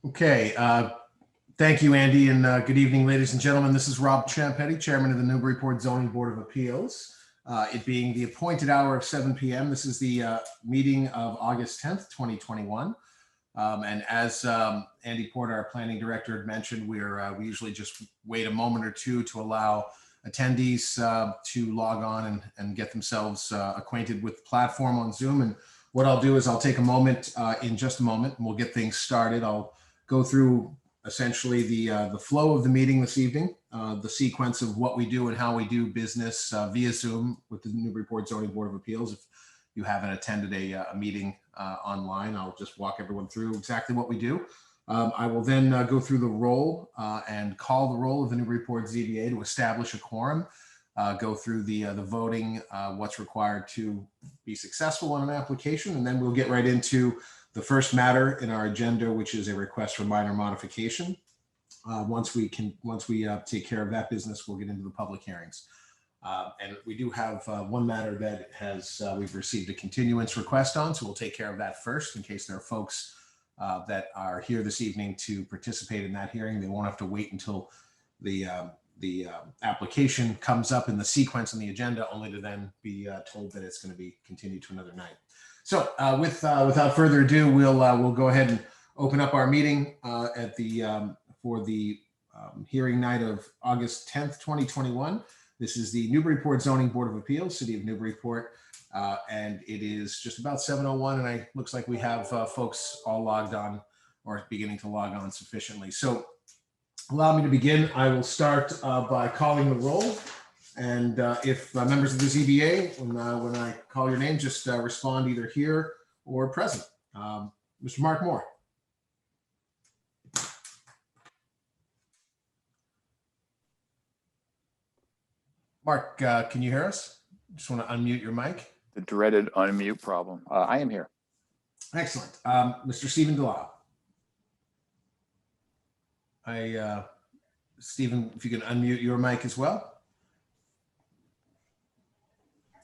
Okay, thank you, Andy, and good evening, ladies and gentlemen. This is Rob Champetti, Chairman of the Newburyport Zoning Board of Appeals. It being the appointed hour of 7 p.m., this is the meeting of August 10th, 2021. And as Andy Porter, our planning director, had mentioned, we usually just wait a moment or two to allow attendees to log on and get themselves acquainted with the platform on Zoom. And what I'll do is I'll take a moment in just a moment, and we'll get things started. I'll go through essentially the flow of the meeting this evening, the sequence of what we do and how we do business via Zoom with the Newburyport Zoning Board of Appeals. If you haven't attended a meeting online, I'll just walk everyone through exactly what we do. I will then go through the roll and call the roll of the Newburyport ZBA to establish a quorum, go through the voting, what's required to be successful on an application, and then we'll get right into the first matter in our agenda, which is a request for minor modification. Once we take care of that business, we'll get into the public hearings. And we do have one matter that we've received a continuance request on, so we'll take care of that first in case there are folks that are here this evening to participate in that hearing. They won't have to wait until the application comes up in the sequence on the agenda, only to then be told that it's going to be continued to another night. So without further ado, we'll go ahead and open up our meeting for the hearing night of August 10th, 2021. This is the Newburyport Zoning Board of Appeals, City of Newburyport, and it is just about 7:01, and it looks like we have folks all logged on or beginning to log on sufficiently. So allow me to begin. I will start by calling the roll. And if members of the ZBA, when I call your name, just respond either here or present. Mr. Mark Moore. Mark, can you hear us? Just want to unmute your mic. The dreaded unmute problem. I am here. Excellent. Mr. Stephen Delisle. Stephen, if you can unmute your mic as well.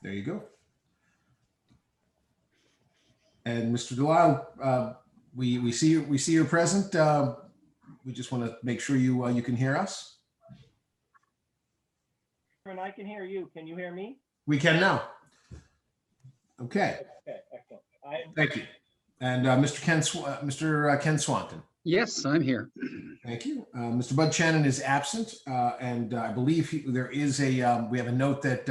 There you go. And Mr. Delisle, we see you're present. We just want to make sure you can hear us. And I can hear you. Can you hear me? We can now. Okay. Okay, excellent. Thank you. And Mr. Ken Swanton. Yes, I'm here. Thank you. Mr. Bud Shannon is absent, and I believe there is we have a note that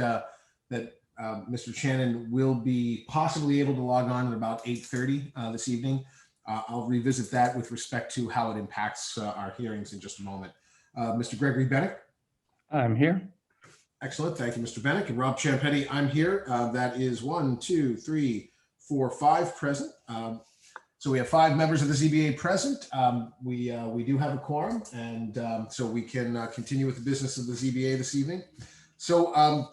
Mr. Shannon will be possibly able to log on at about 8:30 this evening. I'll revisit that with respect to how it impacts our hearings in just a moment. Mr. Gregory Bennett. I'm here. Excellent. Thank you, Mr. Bennett. And Rob Champetti, I'm here. That is 1, 2, 3, 4, 5 present. So we have 5 members of the ZBA present. We do have a quorum, and so we can continue with the business of the ZBA this evening. So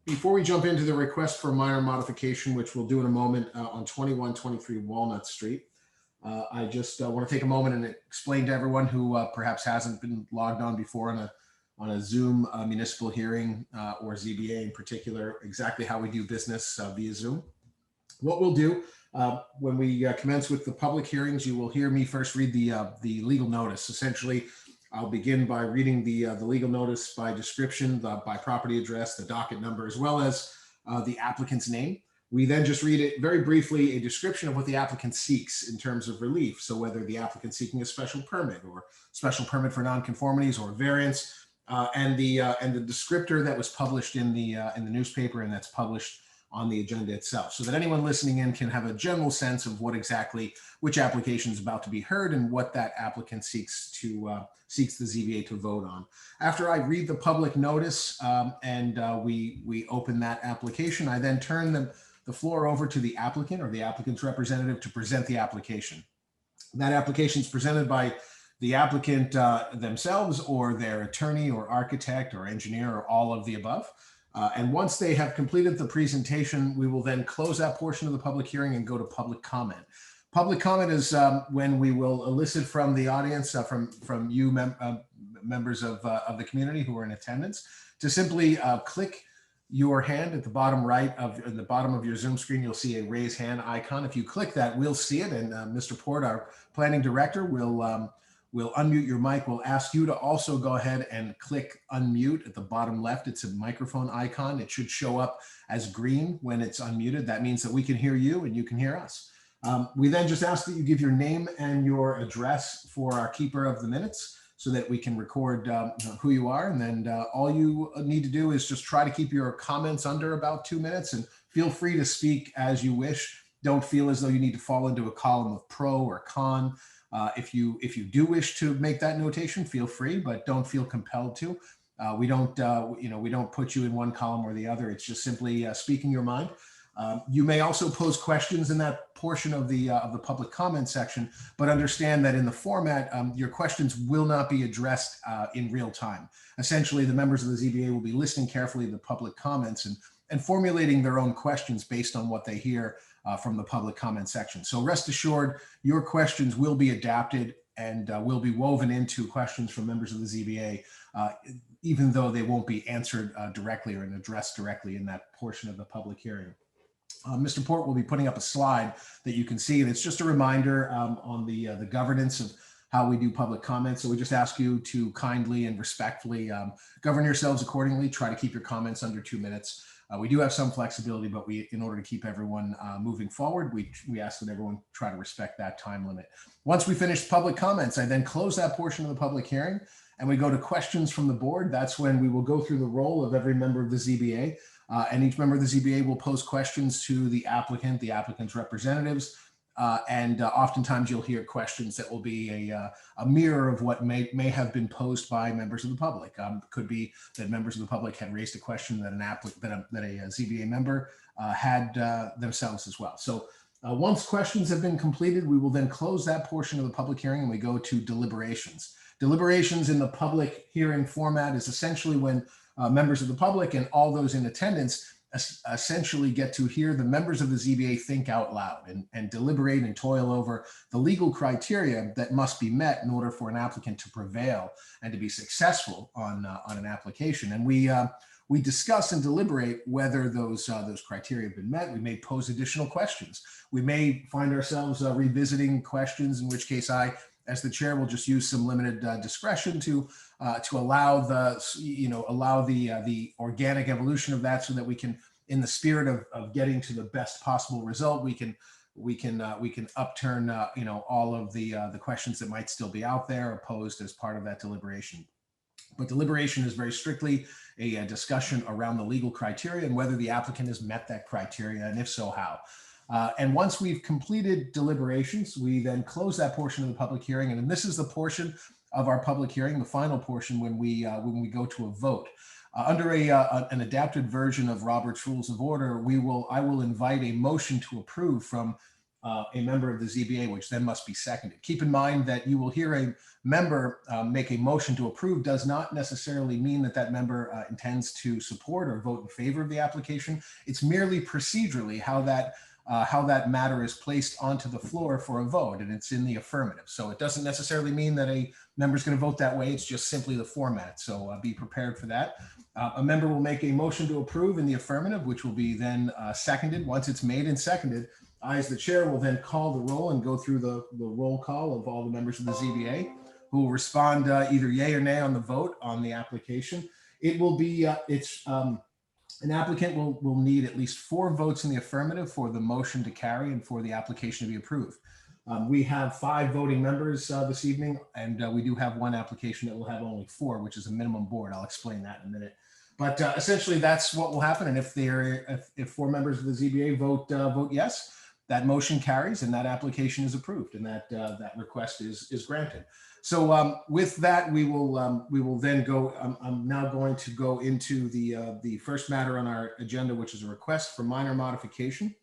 before we jump into the request for minor modification, which we'll do in a moment on 2123 Walnut Street, I just want to take a moment and explain to everyone who perhaps hasn't been logged on before on a Zoom municipal hearing or ZBA in particular, exactly how we do business via Zoom. What we'll do when we commence with the public hearings, you will hear me first read the legal notice. Essentially, I'll begin by reading the legal notice by description, by property address, the docket number, as well as the applicant's name. We then just read it very briefly, a description of what the applicant seeks in terms of relief. So whether the applicant seeking a special permit or special permit for nonconformities or variance, and the descriptor that was published in the newspaper and that's published on the agenda itself, so that anyone listening in can have a general sense of which application is about to be heard and what that applicant seeks the ZBA to vote on. After I read the public notice and we open that application, I then turn the floor over to the applicant or the applicant's representative to present the application. That application is presented by the applicant themselves or their attorney or architect or engineer or all of the above. And once they have completed the presentation, we will then close that portion of the public hearing and go to public comment. Public comment is when we will elicit from the audience, from you members of the community who are in attendance, to simply click your hand at the bottom right at the bottom of your Zoom screen, you'll see a raise hand icon. If you click that, we'll see it. And Mr. Port, our planning director, will unmute your mic. We'll ask you to also go ahead and click unmute at the bottom left. It's a microphone icon. It should show up as green when it's unmuted. That means that we can hear you and you can hear us. We then just ask that you give your name and your address for our keeper of the minutes so that we can record who you are. And then all you need to do is just try to keep your comments under about 2 minutes, and feel free to speak as you wish. Don't feel as though you need to fall into a column of pro or con. If you do wish to make that notation, feel free, but don't feel compelled to. We don't put you in one column or the other. It's just simply speaking your mind. You may also pose questions in that portion of the public comment section, but understand that in the format, your questions will not be addressed in real time. Essentially, the members of the ZBA will be listening carefully to the public comments and formulating their own questions based on what they hear from the public comment section. So rest assured, your questions will be adapted and will be woven into questions from members of the ZBA, even though they won't be answered directly or addressed directly in that portion of the public hearing. Mr. Port will be putting up a slide that you can see, and it's just a reminder on the governance of how we do public comments. So we just ask you to kindly and respectfully govern yourselves accordingly. Try to keep your comments under 2 minutes. We do have some flexibility, but in order to keep everyone moving forward, we ask that everyone try to respect that time limit. Once we finish public comments, I then close that portion of the public hearing and we go to questions from the board. That's when we will go through the role of every member of the ZBA. And each member of the ZBA will pose questions to the applicant, the applicant's representatives, and oftentimes you'll hear questions that will be a mirror of what may have been posed by members of the public. Could be that members of the public had raised a question that a ZBA member had themselves as well. So once questions have been completed, we will then close that portion of the public hearing and we go to deliberations. Deliberations in the public hearing format is essentially when members of the public and all those in attendance essentially get to hear the members of the ZBA think out loud and deliberate and toil over the legal criteria that must be met in order for an applicant to prevail and to be successful on an application. And we discuss and deliberate whether those criteria have been met. We may pose additional questions. We may find ourselves revisiting questions, in which case I, as the chair, will just use some limited discretion to allow the organic evolution of that, so that we can, in the spirit of getting to the best possible result, we can upturn all of the questions that might still be out there or posed as part of that deliberation. But deliberation is very strictly a discussion around the legal criteria and whether the applicant has met that criteria, and if so, how. And once we've completed deliberations, we then close that portion of the public hearing. And this is the portion of our public hearing, the final portion, when we go to a vote. Under an adapted version of Robert's Rules of Order, I will invite a motion to approve from a member of the ZBA, which then must be seconded. Keep in mind that you will hear a member make a motion to approve does not necessarily mean that that member intends to support or vote in favor of the application. It's merely procedurally how that matter is placed onto the floor for a vote, and it's in the affirmative. So it doesn't necessarily mean that a member is going to vote that way. It's just simply the format. So be prepared for that. A member will make a motion to approve in the affirmative, which will be then seconded. Once it's made and seconded, I, as the chair, will then call the roll and go through the roll call of all the members of the ZBA, who will respond either yay or nay on the vote on the application. It will be, an applicant will need at least 4 votes in the affirmative for the motion to carry and for the application to be approved. We have 5 voting members this evening, and we do have one application that will have only 4, which is a minimum board. I'll explain that in a minute. But essentially, that's what will happen. And if 4 members of the ZBA vote yes, that motion carries and that application is approved, and that request is granted. So with that, we will then go. I'm now going to go into the first matter on our agenda, which is a request for minor modification.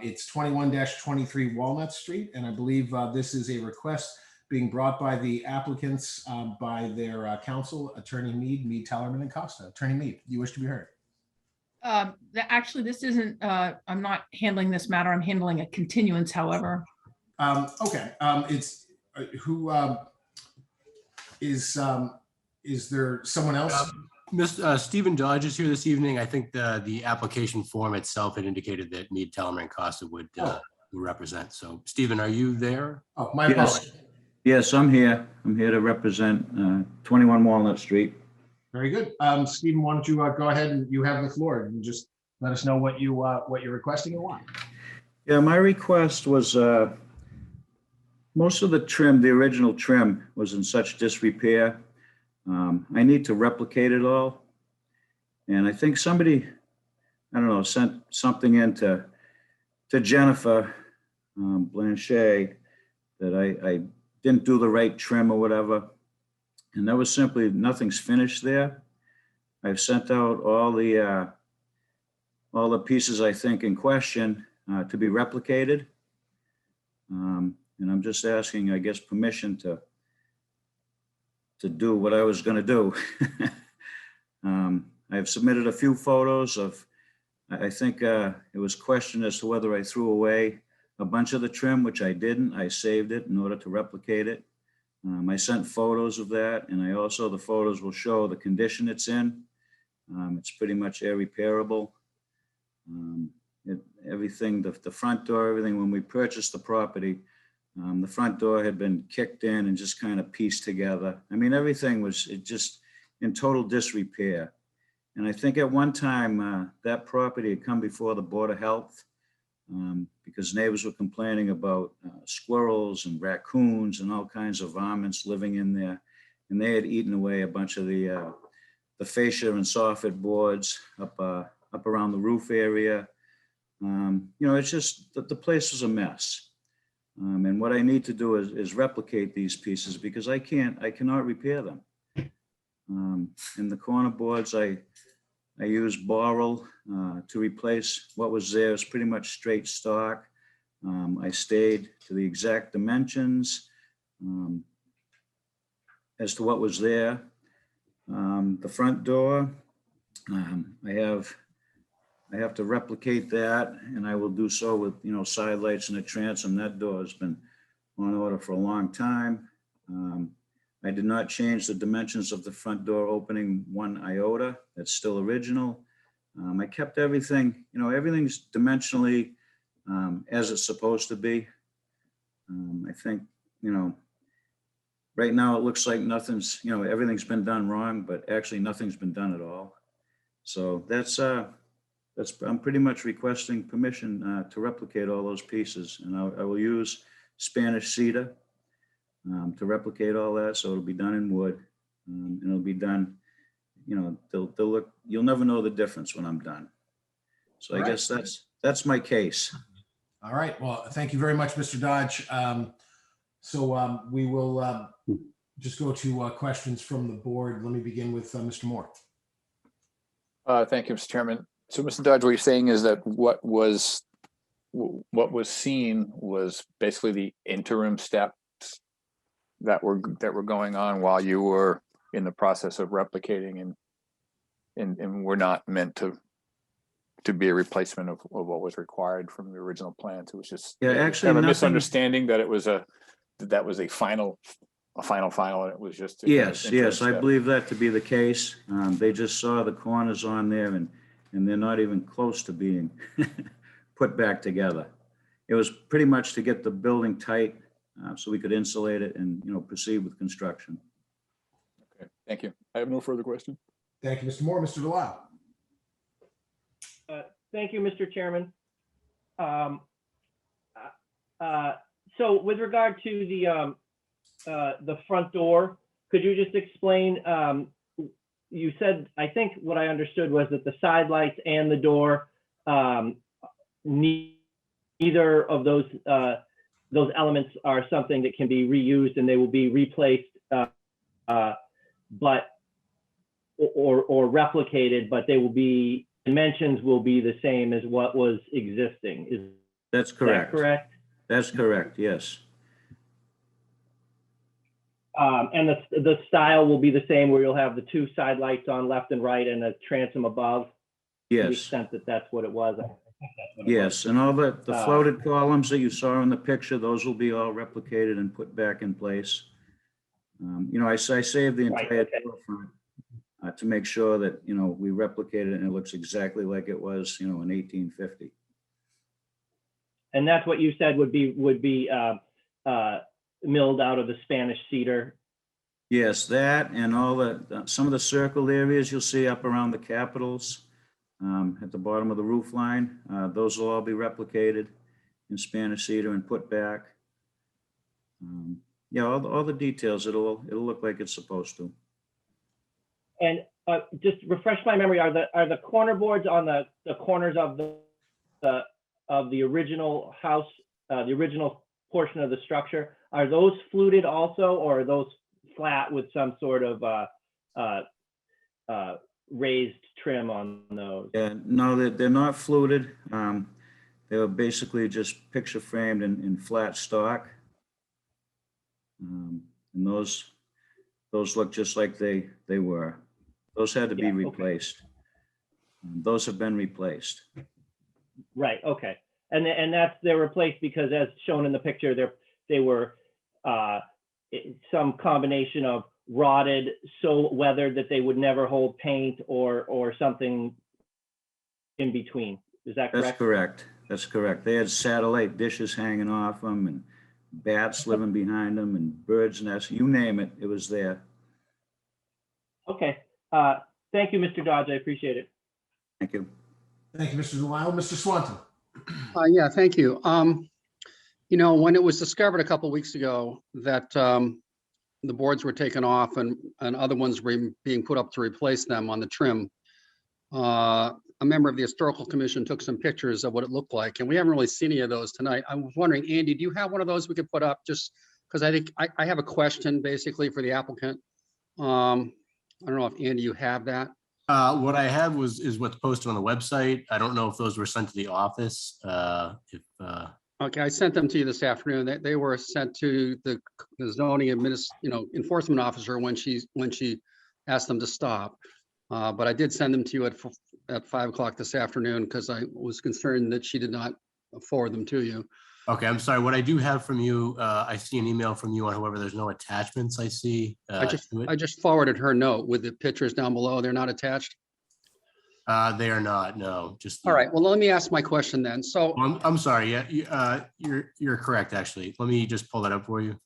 It's 21-23 Walnut Street, and I believe this is a request being brought by the applicants by their counsel, Attorney Mead, Tellerman, and Costa. Attorney Mead, you wish to be heard. Actually, this isn't, I'm not handling this matter. I'm handling a continuance, however. Okay, it's who is there someone else? Stephen Dodge is here this evening. I think the application form itself had indicated that Mead, Tellerman, and Costa would represent. So Stephen, are you there? Oh, my Yes. apologies. Yes, I'm here. I'm here to represent 21 Walnut Street. Very good. Stephen, why don't you go ahead and you have the floor and just let us know what you're requesting and why. Yeah, my request was most of the trim, the original trim, was in such disrepair. I need to replicate it all. And I think somebody, I don't know, sent something in to Jennifer Blanchet that I didn't do the right trim or whatever. And that was simply, nothing's finished there. I've sent out all the pieces I think in question to be replicated. And I'm just asking, I guess, permission to do what I was going to do. I've submitted a few photos of, I think it was questioned as to whether I threw away a bunch of the trim, which I didn't. I saved it in order to replicate it. I sent photos of that, and I also, the photos will show the condition it's in. It's pretty much irreparable. Everything, the front door, everything, when we purchased the property, the front door had been kicked in and just kind of pieced together. I mean, everything was just in total disrepair. And I think at one time that property had come before the Board of Health because neighbors were complaining about squirrels and raccoons and all kinds of varmints living in there. And they had eaten away a bunch of the fascia and soffit boards up around the roof area. You know, it's just that the place was a mess. And what I need to do is replicate these pieces because I cannot repair them. In the corner boards, I used Boral to replace what was there. It's pretty much straight stock. I stayed to the exact dimensions as to what was there. The front door, I have to replicate that, and I will do so with, you know, side lights and a transom. That door has been on order for a long time. I did not change the dimensions of the front door opening one iota. That's still original. I kept everything, you know, everything's dimensionally as it's supposed to be. I think, you know, right now it looks like nothing's, you know, everything's been done wrong, but actually nothing's been done at all. So that's I'm pretty much requesting permission to replicate all those pieces, and I will use Spanish cedar to replicate all that. So it'll be done in wood, and it'll be done, you know, they'll look, you'll never know the difference when I'm done. So I guess that's my case. All right. Well, thank you very much, Mr. Dodge. So we will just go to questions from the board. Let me begin with Mr. Moore. Thank you, Mr. Chairman. So, Mr. Dodge, what you're saying is that what was seen was basically the interim steps that were going on while you were in the process of replicating, and were not meant to be a replacement of what was required from the original plans. It was just Actually, kind of a nothing, misunderstanding that it was a final, and it was just yes, I believe that to be the case. They just saw the corners on there, and they're not even close to being put back together. It was pretty much to get the building tight so we could insulate it and, you know, proceed with construction. Okay, thank you. I have no further questions. Thank you, Mr. Moore. Mr. Delisle. Thank you, Mr. Chairman. So with regard to the front door, could you just explain, you said, I think what I understood was that the side lights and the door, neither of those elements are something that can be reused and they will be replaced, but or replicated, but they will be, dimensions will be the same as what was existing. That's correct. That correct? That's correct, yes. And the style will be the same, where you'll have the two side lights on left and right and a transom above? To the Yes, extent that that's what it was. I think that's what it yes. And all the floated columns that you saw in the picture, those will be all replicated and put back in place. You know, I saved the Right, entire okay. door front. to make sure that, you know, we replicate it and it looks exactly like it was, you know, in 1850. And that's what you said would be milled out of the Spanish cedar. Yes, that and all the, some of the circled areas you'll see up around the capitals at the bottom of the roof line, those will all be replicated in Spanish cedar and put back. Yeah, all the details, it'll look like it's supposed to. And just refresh my memory, are the corner boards on the corners of the original house, the original portion of the structure, are those fluted also, or are those flat with some sort of raised trim on those? Yeah, no, they're not fluted. They were basically just picture framed in flat stock. And those look just like they were. Those had to be Yeah, okay. replaced. Those have been replaced. Right, okay. And they're replaced because, as shown in the picture, they were some combination of rotted, so weathered that they would never hold paint, or something in between. Is that correct? That's correct. That's correct. They had satellite dishes hanging off them and bats living behind them and birds' nests, you name it, it was there. Okay. Thank you, Mr. Dodge. I appreciate it. Thank you. Thank you, Mr. Delisle. Mr. Swanton. Yeah, thank you. You know, when it was discovered a couple of weeks ago that the boards were taken off and other ones were being put up to replace them on the trim, a member of the Historical Commission took some pictures of what it looked like, and we haven't really seen any of those tonight. I was wondering, Andy, do you have one of those we could put up? Just because I think I have a question basically for the applicant. I don't know if, Andy, you have that. What I have is what's posted on the website. I don't know if those were sent to the office. Okay, I sent them to you this afternoon. They were sent to the zoning enforcement officer when she asked them to stop. But I did send them to you at 5 o'clock this afternoon because I was concerned that she did not forward them to you. Okay, I'm sorry. What I do have from you, I see an email from you on, however, there's no attachments I see. I just forwarded her note with the pictures down below. They're not attached. They are not, no, just. All right, well, let me ask my question then. So I'm sorry. Yeah, you're correct, actually. Let me just pull that up for you.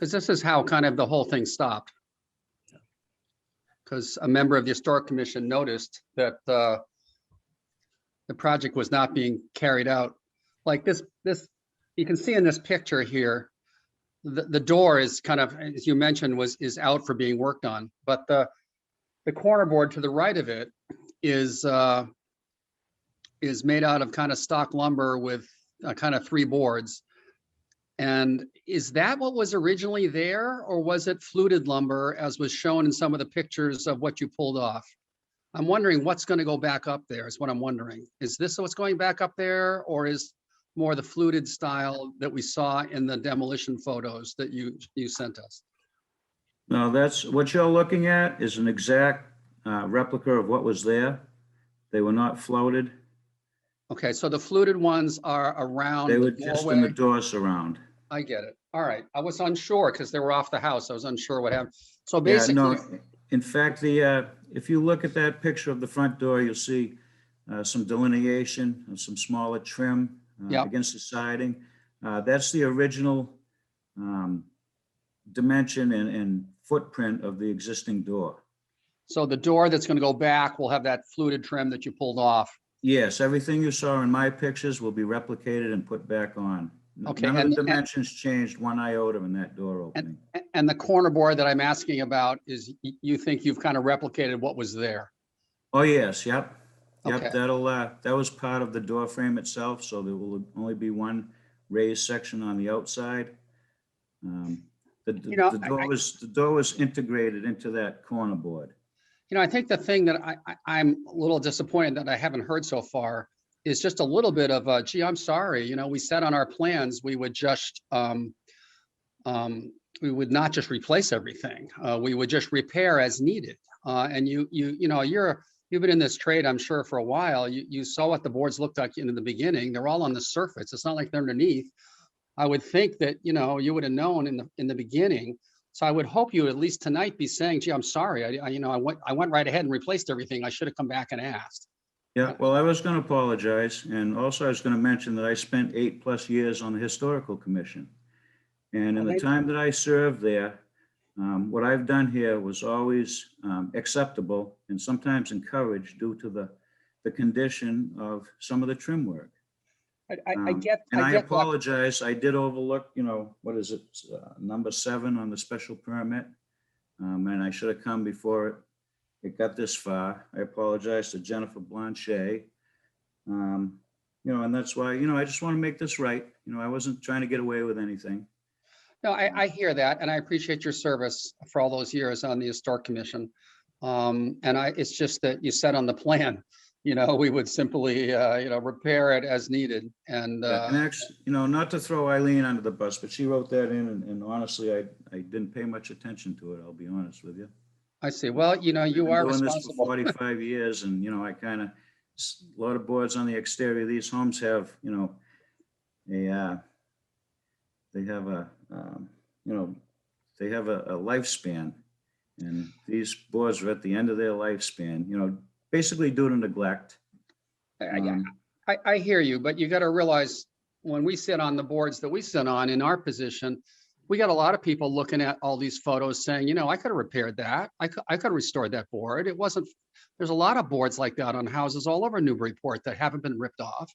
because this is how kind of the whole thing stopped. Because a member of the Historic Commission noticed that the project was not being carried out. Like this, you can see in this picture here, the door is kind of, as you mentioned, is out for being worked on, but the corner board to the right of it is made out of kind of stock lumber with kind of 3 boards. And is that what was originally there, or was it fluted lumber as was shown in some of the pictures of what you pulled off? I'm wondering what's going to go back up there is what I'm wondering. Is this what's going back up there, or is more the fluted style that we saw in the demolition photos that you sent us? No, that's what you're looking at is an exact replica of what was there. They were not floated. Okay, so the fluted ones are around They the were just in the doorway. door surround. I get it. All right. I was unsure because they were off the house. I was unsure what happened. So Yeah, basically, no, in fact, if you look at that picture of the front door, you'll see some delineation and some smaller trim Yep. against the siding. That's the original dimension and footprint of the existing door. so the door that's going to go back will have that fluted trim that you pulled off. Yes, everything you saw in my pictures will be replicated and put back on. Okay, None of and- the dimensions changed one iota in that door opening. And the corner board that I'm asking about is you think you've kind of replicated what was there? Oh, yes, yep. Okay. Yep, that was part of the door frame itself, so there will only be one raised section on the outside. The door was integrated into that corner board. You know, I think the thing that I'm a little disappointed that I haven't heard so far is just a little bit of a, gee, I'm sorry, you know, we said on our plans, we would just, we would not just replace everything. We would just repair as needed. And you know, you've been in this trade, I'm sure, for a while. You saw what the boards looked like in the beginning. They're all on the surface. It's not like they're underneath. I would think that, you know, you would have known in the beginning So I would hope you at least tonight be saying, gee, I'm sorry. I went right ahead and replaced everything. I should have come back and asked. Yeah, well, I was going to apologize, and also I was going to mention that I spent 8+ years on the Historical Commission. And in the Okay. time that I served there, what I've done here was always acceptable and sometimes encouraged due to the condition of some of the trim work. I get And I that. apologize, I did overlook, what is it, number 7 on the special permit? And I should have come before it got this far. I apologize to Jennifer Blanchet. And that's why, I just want to make this right. I wasn't trying to get away with anything. No, I hear that, and I appreciate your service for all those years on the Historic Commission. It's just that you said on the plan, we would simply, repair it as needed. And And actually, not to throw Eileen under the bus, but she wrote that in, and honestly, I didn't pay much attention to it, I'll be honest with you. I see. Well, you I've are been doing this for responsible. 45 years, and, I kind of, a lot of boards on the exterior of these homes have, they have a lifespan, and these boards are at the end of their lifespan, basically due to neglect. I hear you, but you got to realize when we sit on the boards that we sit on in our position, we got a lot of people looking at all these photos saying, I could have repaired that. I could have restored that board. There's a lot of boards like that on houses all over Newburyport that haven't been ripped off.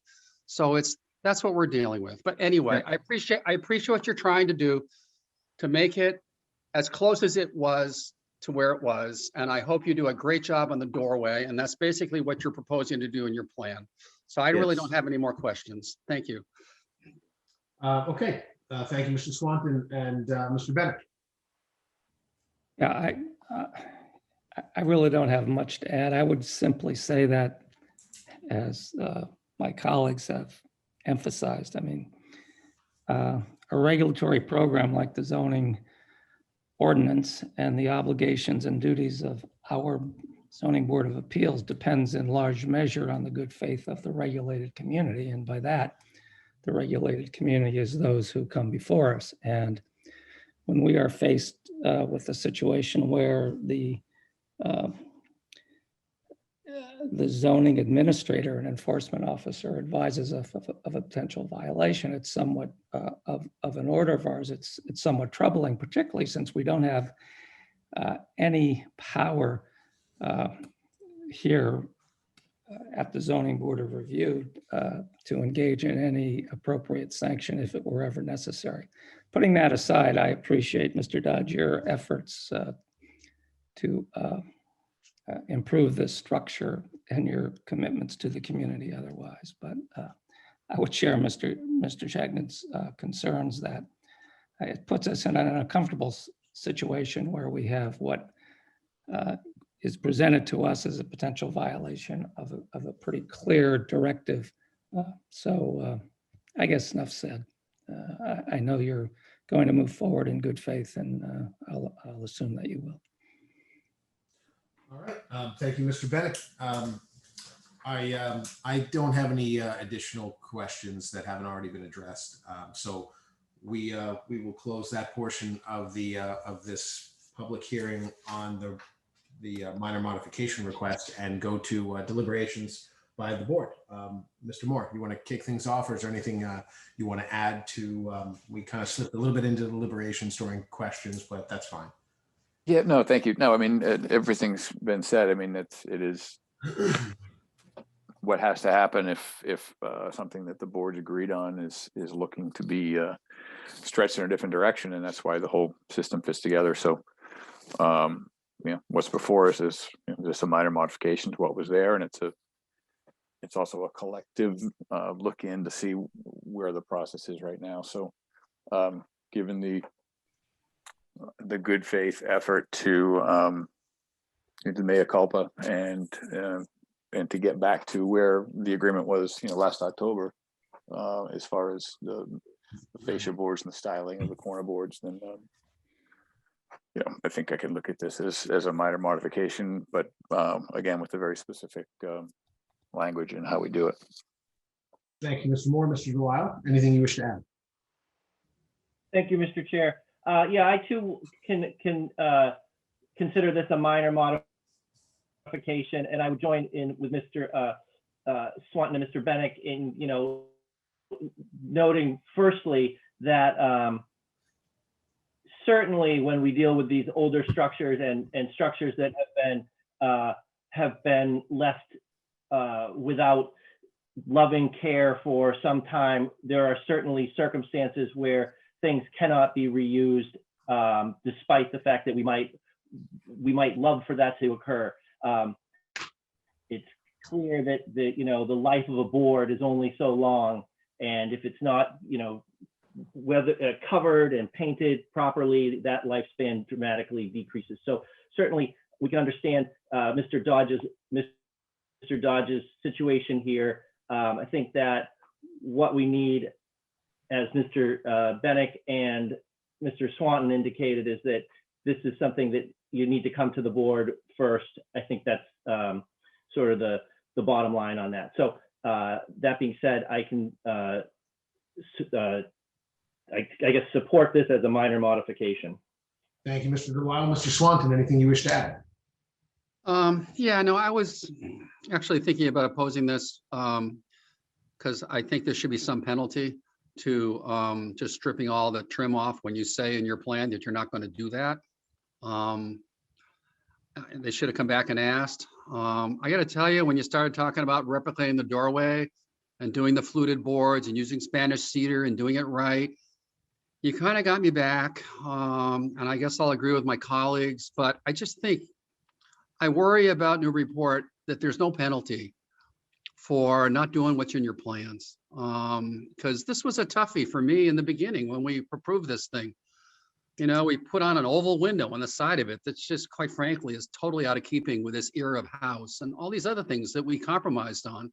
So that's what we're dealing with. But anyway, Yeah. I appreciate what you're trying to do to make it as close as it was to where it was. And I hope you do a great job on the doorway. And that's basically what you're proposing to do in your plan. So I really Yes. don't have any more questions. Thank you. Okay, thank you, Mr. Swanton and Mr. Bennett. Yeah, I really don't have much to add. I would simply say that, as my colleagues have emphasized, a regulatory program like the zoning ordinance and the obligations and duties of our zoning board of appeals depends in large measure on the good faith of the regulated community. And by that, the regulated community is those who come before us. And when we are faced with a situation where the zoning administrator and enforcement officer advises of a potential violation, it's somewhat of an order of ours. It's somewhat troubling, particularly since we don't have any power here at the Zoning Board of Review to engage in any appropriate sanction if it were ever necessary. Putting that aside, I appreciate, Mr. Dodge, your efforts to improve this structure and your commitments to the community otherwise. But I would share Mr. Shagnan's concerns that it puts us in an uncomfortable situation where we have what is presented to us as a potential violation of a pretty clear directive. I guess enough said. I know you're going to move forward in good faith, and I'll assume that you will. All right, thank you, Mr. Bennett. I don't have any additional questions that haven't already been addressed. So we will close that portion of this public hearing on the minor modification request and go to deliberations by the board. Mr. Moore, you want to kick things off, or is there anything you want to add to? We kind of slipped a little bit into the deliberations during questions, but that's fine. Yeah, no, thank you. No, everything's been said. It is what has to happen if something that the board's agreed on is looking to be stretched in a different direction, and that's why the whole system fits together. So, what's before us is just a minor modification to what was there, and it's also a collective look in to see where the process is right now. So, given the good faith effort to mea culpa and to get back to where the agreement was, last October, as far as the fascia boards and the styling of the corner boards, then I think I can look at this as a minor modification, but again, with a very specific language and how we do it. Thank you, Mr. Moore. Mr. Delisle, anything you wish to add? Thank you, Mr. Chair. Yeah, I too can consider this a minor modification, and I would join in with Mr. Swanton and Mr. Bennett in, noting firstly that certainly when we deal with these older structures and structures that have been left without loving care for some time, there are certainly circumstances where things cannot be reused, despite the fact that we might love for that to occur. It's clear that the life of a board is only so long, and if it's not whether covered and painted properly, that lifespan dramatically decreases. So certainly we can understand Mr. Dodge's situation here. I think that what we need, as Mr. Bennett and Mr. Swanton indicated, is that this is something that you need to come to the board first. I think that's sort of the bottom line on that. So that being said, I can I guess support this as a minor modification. Thank you, Mr. Delisle. Mr. Swanton, anything you wish to add? Yeah, no, I was actually thinking about opposing this because I think there should be some penalty to just stripping all the trim off when you say in your plan that you're not going to do that. They should have come back and asked. I got to tell you, when you started talking about replicating the doorway and doing the fluted boards and using Spanish cedar and doing it right, you kind of got me back. And I guess I'll agree with my colleagues, but I just think I worry about Newburyport that there's no penalty for not doing what's in your plans. Because this was a toughie for me in the beginning when we approved this thing. We put on an oval window on the side of it that's just, quite frankly, is totally out of keeping with this era of house and all these other things that we compromised on.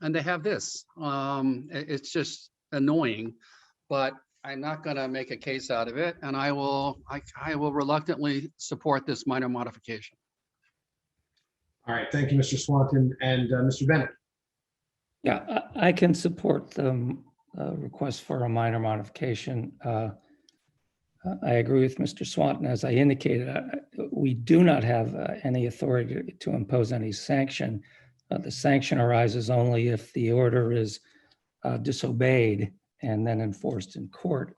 And they have this. It's just annoying, but I'm not going to make a case out of it. And I will reluctantly support this minor modification. All right, thank you, Mr. Swanton. And Mr. Bennett? Yeah, I can support the request for a minor modification. I agree with Mr. Swanton. As I indicated, we do not have any authority to impose any sanction. The sanction arises only if the order is disobeyed and then enforced in court.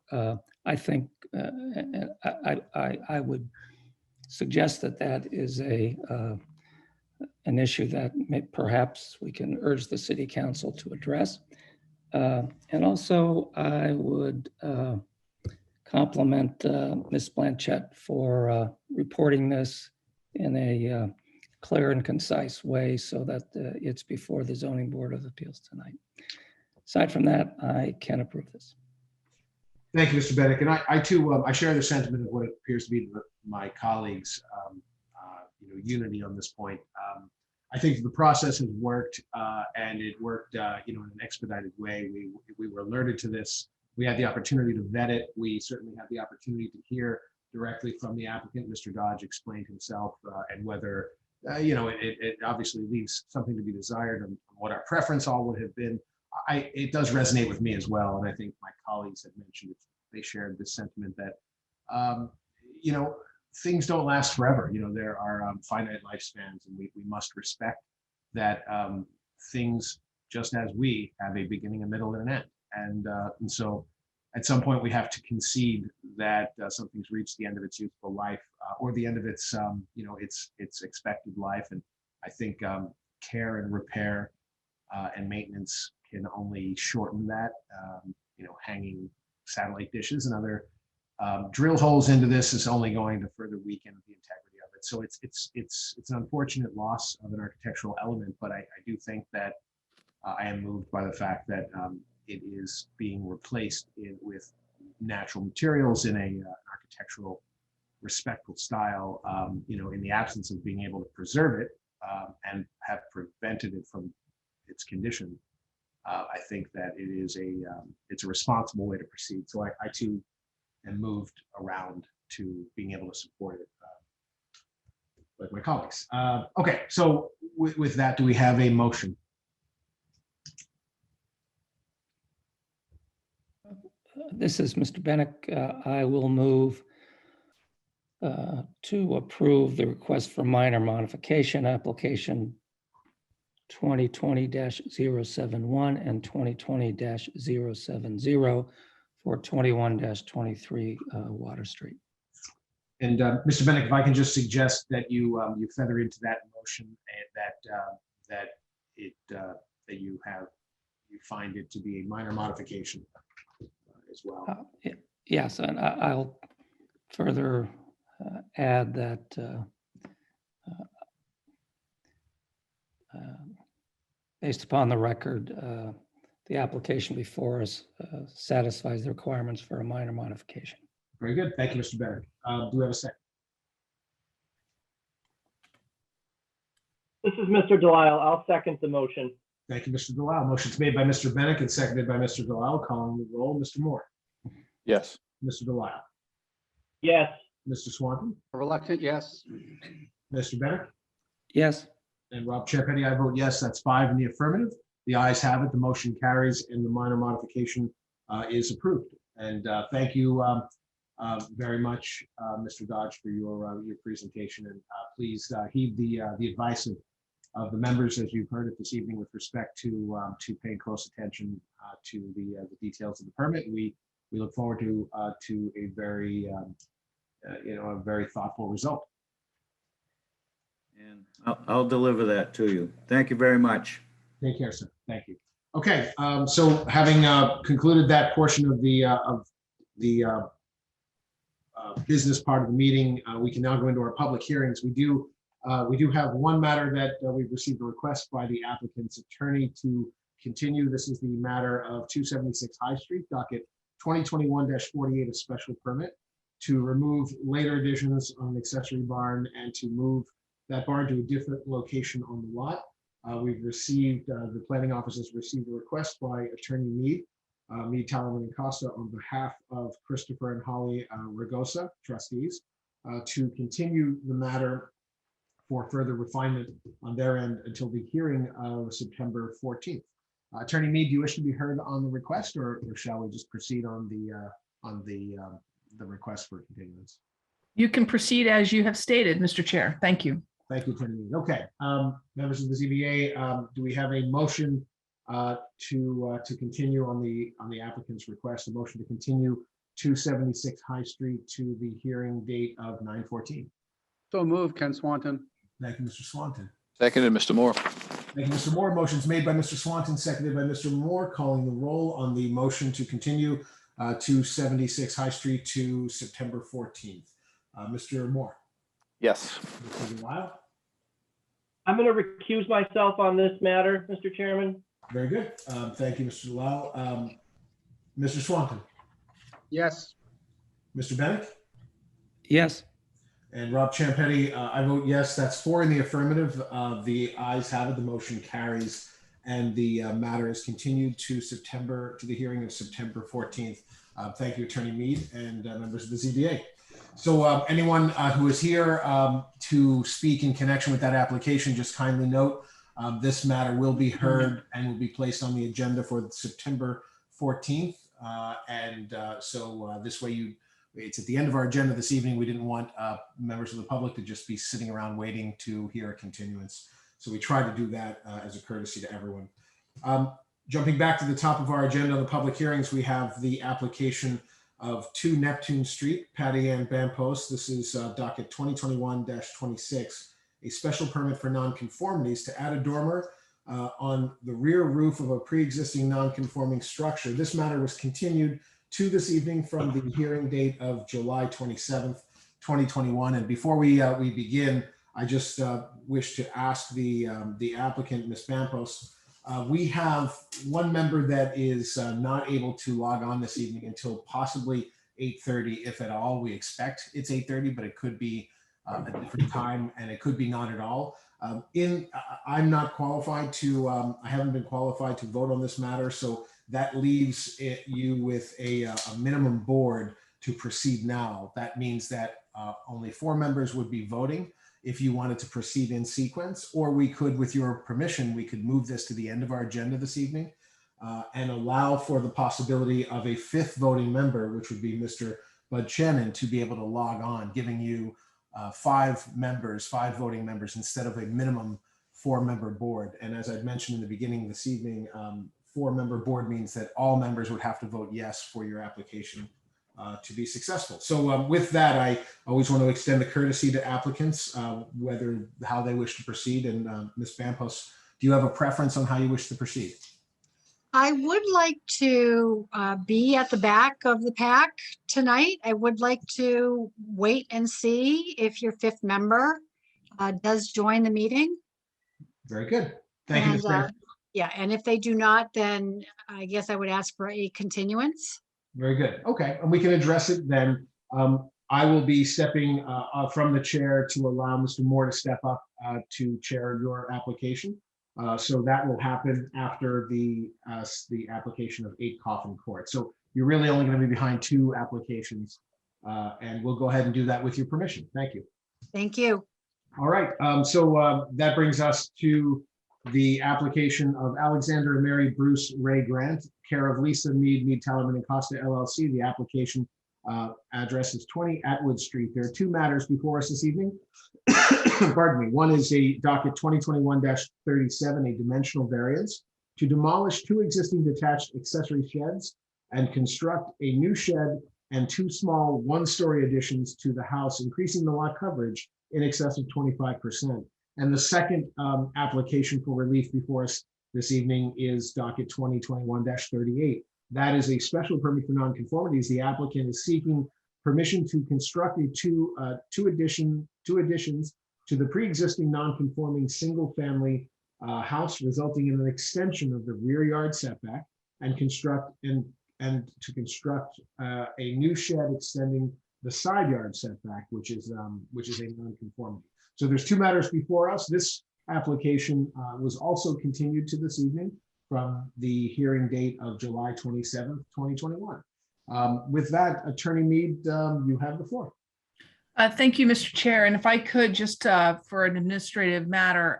I think I would suggest that is an issue that perhaps we can urge the city council to address. And also I would compliment Ms. Blanchett for reporting this in a clear and concise way so that it's before the Zoning Board of Appeals tonight. Aside from that, I can approve this. Thank you, Mr. Bennett. And I too, I share the sentiment of what appears to be my colleagues' unity on this point. I think the process has worked, and it worked, in an expedited way. We were alerted to this. We had the opportunity to vet it. We certainly had the opportunity to hear directly from the applicant. Mr. Dodge explained himself and whether, it obviously leaves something to be desired and what our preference all would have been. It does resonate with me as well. And I think my colleagues had mentioned it. They shared this sentiment that, things don't last forever. There are finite lifespans, and we must respect that things, just as we have a beginning, a middle, and an end. And so at some point we have to concede that something's reached the end of its useful life or the end of its, its expected life. And I think care and repair and maintenance can only shorten that. Hanging satellite dishes and other drill holes into this is only going to further weaken the integrity of it. So it's an unfortunate loss of an architectural element, but I do think that I am moved by the fact that it is being replaced with natural materials in a architectural, respectful style. In the absence of being able to preserve it and have prevented it from its condition. I think that it is it's a responsible way to proceed. So I too am moved around to being able to support it like my colleagues. Okay, so with that, do we have a motion? This is Mr. Bennett. I will move to approve the request for minor modification application 2020-071 and 2020-070 for 21-23 Water Street. And Mr. Bennett, if I can just suggest that you feather into that motion and that you find it to be a minor modification as well. Yes, and I'll further add that based upon the record, the application before us satisfies the requirements for a minor modification. Very good. Thank you, Mr. Bennett. Do we have a second? This is Mr. Delisle. I'll second the motion. Thank you, Mr. Delisle. Motion's made by Mr. Bennett and seconded by Mr. Delisle. Calling the roll, Mr. Moore, Yes. Mr. Delisle, Yes. Mr. Swanton, A reluctant yes. Mr. Bennett, Yes, and Rob Champetti. I vote yes. That's 5 in the affirmative. The ayes have it. The motion carries and the minor modification is approved. And thank you very much, Mr. Dodge, for your presentation. And please heed the advice of the members, as you've heard it this evening, with respect to paying close attention to the details of the permit. We look forward to a very a very thoughtful result. And I'll deliver that to you. Thank you very much. Take care, sir. Thank you. Okay, so having concluded that portion of the business part of the meeting, we can now go into our public hearings. We do have one matter that we've received a request by the applicant's attorney to continue. This is the matter of 276 High Street, docket 2021-48, a special permit to remove later additions on an accessory barn and to move that barn to a different location on the lot. We've received, the planning office has received a request by Attorney Mead, Tallerman and Costa, on behalf of Christopher and Holly Ragosa, trustees, to continue the matter for further refinement on their end until the hearing of September 14th. Attorney Mead, do you wish to be heard on the request, or shall we just proceed on the request for continuance? You can proceed as you have stated, Mr. Chair. Thank you. Thank you, Attorney Mead. Okay, members of the ZBA, do we have a motion to continue on the applicant's request? A motion to continue 276 High Street to the hearing date of 9/14. So moved, Ken Swanton. Thank you, Mr. Swanton. Seconded, Mr. Moore. Thank you, Mr. Moore. Motion's made by Mr. Swanton, seconded by Mr. Moore. Calling the roll on the motion to continue 276 High Street to September 14th. Mr. Moore. Yes. Mr. Delisle. I'm going to recuse myself on this matter, Mr. Chairman. Very good. Thank you, Mr. Delisle. Mr. Swanton. Yes. Mr. Bennett. yes, And Rob Champetti, I vote yes. That's 4 in the affirmative. The ayes have it. The motion carries, and the matter is continued to the hearing of September 14th. Thank you, Attorney Mead, and members of the ZBA. So anyone who is here to speak in connection with that application, just kindly note this matter will be heard and will be placed on the agenda for September 14th. So this way it's at the end of our agenda this evening. We didn't want members of the public to just be sitting around waiting to hear a continuance. So we tried to do that as a courtesy to everyone. Jumping back to the top of our agenda, the public hearings, we have the application of 2 Neptune Street, Patty Ann Bampos. This is docket 2021-26, a special permit for nonconformities to add a dormer on the rear roof of a pre-existing non-conforming structure. This matter was continued to this evening from the hearing date of July 27th, 2021. And before we begin, I just wish to ask the applicant, Ms. Bampos, we have one member that is not able to log on this evening until possibly 8:30, if at all. We expect it's 8:30, but it could be a different time, and it could be not at all. I'm not qualified to, I haven't been qualified to vote on this matter, so that leaves you with a minimum board to proceed now. That means that only 4 members would be voting if you wanted to proceed in sequence, or we could, with your permission, we could move this to the end of our agenda this evening. and allow for the possibility of a fifth voting member, which would be Mr. Bud Shannon, to be able to log on, giving you five voting members instead of a minimum 4-member board. And as I mentioned in the beginning this evening, 4-member board means that all members would have to vote yes for your application to be successful. So with that, I always want to extend the courtesy to applicants, how they wish to proceed. And Ms. Bampos, do you have a preference on how you wish to proceed? I would like to be at the back of the pack tonight. I would like to wait and see if your fifth member does join the meeting. Very good. Thank you, Ms. Bampos. Yeah, and if they do not, then I guess I would ask for a continuance. Very good. Okay, and we can address it then. I will be stepping from the chair to allow Mr. Moore to step up to chair your application. So that will happen after the application of 8 Coffin Court. So you're really only going to be behind 2 applications, and we'll go ahead and do that with your permission. Thank you. Thank you. All right. So that brings us to the application of Alexander and Mary Bruce Ray Grant, care of Lisa Mead, Tellerman and Costa LLC. The application address is 20 Atwood Street. There are 2 matters before us this evening. Pardon me. One is a docket 2021-37, a dimensional variance to demolish 2 existing detached accessory sheds and construct a new shed and 2 small 1-story additions to the house, increasing the lot coverage in excess of 25%. And the second application for relief before us this evening is docket 2021-38. That is a special permit for nonconformities. The applicant is seeking permission to construct two additions to the pre-existing non-conforming single-family house, resulting in an extension of the rear yard setback, and to construct a new shed extending the side yard setback, which is a non-conformity. So there's 2 matters before us. This application was also continued to this evening from the hearing date of July 27th, 2021. With that, Attorney Mead, you have the floor. Thank you, Mr. Chair. And if I could just for an administrative matter,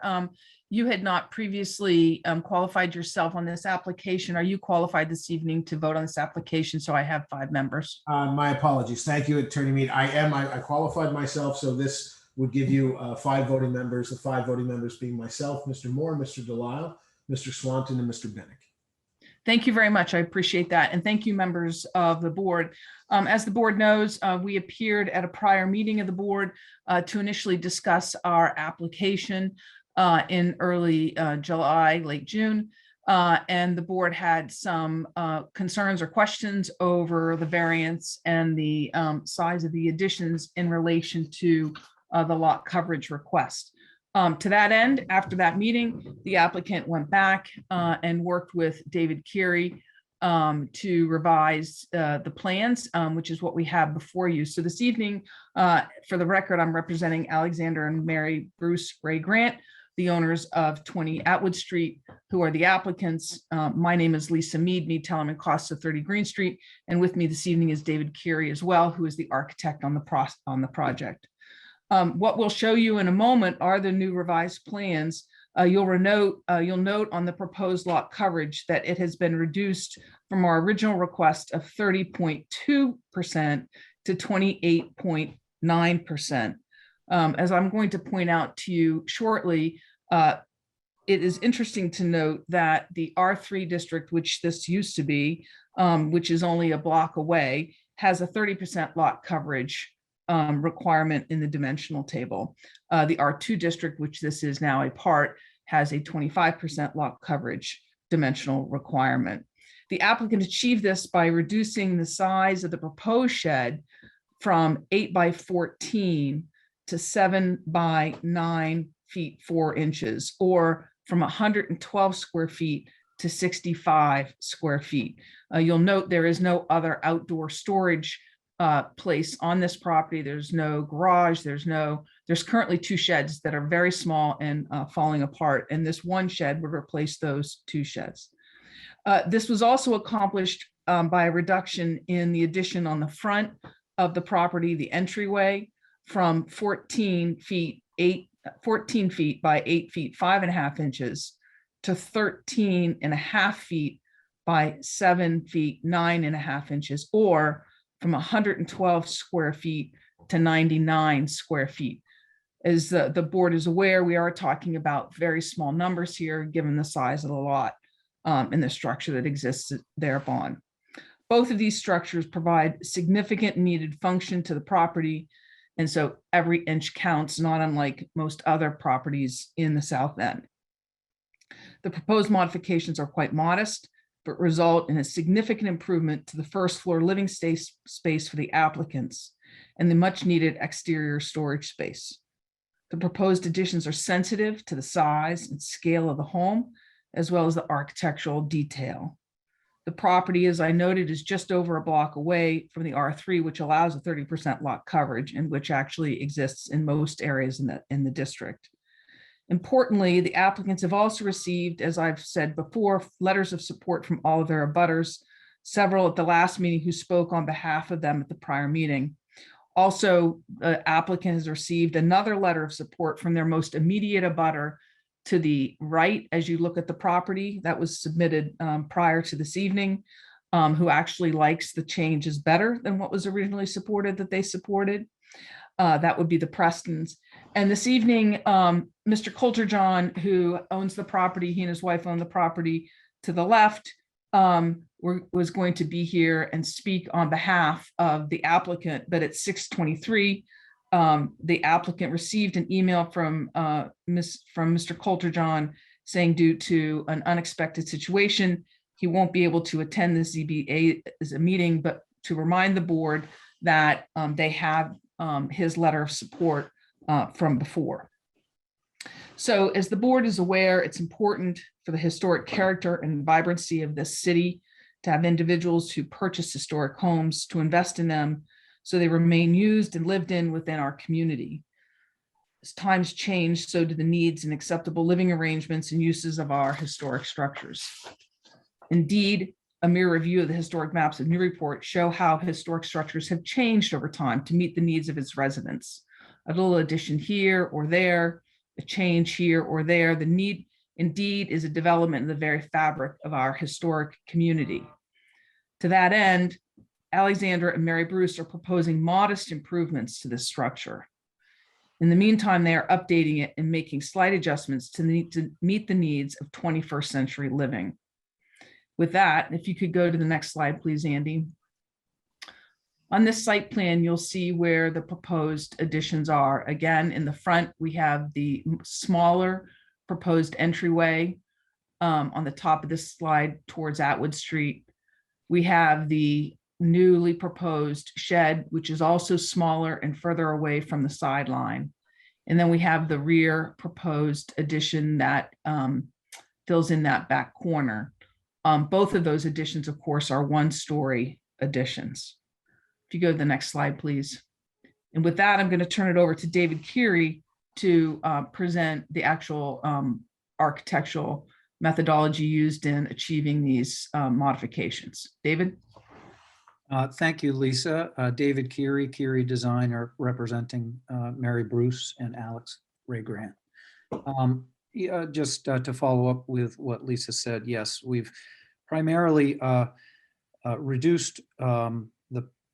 you had not previously qualified yourself on this application. Are you qualified this evening to vote on this application? So I have 5 members. My apologies. Thank you, Attorney Mead. I qualified myself, so this would give you 5 voting members, the 5 voting members being myself, Mr. Moore, Mr. Delisle, Mr. Swanton, and Mr. Bennick. Thank you very much. I appreciate that. And thank you, members of the board. As the board knows, we appeared at a prior meeting of the board to initially discuss our application in early July, late June. And the board had some concerns or questions over the variance and the size of the additions in relation to the lot coverage request. To that end, after that meeting, the applicant went back and worked with David Curie to revise the plans, which is what we have before you. So this evening, for the record, I'm representing Alexander and Mary Bruce Ray Grant, the owners of 20 Atwood Street, who are the applicants. My name is Lisa Mead, Tellerman Costa 30 Green Street. And with me this evening is David Curie as well, who is the architect on the project. What we'll show you in a moment are the new revised plans. You'll note on the proposed lot coverage that it has been reduced from our original request of 30.2% to 28.9%. As I'm going to point out to you shortly, it is interesting to note that the R3 district, which this used to be, which is only a block away, has a 30% lot coverage requirement in the dimensional table. The R2 district, which this is now a part, has a 25% lot coverage dimensional requirement. The applicant achieved this by reducing the size of the proposed shed from 8 by 14 to 7 by 9 feet 4 inches, or from 112 square feet to 65 square feet. You'll note there is no other outdoor storage place on this property. There's no garage. There's currently 2 sheds that are very small and falling apart. And this one shed would replace those 2 sheds. This was also accomplished by a reduction in the addition on the front of the property, the entryway, from 14 feet by 8 feet 5.5 inches to 13.5 feet by 7 feet, 9.5 inches, or from 112 square feet to 99 square feet. As the board is aware, we are talking about very small numbers here, given the size of the lot and the structure that exists thereupon. Both of these structures provide significant needed function to the property, and so every inch counts, not unlike most other properties in the South End. The proposed modifications are quite modest, but result in a significant improvement to the first floor living space for the applicants and the much needed exterior storage space. The proposed additions are sensitive to the size and scale of the home, as well as the architectural detail. The property, as I noted, is just over a block away from the R3, which allows a 30% lot coverage and which actually exists in most areas in the district. Importantly, the applicants have also received, as I've said before, letters of support from all of their abutters, several at the last meeting who spoke on behalf of them at the prior meeting. Also, the applicant has received another letter of support from their most immediate abutter to the right as you look at the property that was submitted prior to this evening, who actually likes the changes better than what was originally supported that they supported. That would be the Prestons. And this evening, Mr. Coulter-John, who owns the property, he and his wife own the property to the left, was going to be here and speak on behalf of the applicant, but at 6:23, the applicant received an email from Mr. Coulter-John saying due to an unexpected situation, he won't be able to attend the ZBA as a meeting, but to remind the board that they have his letter of support from before. So as the board is aware, it's important for the historic character and vibrancy of this city to have individuals who purchase historic homes to invest in them so they remain used and lived in within our community. As times change, so do the needs and acceptable living arrangements and uses of our historic structures. Indeed, a mere review of the historic maps of Newburyport show how historic structures have changed over time to meet the needs of its residents. A little addition here or there, a change here or there. The need indeed is a development in the very fabric of our historic community. To that end, Alexandra and Mary Bruce are proposing modest improvements to this structure. In the meantime, they are updating it and making slight adjustments to meet the needs of 21st century living. With that, if you could go to the next slide, please, Andy. On this site plan, you'll see where the proposed additions are. Again, in the front, we have the smaller proposed entryway on the top of this slide towards Atwood Street. We have the newly proposed shed, which is also smaller and further away from the sideline. And then we have the rear proposed addition that fills in that back corner. Both of those additions, of course, are one-story additions. If you go to the next slide, please. And with that, I'm going to turn it over to David Keary to present the actual architectural methodology used in achieving these modifications. David? Thank you, Lisa. David Keary, Keary Designer, representing Mary Bruce and Alex Ray Grant. Just to follow up with what Lisa said, yes, we've primarily reduced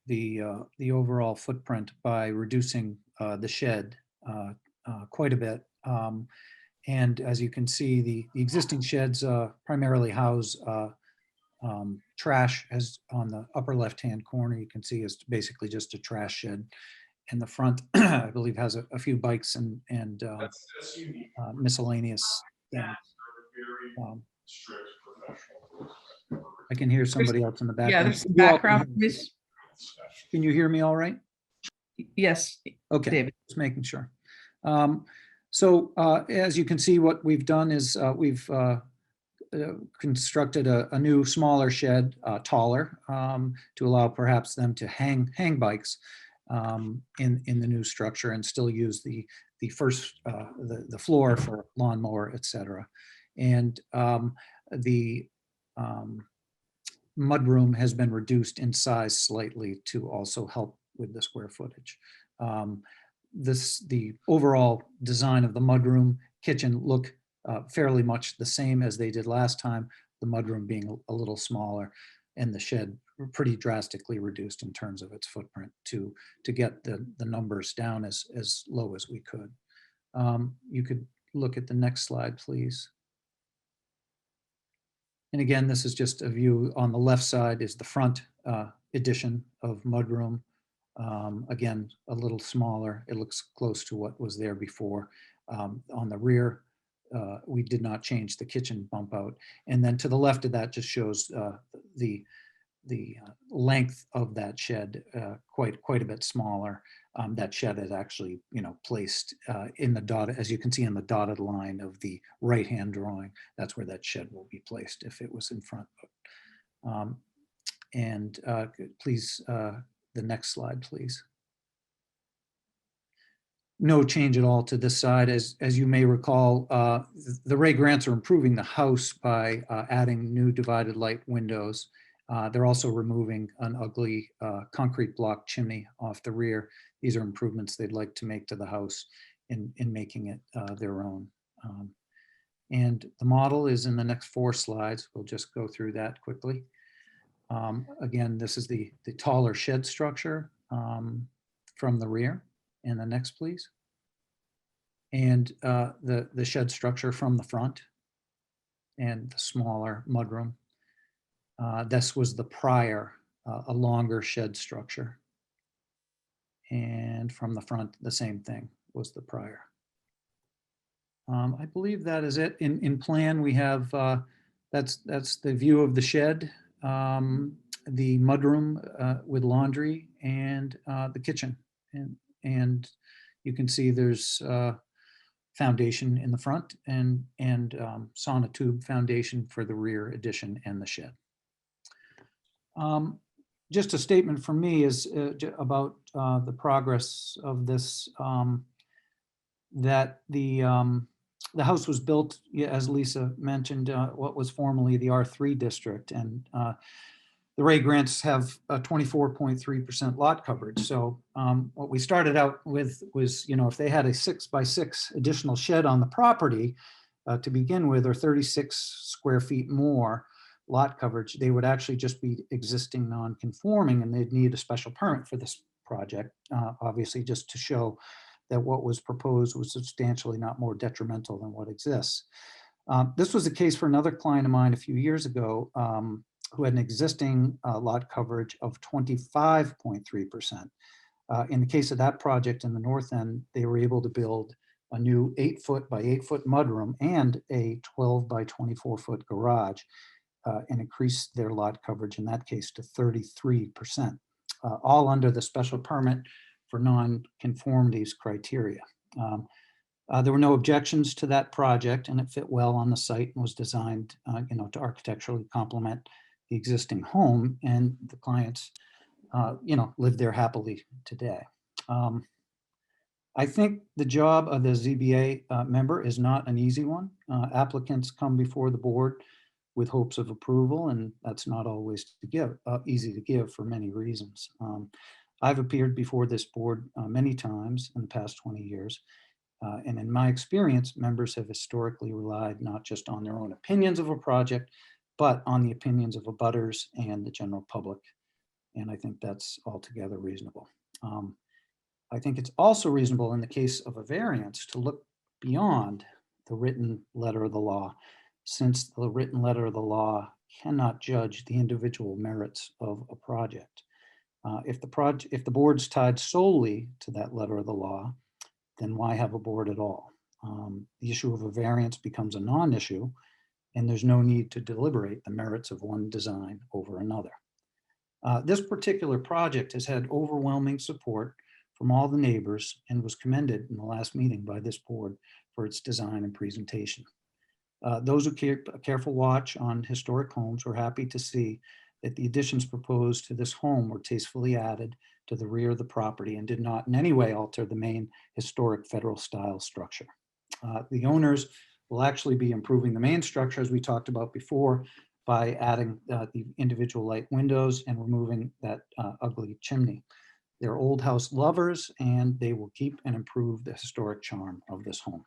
the overall footprint by reducing the shed quite a bit. And as you can see, the existing sheds primarily house trash, as on the upper left-hand corner, you can see is basically just a trash shed. And the front, I believe, has a few bikes and miscellaneous things. I can hear somebody else in the background. Yeah, there's some background. Can you hear me all right? Yes. Okay, David. just making sure. As you can see, what we've done is we've constructed a new smaller shed, taller, to allow perhaps them to hang bikes in the new structure and still use the floor for lawnmower, etc. And the mudroom has been reduced in size slightly to also help with the square footage. The overall design of the mudroom kitchen look fairly much the same as they did last time. the mudroom being a little smaller and the shed pretty drastically reduced in terms of its footprint to get the numbers down as low as we could. You could look at the next slide, please. And again, this is just a view. On the left side is the front addition of mudroom. Again, a little smaller. It looks close to what was there before. On the rear, we did not change the kitchen bump out. And then to the left of that just shows the length of that shed, quite a bit smaller. That shed is actually, placed in the dotted, as you can see in the dotted line of the right-hand drawing. That's where that shed will be placed if it was in front. Please, the next slide, please. No change at all to this side. As you may recall, the Ray grants are improving the house by adding new divided light windows. They're also removing an ugly concrete block chimney off the rear. These are improvements they'd like to make to the house in making it their own. And the model is in the next 4 slides. We'll just go through that quickly. Again, this is the taller shed structure from the rear. And the next, please. And the shed structure from the front and the smaller mudroom. This was the prior, a longer shed structure. And from the front, the same thing was the prior. I believe that is it. In plan, we have, that's the view of the shed, the mudroom with laundry, and the kitchen. And you can see there's foundation in the front and sonotube foundation for the rear addition and the shed. Just a statement from me is about the progress of this, that the house was built, as Lisa mentioned, what was formerly the R3 district, and the Ray grants have a 24.3% lot coverage. So what we started out with was, if they had a 6x6 additional shed on the property to begin with, or 36 square feet more lot coverage, they would actually just be existing non-conforming, and they'd need a special permit for this project, obviously just to show that what was proposed was substantially not more detrimental than what exists. This was the case for another client of mine a few years ago, who had an existing lot coverage of 25.3%. In the case of that project in the north end, they were able to build a new 8-foot by 8-foot mudroom and a 12 by 24-foot garage, and increase their lot coverage in that case to 33%, all under the special permit for non-conformities criteria. There were no objections to that project, and it fit well on the site and was designed, to architecturally complement the existing home, and the clients, live there happily today. I think the job of the ZBA member is not an easy one. Applicants come before the board with hopes of approval, and that's not always easy to give for many reasons. I've appeared before this board many times in the past 20 years. And in my experience, members have historically relied not just on their own opinions of a project, but on the opinions of abutters and the general public. And I think that's altogether reasonable. I think it's also reasonable in the case of a variance to look beyond the written letter of the law, since the written letter of the law cannot judge the individual merits of a project. If the board's tied solely to that letter of the law, then why have a board at all? The issue of a variance becomes a non-issue, and there's no need to deliberate the merits of one design over another. This particular project has had overwhelming support from all the neighbors and was commended in the last meeting by this board for its design and presentation. Those who keep a careful watch on historic homes were happy to see that the additions proposed to this home were tastefully added to the rear of the property and did not in any way alter the main historic federal style structure. The owners will actually be improving the main structure, as we talked about before, by adding the individual light windows and removing that ugly chimney. They're old house lovers, and they will keep and improve the historic charm of this home.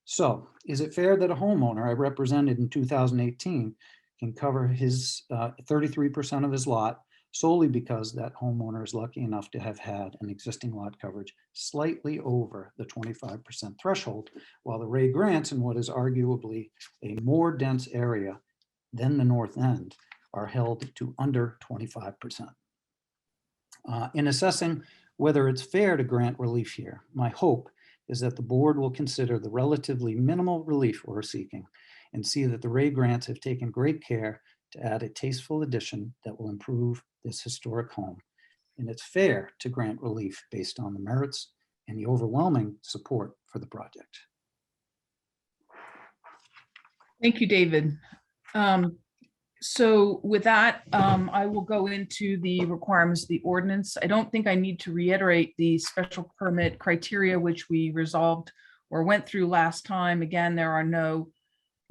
So, is it fair that a homeowner I represented in 2018 can cover his 33% of his lot solely because that homeowner is lucky enough to have had an existing lot coverage slightly over the 25% threshold, while the Ray grants in what is arguably a more dense area than the north end are held to under 25%. In assessing whether it's fair to grant relief here, my hope is that the board will consider the relatively minimal relief we're seeking and see that the Ray grants have taken great care to add a tasteful addition that will improve this historic home. And it's fair to grant relief based on the merits and the overwhelming support for the project. Thank you, David. So with that, I will go into the requirements of the ordinance. I don't think I need to reiterate the special permit criteria which we resolved or went through last time. Again, there are no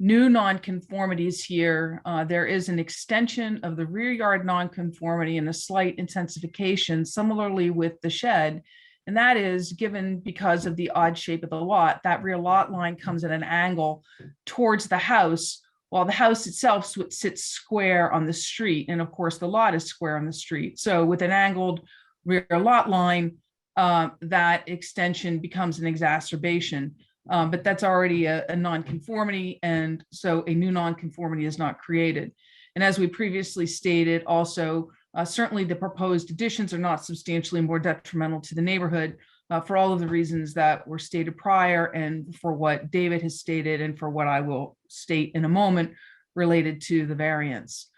new nonconformities here. There is an extension of the rear yard nonconformity and a slight intensification, similarly with the shed. And that is given because of the odd shape of the lot. That rear lot line comes at an angle towards the house, while the house itself sits square on the street. And of course, the lot is square on the street. So with an angled rear lot line, that extension becomes an exacerbation. But that's already a nonconformity, and so a new nonconformity is not created. And as we previously stated, also, certainly the proposed additions are not substantially more detrimental to the neighborhood for all of the reasons that were stated prior, and for what David has stated, and for what I will state in a moment related to the variance.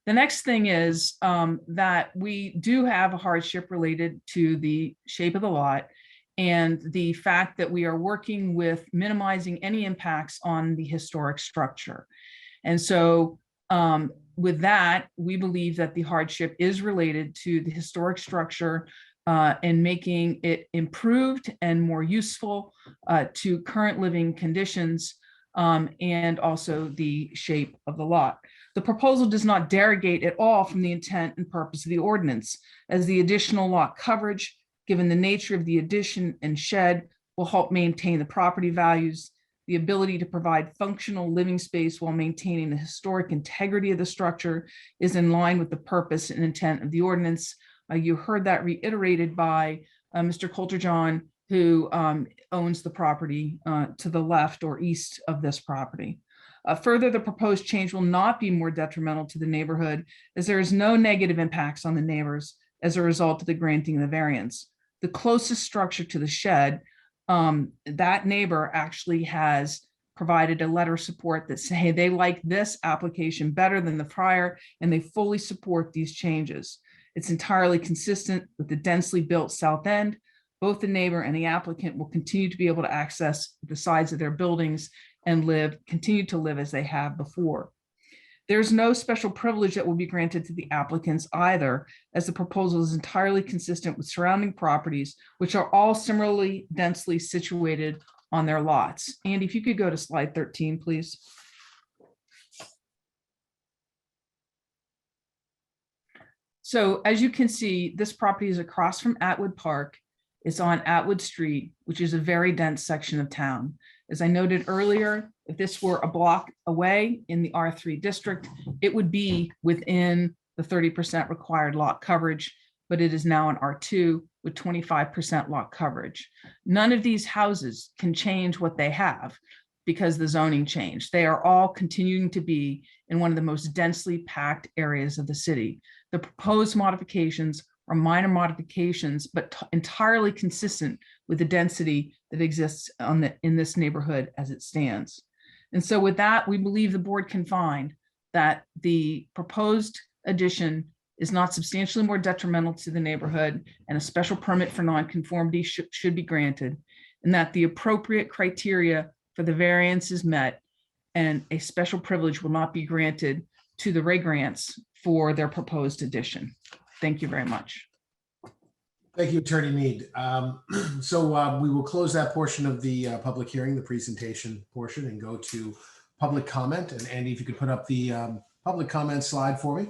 The next thing is that we do have a hardship related to the shape of the lot and the fact that we are working with minimizing any impacts on the historic structure. And so with that, we believe that the hardship is related to the historic structure and making it improved and more useful to current living conditions, and also the shape of the lot. The proposal does not derogate at all from the intent and purpose of the ordinance, as the additional lot coverage, given the nature of the addition and shed, will help maintain the property values. The ability to provide functional living space while maintaining the historic integrity of the structure is in line with the purpose and intent of the ordinance. You heard that reiterated by Mr. Coulter-John, who owns the property to the left or east of this property. Further, the proposed change will not be more detrimental to the neighborhood, as there is no negative impacts on the neighbors as a result of the granting of the variance. The closest structure to the shed, that neighbor actually has provided a letter of support that say, hey, they like this application better than the prior, and they fully support these changes. It's entirely consistent with the densely built south end. Both the neighbor and the applicant will continue to be able to access the sides of their buildings and continue to live as they have before. There's no special privilege that will be granted to the applicants either, as the proposal is entirely consistent with surrounding properties, which are all similarly densely situated on their lots. Andy, if you could go to slide 13, please. So as you can see, this property is across from Atwood Park. It's on Atwood Street, which is a very dense section of town. As I noted earlier, if this were a block away in the R3 district, it would be within the 30% required lot coverage, but it is now an R2 with 25% lot coverage. None of these houses can change what they have because the zoning changed. They are all continuing to be in one of the most densely packed areas of the city. The proposed modifications are minor modifications, but entirely consistent with the density that exists in this neighborhood as it stands. And so with that, we believe the board can find that the proposed addition is not substantially more detrimental to the neighborhood, and a special permit for nonconformity should be granted, and that the appropriate criteria for the variance is met, and a special privilege will not be granted to the Ray grants for their proposed addition. Thank you very much. Thank you, Attorney Mead. So we will close that portion of the public hearing, the presentation portion, and go to public comment. And Andy, if you could put up the public comment slide for me.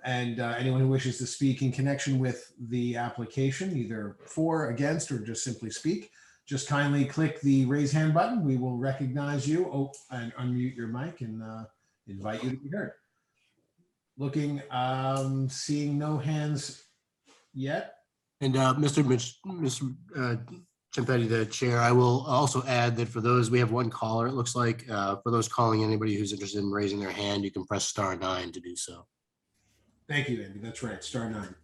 And anyone who wishes to speak in connection with the application, either for, against, or just simply speak, just kindly click the raise hand button. We will recognize you and unmute your mic and invite you to be heard. Looking, seeing no hands yet. And Mr. Champetti, the chair, I will also add that for those, we have one caller, it looks like. For those calling, anybody who's interested in raising their hand, you can press *9 to do so. Thank you, Andy. That's right, *9.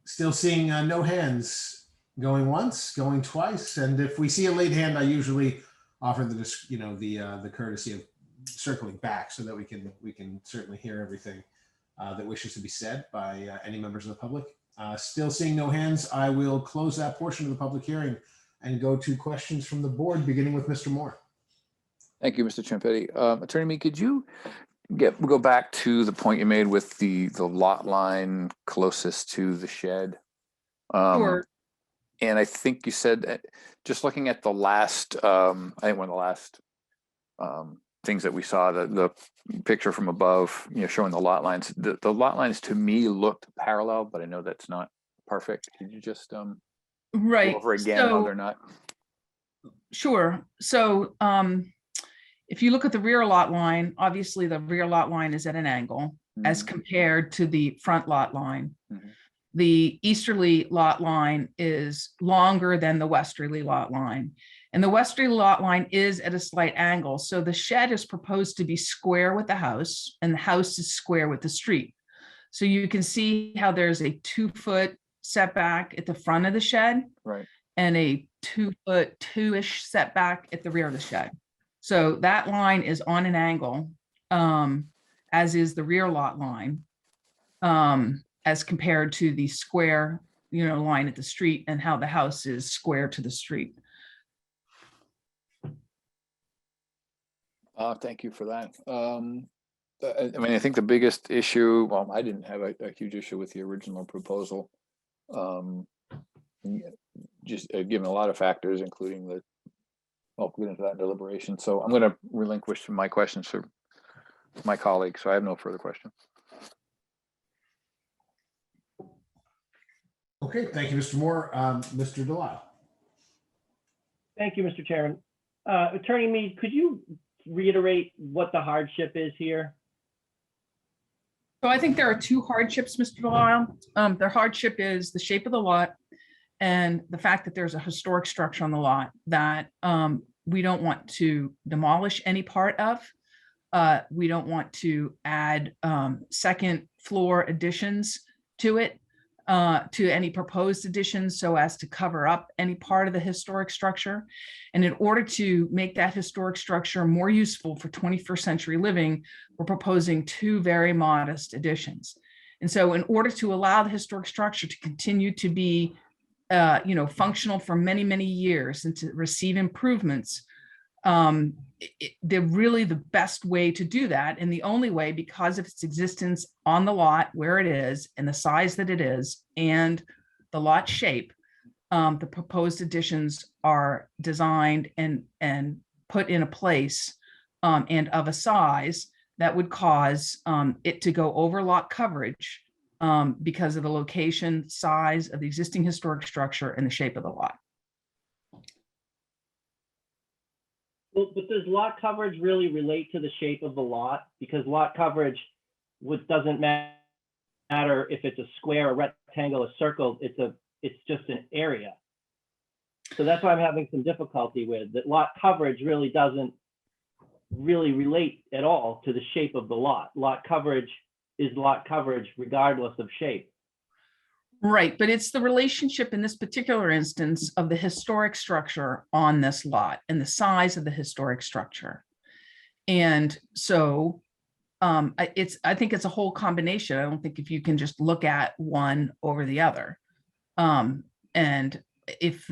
Still seeing no hands going once, going twice. And if we see a late hand, I usually offer the courtesy of circling back so that we can certainly hear everything that wishes to be said by any members of the public. Still seeing no hands, I will close that portion of the public hearing and go to questions from the board, beginning with Mr. Moore. Thank you, Mr. Champetti. Attorney Mee, could you go back to the point you made with the lot line closest to the shed? Sure. And I think you said, just looking at the last, I think one of the last things that we saw, the picture from above, showing the lot lines. The lot lines to me looked parallel, but I know that's not perfect. Could you just Right. go over again how they're not? Sure. So if you look at the rear lot line, obviously the rear lot line is at an angle as compared to the front lot line. The easterly lot line is longer than the westerly lot line. And the westerly lot line is at a slight angle. So the shed is proposed to be square with the house, and the house is square with the street. So you can see how there's a 2-foot setback at the front of the shed, Right. and a 2-foot 2-ish setback at the rear of the shed. So that line is on an angle, as is the rear lot line, as compared to the square, line at the street, and how the house is square to the street. Thank you for that. I mean, I think the biggest issue, well, I didn't have a huge issue with the original proposal. Just given a lot of factors, including we'll get into that in deliberation. So I'm going to relinquish my questions for my colleagues. So I have no further questions. Okay, thank you, Mr. Moore. Mr. Delisle. Thank you, Mr. Chairman. Attorney Mead, could you reiterate what the hardship is here? So I think there are two hardships, Mr. Delisle. Their hardship is the shape of the lot and the fact that there's a historic structure on the lot that we don't want to demolish any part of. We don't want to add second floor additions to it, to any proposed additions, so as to cover up any part of the historic structure. And in order to make that historic structure more useful for 21st century living, we're proposing two very modest additions. And so in order to allow the historic structure to continue to be functional for many, many years and to receive improvements, they're really the best way to do that. And the only way, because of its existence on the lot where it is and the size that it is and the lot shape, the proposed additions are designed and put in a place and of a size that would cause it to go over lot coverage because of the location, size of the existing historic structure, and the shape of the lot. Well, but does lot coverage really relate to the shape of the lot? Because lot coverage doesn't matter if it's a square, a rectangle, a circle. It's just an area. So that's why I'm having some difficulty with that. Lot coverage really doesn't really relate at all to the shape of the lot. Lot coverage is lot coverage regardless of shape. Right, but it's the relationship in this particular instance of the historic structure on this lot and the size of the historic structure. And so I think it's a whole combination. I don't think if you can just look at one over the other. And if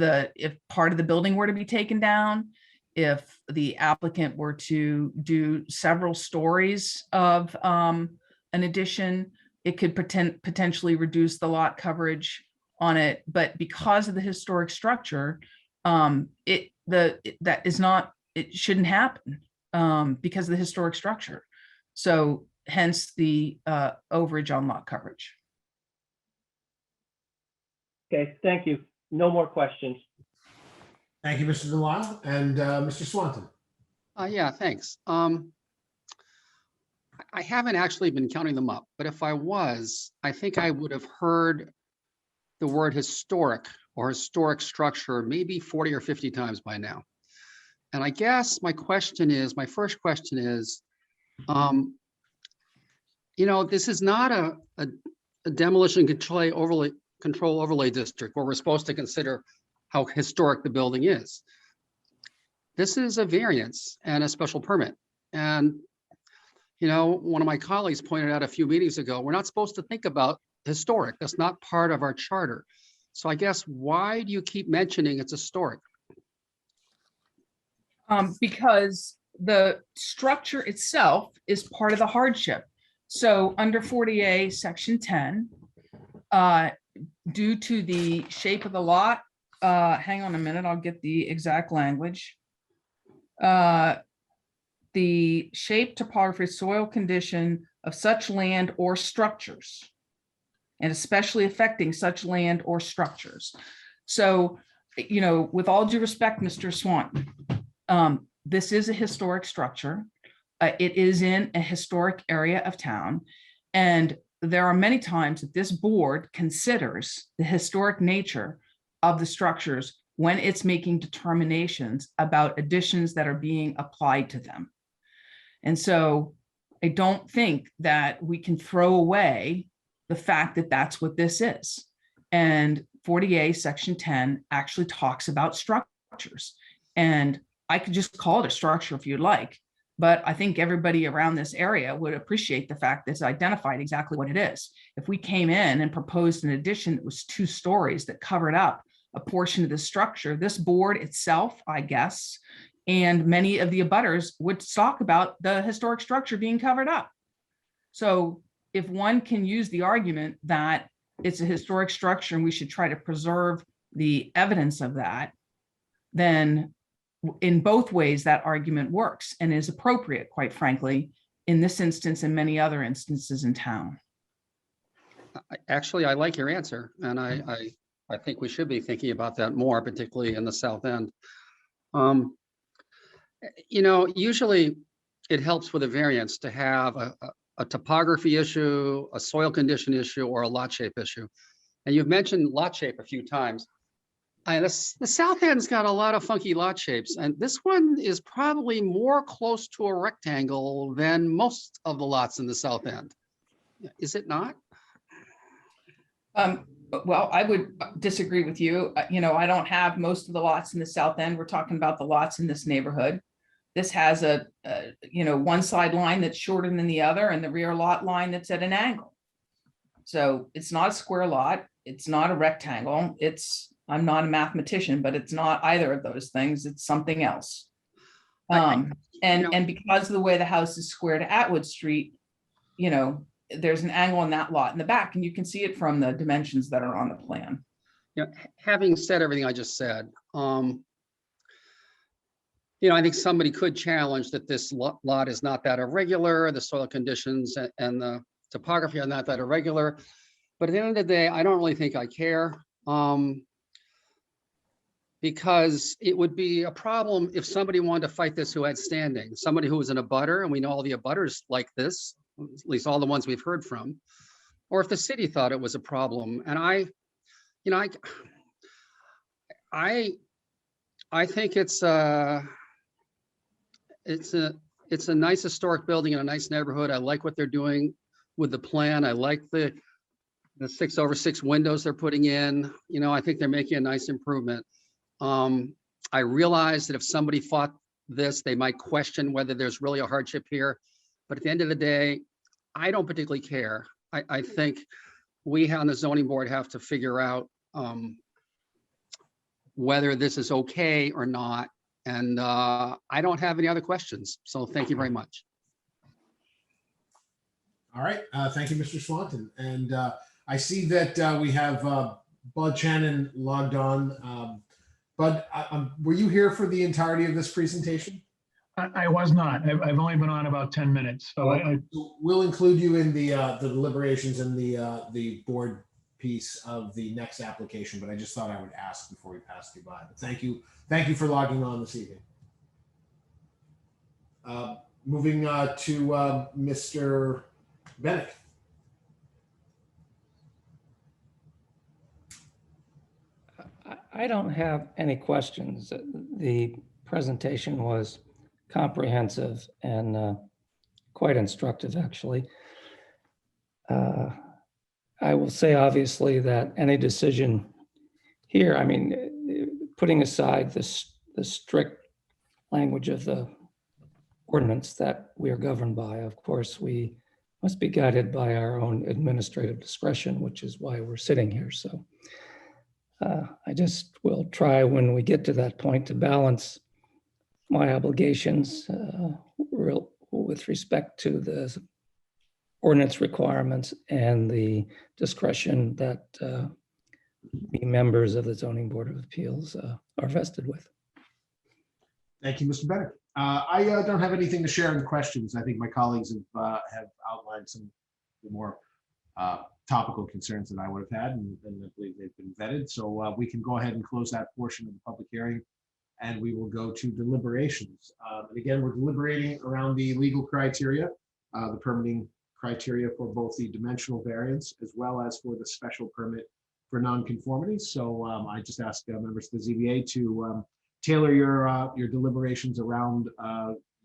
part of the building were to be taken down, if the applicant were to do several stories of an addition, it could potentially reduce the lot coverage on it. But because of the historic structure, it shouldn't happen because of the historic structure. So hence the overage on lot coverage. Okay, thank you. No more questions. Thank you, Mr. Delisle. And Mr. Swanton. Yeah, thanks. I haven't actually been counting them up, but if I was, I think I would have heard the word historic or historic structure maybe 40 or 50 times by now. And I guess my first question is, this is not a demolition control overlay district where we're supposed to consider how historic the building is. This is a variance and a special permit. And, one of my colleagues pointed out a few meetings ago, we're not supposed to think about historic. That's not part of our charter. So I guess, why do you keep mentioning it's historic? Because the structure itself is part of the hardship. So under 40A, section 10, due to the shape of the lot, hang on a minute, I'll get the exact language. The shape, topography, soil condition of such land or structures, and especially affecting such land or structures. So, with all due respect, Mr. Swanton, this is a historic structure. It is in a historic area of town. And there are many times that this board considers the historic nature of the structures when it's making determinations about additions that are being applied to them. And so I don't think that we can throw away the fact that that's what this is. And 40A section 10 actually talks about structures. And I could just call it a structure if you'd like, but I think everybody around this area would appreciate the fact that it's identified exactly what it is. If we came in and proposed an addition that was 2 stories that covered up a portion of the structure, this board itself, I guess, and many of the abutters would talk about the historic structure being covered up. So if one can use the argument that it's a historic structure and we should try to preserve the evidence of that, then in both ways, that argument works and is appropriate, quite frankly, in this instance and many other instances in town. Actually, I like your answer, and I think we should be thinking about that more, particularly in the South End. Usually it helps with a variance to have a topography issue, a soil condition issue, or a lot shape issue. And you've mentioned lot shape a few times. The South End's got a lot of funky lot shapes, and this one is probably more close to a rectangle than most of the lots in the South End. Is it not? Well, I would disagree with you. I don't have most of the lots in the South End. We're talking about the lots in this neighborhood. This has a one side line that's shorter than the other and the rear lot line that's at an angle. So it's not a square lot. It's not a rectangle. I'm not a mathematician, but it's not either of those things. It's something else. And because of the way the house is square to Atwood Street, there's an angle on that lot in the back, and you can see it from the dimensions that are on the plan. Having said everything I just said, I think somebody could challenge that this lot is not that irregular, the soil conditions and the topography are not that irregular. But at the end of the day, I don't really think I care. Because it would be a problem if somebody wanted to fight this who had standing, somebody who was an abutter, and we know all the abutters like this, at least all the ones we've heard from, or if the city thought it was a problem. And I think it's a nice historic building in a nice neighborhood. I like what they're doing with the plan. I like the 6/6 windows they're putting in. I think they're making a nice improvement. I realize that if somebody fought this, they might question whether there's really a hardship here. But at the end of the day, I don't particularly care. I think we on the zoning board have to figure out whether this is okay or not. And I don't have any other questions. So thank you very much. All right. Thank you, Mr. Swanton. And I see that we have Bud Shannon logged on. Bud, were you here for the entirety of this presentation? I was not. I've only been on about 10 minutes. So we'll include you in the deliberations and the board piece of the next application, but I just thought I would ask before we passed you by. But thank you for logging on this evening. Moving to Mr. Bennett. I don't have any questions. The presentation was comprehensive and quite instructive, actually. I will say, obviously, that any decision here, I mean, putting aside the strict language of the ordinance that we are governed by, of course, we must be guided by our own administrative discretion, which is why we're sitting here. So I just will try when we get to that point to balance my obligations with respect to the ordinance requirements and the discretion that the members of the Zoning Board of Appeals are vested with. Thank you, Mr. Bennett. I don't have anything to share in questions. I think my colleagues have outlined some more topical concerns that I would have had, and I believe they've been vetted. So we can go ahead and close that portion of the public hearing, and we will go to deliberations. And again, we're deliberating around the legal criteria, the permitting criteria for both the dimensional variance as well as for the special permit for nonconformity. So I just ask members of the ZBA to tailor your deliberations around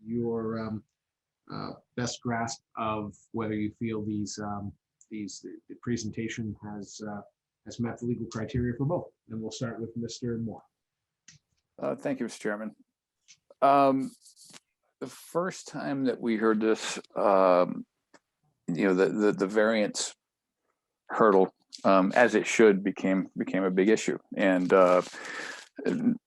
your best grasp of whether you feel the presentation has met the legal criteria for both. And we'll start with Mr. Moore. Thank you, Mr. Chairman. The first time that we heard this, the variance hurdle, as it should, became a big issue. And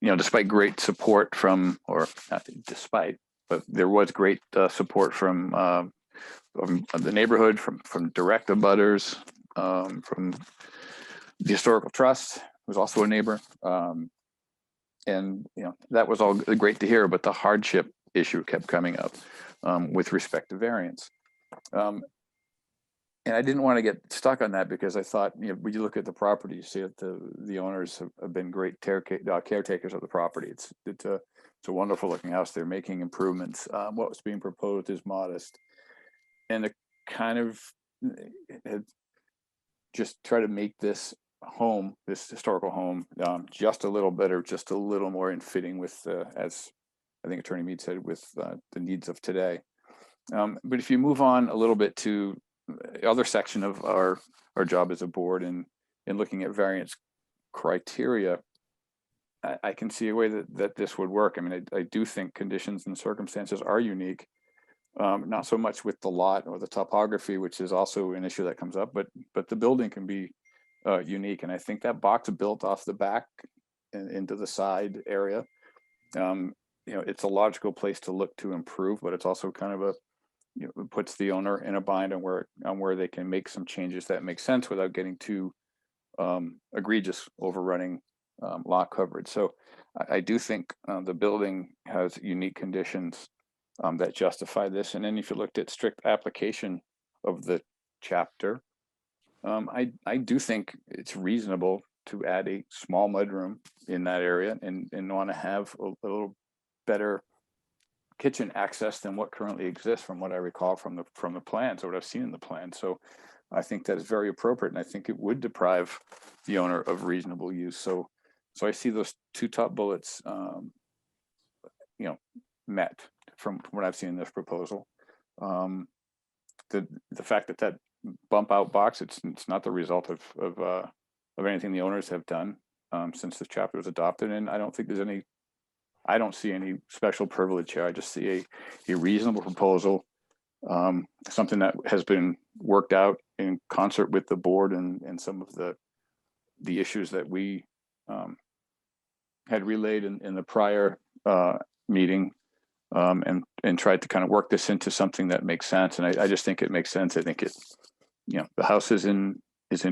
despite great support from, or not despite, but there was great support from the neighborhood, from direct abutters, from the Historical Trust, who's also a neighbor. And that was all great to hear, but the hardship issue kept coming up with respect to variance. And I didn't want to get stuck on that because I thought, when you look at the property, you see that the owners have been great caretakers of the property. It's a wonderful looking house. They're making improvements. What was being proposed is modest, and to kind of just try to make this home, this historical home, just a little better, just a little more in fitting with, as I think Attorney Mead said, with the needs of today. But if you move on a little bit to the other section of our job as a board and in looking at variance criteria, I can see a way that this would work. I mean, I do think conditions and circumstances are unique, not so much with the lot or the topography, which is also an issue that comes up, but the building can be unique. And I think that box built off the back and into the side area, it's a logical place to look to improve, but it's also kind of puts the owner in a bind on where they can make some changes that make sense without getting too egregious overrunning lot coverage. So I do think the building has unique conditions that justify this. And then if you looked at strict application of the chapter, I do think it's reasonable to add a small mudroom in that area and want to have a little better kitchen access than what currently exists, from what I recall from the plans or what I've seen in the plan. So I think that is very appropriate, and I think it would deprive the owner of reasonable use. So I see those two top bullets, met from what I've seen in this proposal. The fact that bump out box, it's not the result of anything the owners have done since this chapter was adopted, and I don't think I don't see any special privilege here. I just see a reasonable proposal, something that has been worked out in concert with the board and some of the issues that we had relayed in the prior meeting, and tried to kind of work this into something that makes sense. And I just think it makes sense. I think the house is in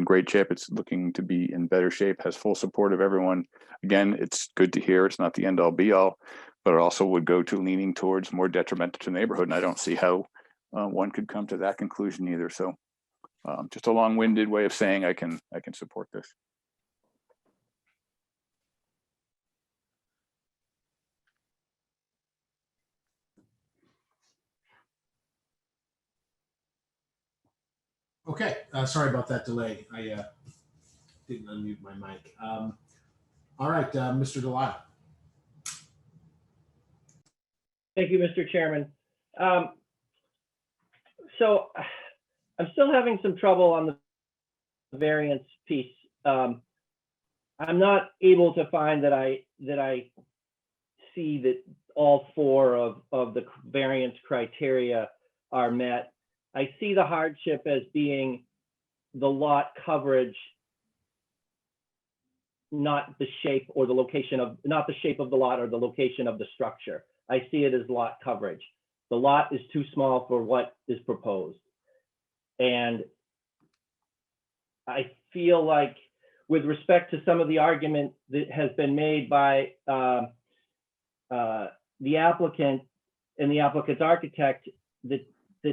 great shape. It's looking to be in better shape, has full support of everyone. Again, it's good to hear. It's not the end all be all, but it also would go to leaning towards more detrimental to the neighborhood. And I don't see how one could come to that conclusion either. So just a long-winded way of saying I can support this. Okay, sorry about that delay. I didn't unmute my mic. All right, Mr. Delisle. Thank you, Mr. Chairman. So I'm still having some trouble on the variance piece. I'm not able to find that I see that all four of the variance criteria are met. I see the hardship as being the lot coverage, not the shape or the location of, not the shape of the lot or the location of the structure. I see it as lot coverage. The lot is too small for what is proposed. And I feel like with respect to some of the argument that has been made by the applicant and the applicant's architect, that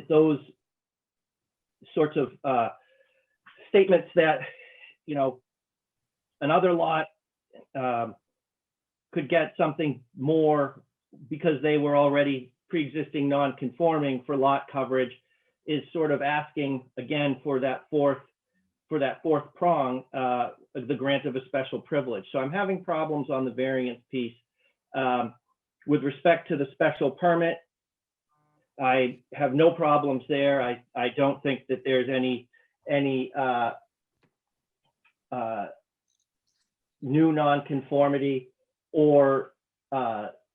those sorts of statements that, you know, another lot could get something more because they were already pre-existing non-conforming for lot coverage is sort of asking again for that fourth prong, the grant of a special privilege. So I'm having problems on the variance piece. With respect to the special permit, I have no problems there. I don't think that there's any new nonconformity or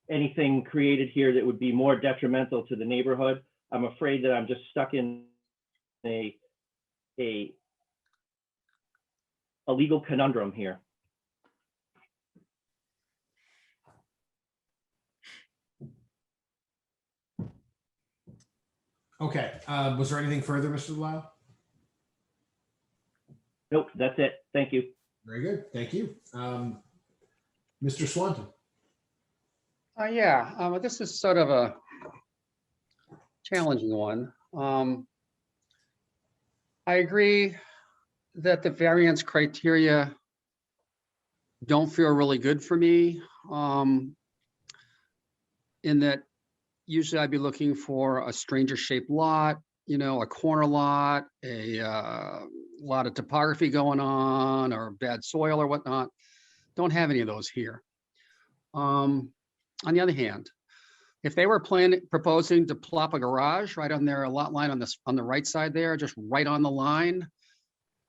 anything created here that would be more detrimental to the neighborhood. I'm afraid that I'm just stuck in a legal conundrum here. Okay, was there anything further, Mr. Delisle? Nope, that's it. Thank you. Very good, thank you. Mr. Swanton. Yeah, this is sort of a challenging one. I agree that the variance criteria don't feel really good for me. In that usually I'd be looking for a stranger shaped lot, you know, a corner lot, a lot of topography going on or bad soil or whatnot. Don't have any of those here. On the other hand, if they were proposing to plop a garage right on their lot line on the right side there, just right on the line,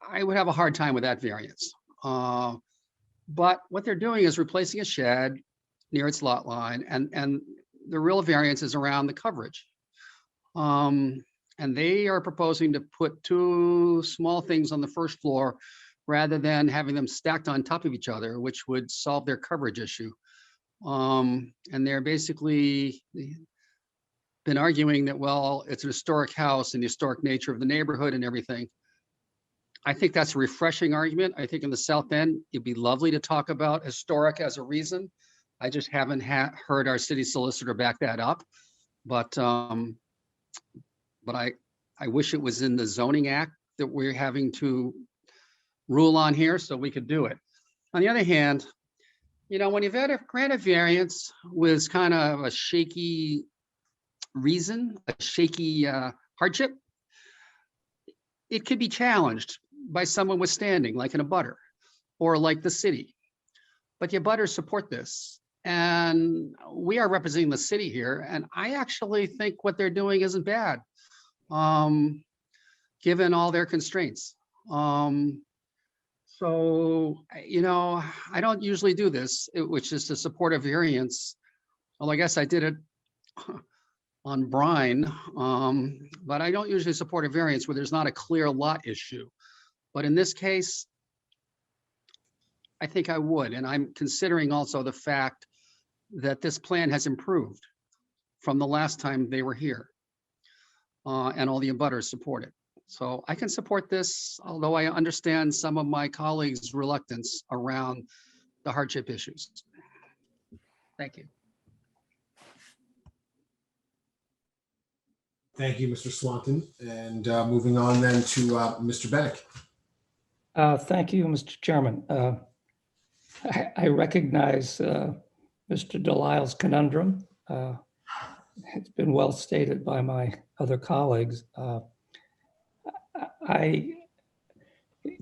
I would have a hard time with that variance. But what they're doing is replacing a shed near its lot line, and the real variance is around the coverage. And they are proposing to put two small things on the first floor rather than having them stacked on top of each other, which would solve their coverage issue. And they're basically been arguing that, well, it's an historic house and the historic nature of the neighborhood and everything. I think that's a refreshing argument. I think in the South End, it'd be lovely to talk about historic as a reason. I just haven't heard our city solicitor back that up. But I wish it was in the zoning act that we're having to rule on here so we could do it. On the other hand, you know, when you've had a grant of variance with kind of a shaky reason, a shaky hardship, it could be challenged by someone with standing, like an abutter or like the city. But the abutters support this. And we are representing the city here. And I actually think what they're doing isn't bad, given all their constraints. So, you know, I don't usually do this, which is to support a variance. Well, I guess I did it on Brine, but I don't usually support a variance where there's not a clear lot issue. But in this case, I think I would. And I'm considering also the fact that this plan has improved from the last time they were here. And all the abutters support it. So I can support this, although I understand some of my colleagues' reluctance around the hardship issues. Thank you. Thank you, Mr. Swanton. And moving on then to Mr. Bennett. Thank you, Mr. Chairman. I recognize Mr. Delisle's conundrum. It's been well stated by my other colleagues.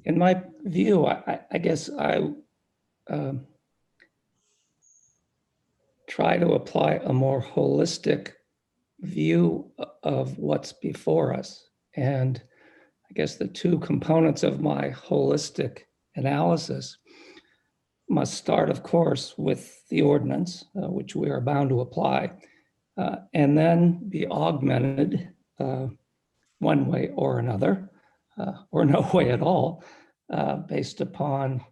in my view, I guess I try to apply a more holistic view of what's before us. And I guess the two components of my holistic analysis must start, of course, with the ordinance, which we are bound to apply, and then be augmented one way or another, or no way at all, based upon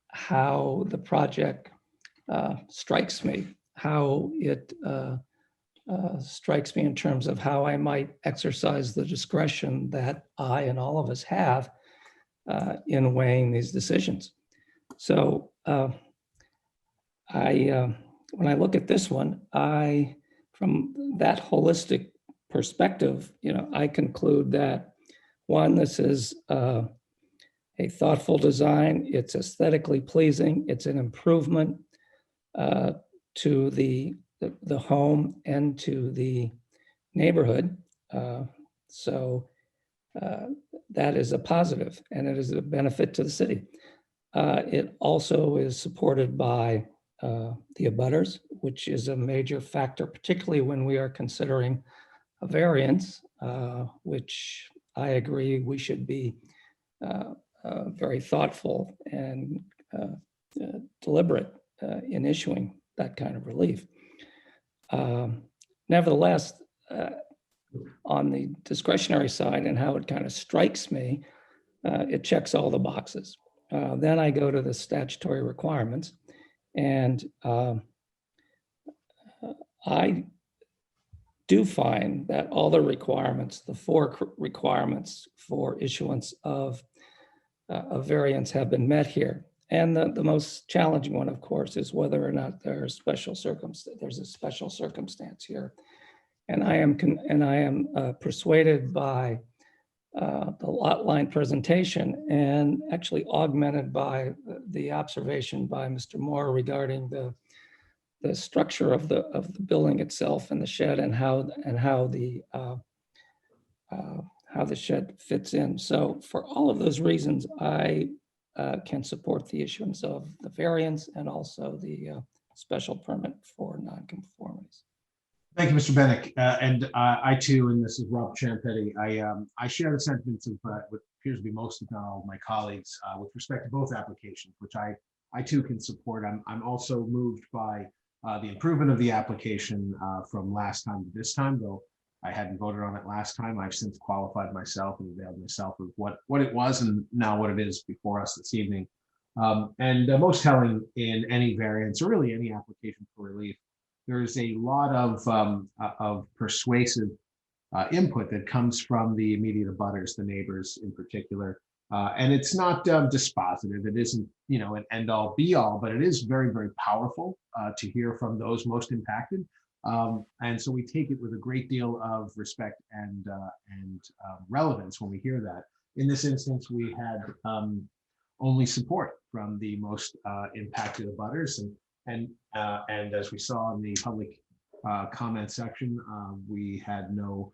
how the project strikes me, how it strikes me in terms of how I might exercise the discretion that I and all of us have in weighing these decisions. So when I look at this one, from that holistic perspective, I conclude that, one, this is a thoughtful design. It's aesthetically pleasing. It's an improvement to the home and to the neighborhood. So that is a positive, and it is a benefit to the city. It also is supported by the abutters, which is a major factor, particularly when we are considering a variance, which I agree we should be very thoughtful and deliberate in issuing that kind of relief. Nevertheless, on the discretionary side and how it kind of strikes me, it checks all the boxes. Then I go to the statutory requirements, and I do find that all the requirements, the four requirements for issuance of a variance, have been met here. And the most challenging one, of course, is whether or not there's a special circumstance here. And I am persuaded by the lot line presentation, and actually augmented by the observation by Mr. Moore regarding the structure of the building itself and the shed, and how the shed fits in. So for all of those reasons, I can support the issuance of the variance and also the special permit for nonconformities. Thank you, Mr. Bennett. And I too, and this is Rob Champetti, I share the sentiments of what appears to be most, if not all, of my colleagues with respect to both applications, which I too can support. I'm also moved by the improvement of the application from last time to this time, though I hadn't voted on it last time. I've since qualified myself and availed myself of what it was and now what it is before us this evening. And most telling in any variance, or really any application for relief, there's a lot of persuasive input that comes from the immediate abutters, the neighbors in particular. And it's not dispositive. It isn't, an end all be all, but it is very, very powerful to hear from those most impacted. And so we take it with a great deal of respect and relevance when we hear that. In this instance, we had only support from the most impacted abutters, and as we saw in the public comment section, we had no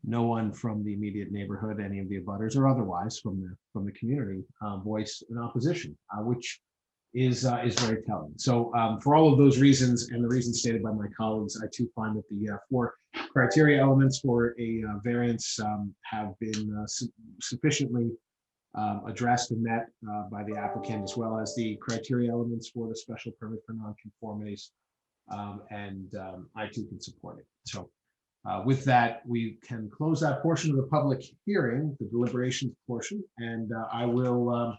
one from the immediate neighborhood, any of the abutters or otherwise from the community, voice in opposition, which is very telling. So for all of those reasons and the reasons stated by my colleagues, I too find that the four criteria elements for a variance have been sufficiently addressed and met by the applicant, as well as the criteria elements for the special permit for nonconformities, and I too can support it. So with that, we can close that portion of the public hearing, the deliberations portion, and I will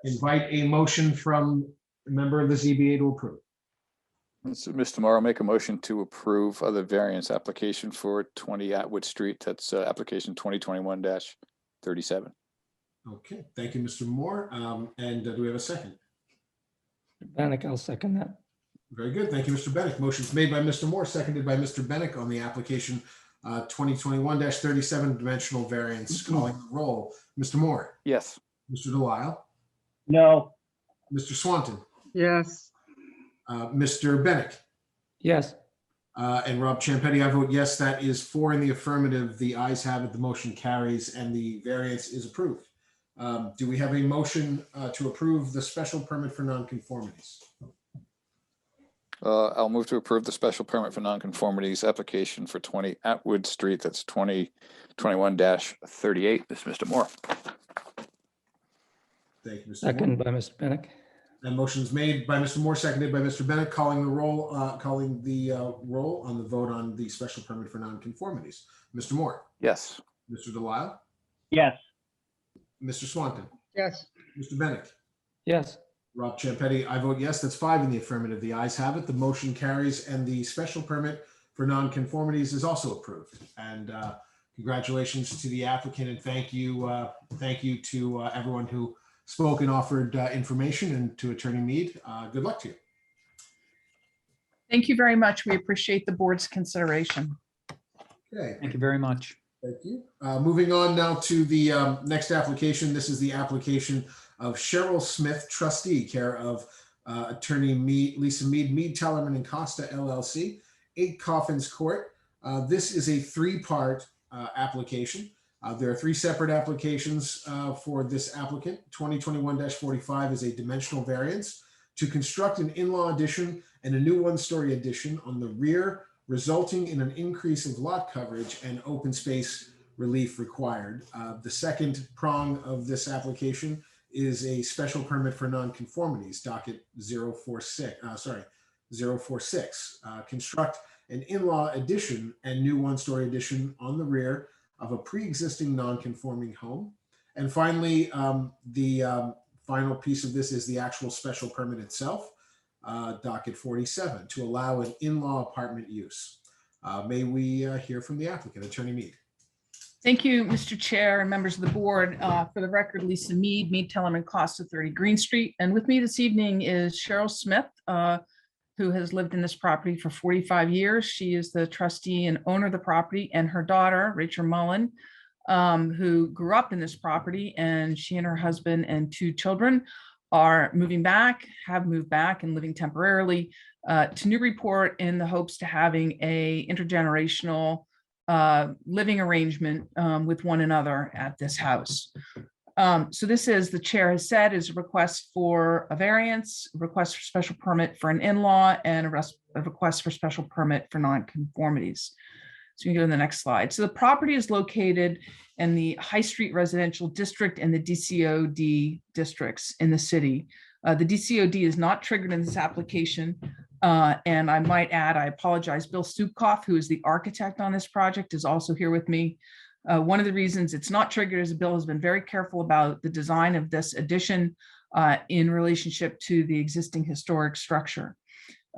invite a motion from a member of the ZBA to approve. So Mr. Morrow, make a motion to approve of the variance application for 20 Atwood Street. That's application 2021-37. Okay, thank you, Mr. Moore. And do we have a second? Bennett, I'll second that. Very good. Thank you, Mr. Bennett. Motion's made by Mr. Moore, seconded by Mr. Bennett on the application 2021-37 dimensional variance. Calling the roll. Mr. Moore. Yes. Mr. Delisle. No. Mr. Swanton. Yes. Mr. Bennett. Yes. And Rob Champetti, I vote yes. That is 4 in the affirmative. The ayes have it. The motion carries and the variance is approved. Do we have a motion to approve the special permit for nonconformities? I'll move to approve the special permit for nonconformities application for 20 Atwood Street. That's 2021-38. This is Mr. Moore. Thank you, Mr. Moore. Second by Mr. Bennett. And motion's made by Mr. Moore, seconded by Mr. Bennett, calling the roll on the vote on the special permit for nonconformities. Mr. Moore, Yes. Mr. Delisle, Yes. Mr. Swanton, Yes. Mr. Bennett, Yes. Rob Champetti, I vote yes. That's 5 in the affirmative. The ayes have it. The motion carries and the special permit for nonconformities is also approved. And congratulations to the applicant and thank you to everyone who spoke and offered information, and to Attorney Mead. Good luck to you. Thank you very much. We appreciate the board's consideration. Okay. Thank you very much. Thank you. Moving on now to the next application. This is the application of Cheryl Smith, trustee, care of Attorney Lisa Mead, Mead, Tellerman and Costa LLC, 8 Coffins Court. This is a 3-part application. There are 3 separate applications for this applicant. 2021-45 is a dimensional variance to construct an in-law addition and a new 1-story addition on the rear, resulting in an increase of lot coverage and open space relief required. The second prong of this application is a special permit for nonconformities, docket 046. Construct an in-law addition and new 1-story addition on the rear of a pre-existing non-conforming home. And finally, the final piece of this is the actual special permit itself, docket 47, to allow an in-law apartment use. May we hear from the applicant, Attorney Mead. Thank you, Mr. Chair and members of the board. For the record, Lisa Mead, Mead, Tellerman, Costa, 30 Green Street. And with me this evening is Cheryl Smith, who has lived in this property for 45 years. She is the trustee and owner of the property, and her daughter, Rachel Mullen, who grew up in this property, and she and her husband and 2 children have moved back and living temporarily to Newburyport in the hopes to having a intergenerational living arrangement with one another at this house. So this is, the chair has said, is a request for a variance, a request for special permit for an in-law, and a request for special permit for nonconformities. So you can go to the next slide. So the property is located in the High Street Residential District and the DCOD districts in the city. The DCOD is not triggered in this application. And I might add, I apologize, Bill Supkoff, who is the architect on this project, is also here with me. One of the reasons it's not triggered is Bill has been very careful about the design of this addition in relationship to the existing historic structure.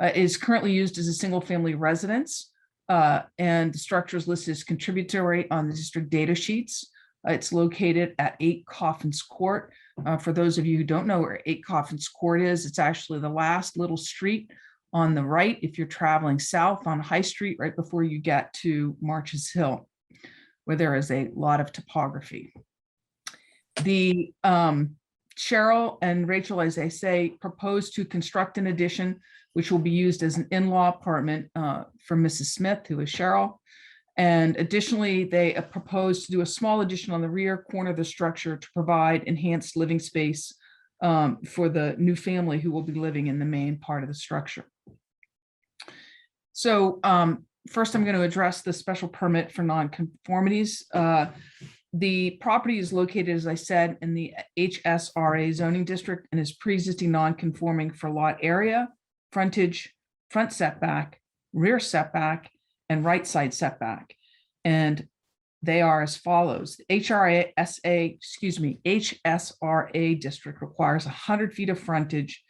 It is currently used as a single-family residence, and the structure is listed as contributory on the district data sheets. It's located at 8 Coffins Court. For those of you who don't know where 8 Coffins Court is, it's actually the last little street on the right if you're traveling south on High Street, right before you get to Marches Hill, where there is a lot of topography. The Cheryl and Rachel, as I say, propose to construct an addition which will be used as an in-law apartment for Mrs. Smith, who is Cheryl. And additionally, they propose to do a small addition on the rear corner of the structure to provide enhanced living space for the new family who will be living in the main part of the structure. So first, I'm going to address the special permit for nonconformities. The property is located, as I said, in the HSRA zoning district and is pre-existing nonconforming for lot area, frontage, front setback, rear setback, and right side setback. And they are as follows. HSRA district requires 100 feet of frontage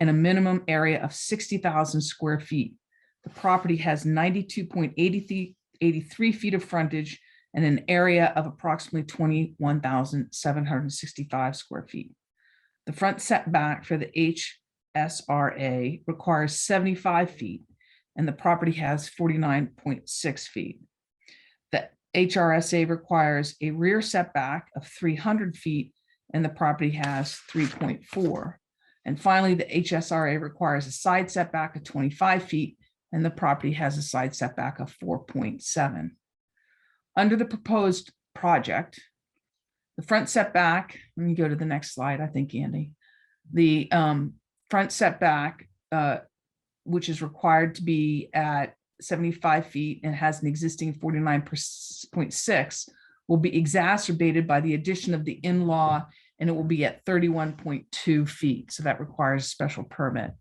and a minimum area of 60,000 square feet. The property has 92.83 feet of frontage and an area of approximately 21,765 square feet. The front setback for the HSRA requires 75 feet, and the property has 49.6 feet. The HRSA requires a rear setback of 300 feet, and the property has 3.4. And finally, the HSRA requires a side setback of 25 feet, and the property has a side setback of 4.7. Under the proposed project, the front setback, let me go to the next slide, I think, Andy. The front setback, which is required to be at 75 feet and has an existing 49.6, will be exacerbated by the addition of the in-law, and it will be at 31.2 feet. So that requires a special permit.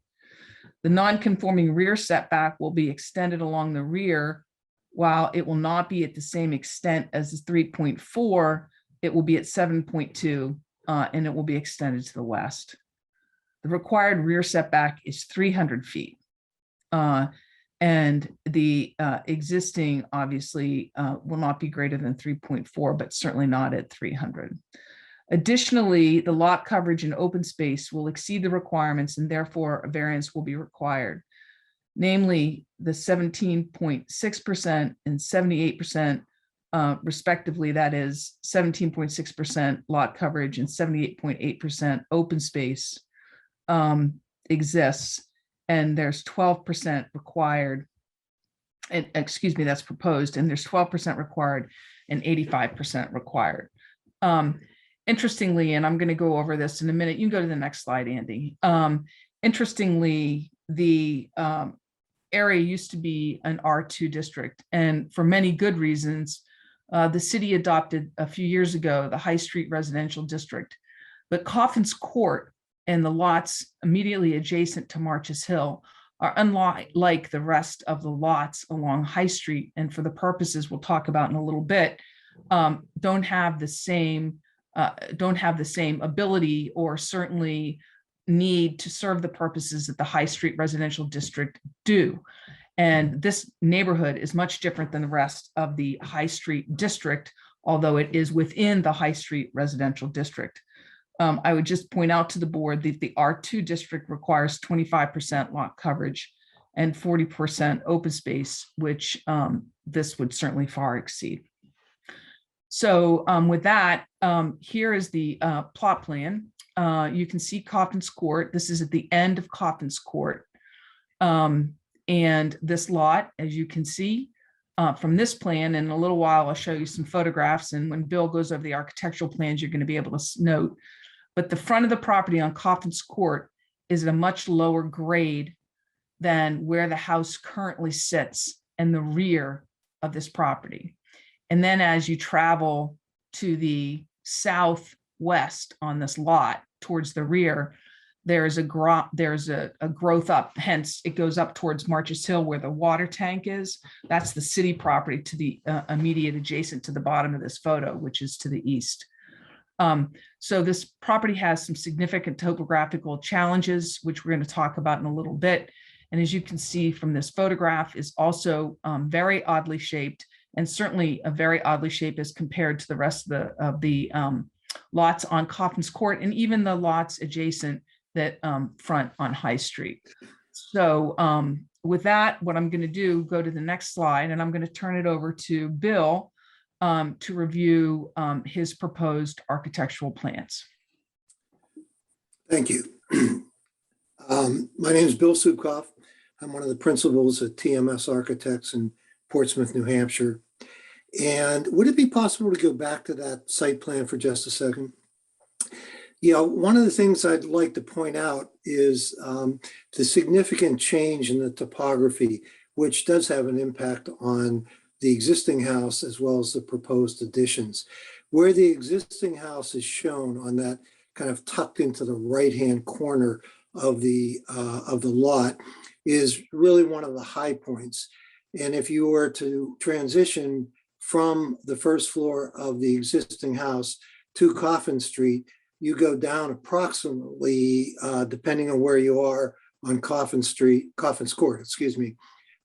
The non-conforming rear setback will be extended along the rear. While it will not be at the same extent as the 3.4, it will be at 7.2, and it will be extended to the west. The required rear setback is 300 feet. And the existing, obviously, will not be greater than 3.4, but certainly not at 300. Additionally, the lot coverage in open space will exceed the requirements, and therefore a variance will be required. Namely, the 17.6% and 78%, respectively, that is 17.6% lot coverage and 78.8% open space exists, and there's 12% required, and excuse me, that's proposed, and there's 12% required and 85% required. Interestingly, and I'm going to go over this in a minute, you can go to the next slide, Andy. Interestingly, the area used to be an R2 district, and for many good reasons, the city adopted a few years ago the High Street Residential District. But Coffin's Court and the lots immediately adjacent to Marches Hill are unlike the rest of the lots along High Street, and for the purposes we'll talk about in a little bit, don't have the same ability or certainly need to serve the purposes that the High Street Residential District do. And this neighborhood is much different than the rest of the High Street District, although it is within the High Street Residential District. I would just point out to the board that the R2 district requires 25% lot coverage and 40% open space, which this would certainly far exceed. So with that, here is the plot plan. You can see Coffin's Court. This is at the end of Coffin's Court. And this lot, as you can see from this plan, in a little while, I'll show you some photographs. And when Bill goes over the architectural plans, you're going to be able to note. But the front of the property on Coffin's Court is at a much lower grade than where the house currently sits and the rear of this property. And then as you travel to the southwest on this lot towards the rear, there's a growth up, hence it goes up towards Marches Hill where the water tank is. That's the city property to the immediate adjacent to the bottom of this photo, which is to the east. So this property has some significant topographical challenges, which we're going to talk about in a little bit. And as you can see from this photograph, is also very oddly shaped, and certainly a very oddly shaped as compared to the rest of the lots on Coffin's Court, and even the lots adjacent that front on High Street. So with that, what I'm going to do, go to the next slide, and I'm going to turn it over to Bill to review his proposed architectural plans. Thank you. My name is Bill Subkoff. I'm one of the principals at TMS Architects in Portsmouth, New Hampshire. And would it be possible to go back to that site plan for just a second? Yeah, one of the things I'd like to point out is the significant change in the topography, which does have an impact on the existing house as well as the proposed additions. Where the existing house is shown on that kind of tucked into the right-hand corner of the lot is really one of the high points. And if you were to transition from the first floor of the existing house to Coffin Street, you go down approximately, depending on where you are on Coffin's Court, excuse me,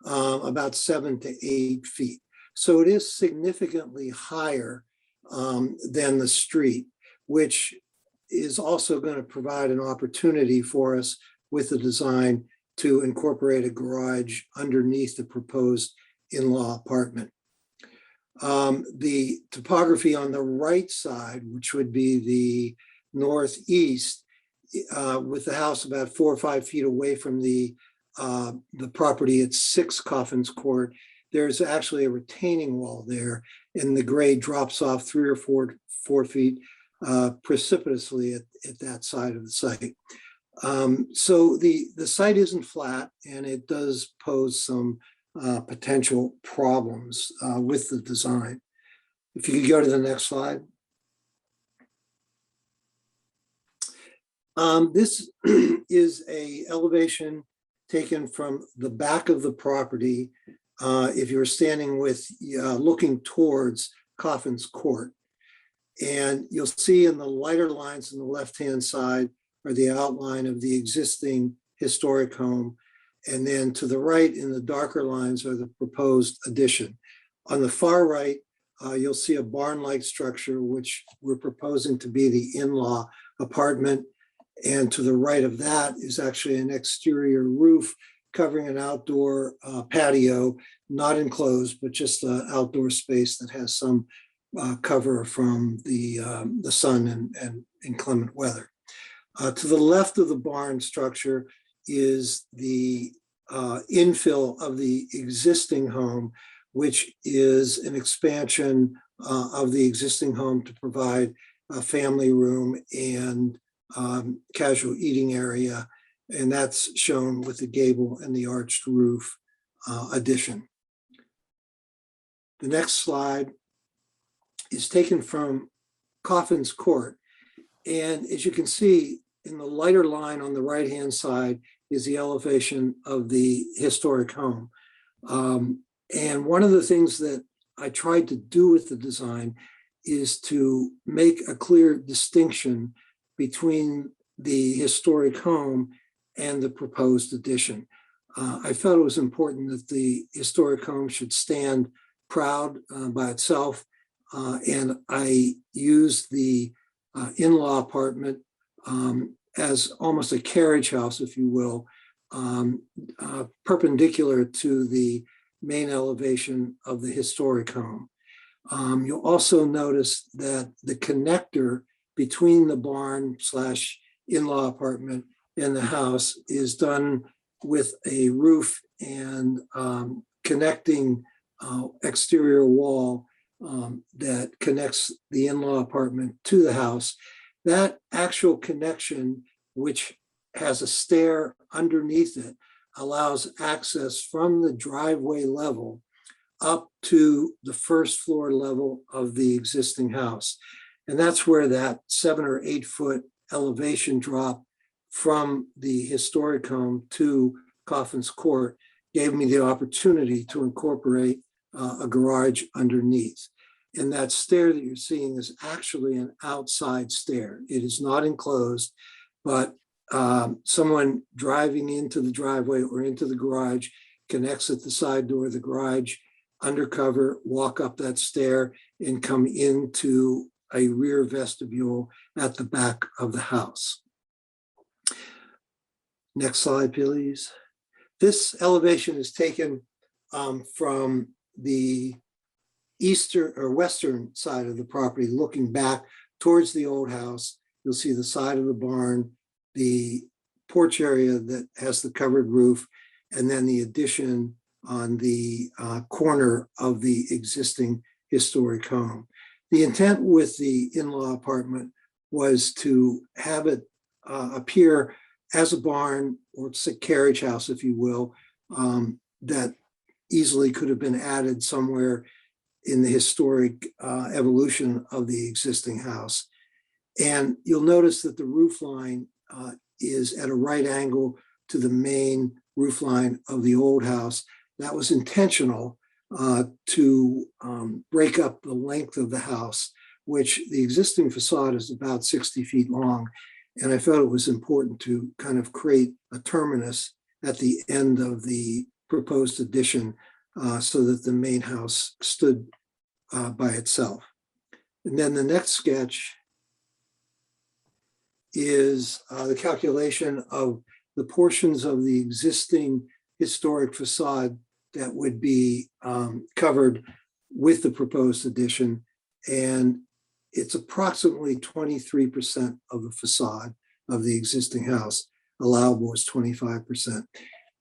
about 7 to 8 feet. So it is significantly higher than the street, which is also going to provide an opportunity for us with the design to incorporate a garage underneath the proposed in-law apartment. The topography on the right side, which would be the northeast, with the house about 4 or 5 feet away from the the property at 6 Coffins Court, there's actually a retaining wall there, and the grade drops off 3 or 4 feet precipitously at that side of the site. So the site isn't flat, and it does pose some potential problems with the design. If you could go to the next slide. This is a elevation taken from the back of the property. If you're standing with looking towards Coffins Court, and you'll see in the lighter lines on the left-hand side are the outline of the existing historic home. And then to the right in the darker lines are the proposed addition. On the far right, you'll see a barn-like structure, which we're proposing to be the in-law apartment. And to the right of that is actually an exterior roof covering an outdoor patio, not enclosed, but just an outdoor space that has some cover from the sun and inclement weather. To the left of the barn structure is the infill of the existing home, which is an expansion of the existing home to provide a family room and casual eating area. And that's shown with the gable and the arched roof addition. The next slide is taken from Coffins Court. And as you can see, in the lighter line on the right-hand side is the elevation of the historic home. And one of the things that I tried to do with the design is to make a clear distinction between the historic home and the proposed addition. I felt it was important that the historic home should stand proud by itself. And I used the in-law apartment as almost a carriage house, if you will, perpendicular to the main elevation of the historic home. You'll also notice that the connector between the barn / in-law apartment and the house is done with a roof and connecting exterior wall that connects the in-law apartment to the house. That actual connection, which has a stair underneath it, allows access from the driveway level up to the first floor level of the existing house. And that's where that 7 or 8 foot elevation drop from the historic home to Coffins Court gave me the opportunity to incorporate a garage underneath. And that stair that you're seeing is actually an outside stair. It is not enclosed, but someone driving into the driveway or into the garage connects at the side door of the garage, undercover, walk up that stair and come into a rear vestibule at the back of the house. Next slide, please. This elevation is taken from the eastern or western side of the property, looking back towards the old house. You'll see the side of the barn, the porch area that has the covered roof, and then the addition on the corner of the existing historic home. The intent with the in-law apartment was to have it appear as a barn, or it's a carriage house, if you will, that easily could have been added somewhere in the historic evolution of the existing house. And you'll notice that the roof line is at a right angle to the main roof line of the old house. That was intentional to break up the length of the house, which the existing facade is about 60 feet long. And I felt it was important to kind of create a terminus at the end of the proposed addition so that the main house stood by itself. And then the next sketch is the calculation of the portions of the existing historic facade that would be covered with the proposed addition. And it's approximately 23% of the facade of the existing house. Allowable is 25%.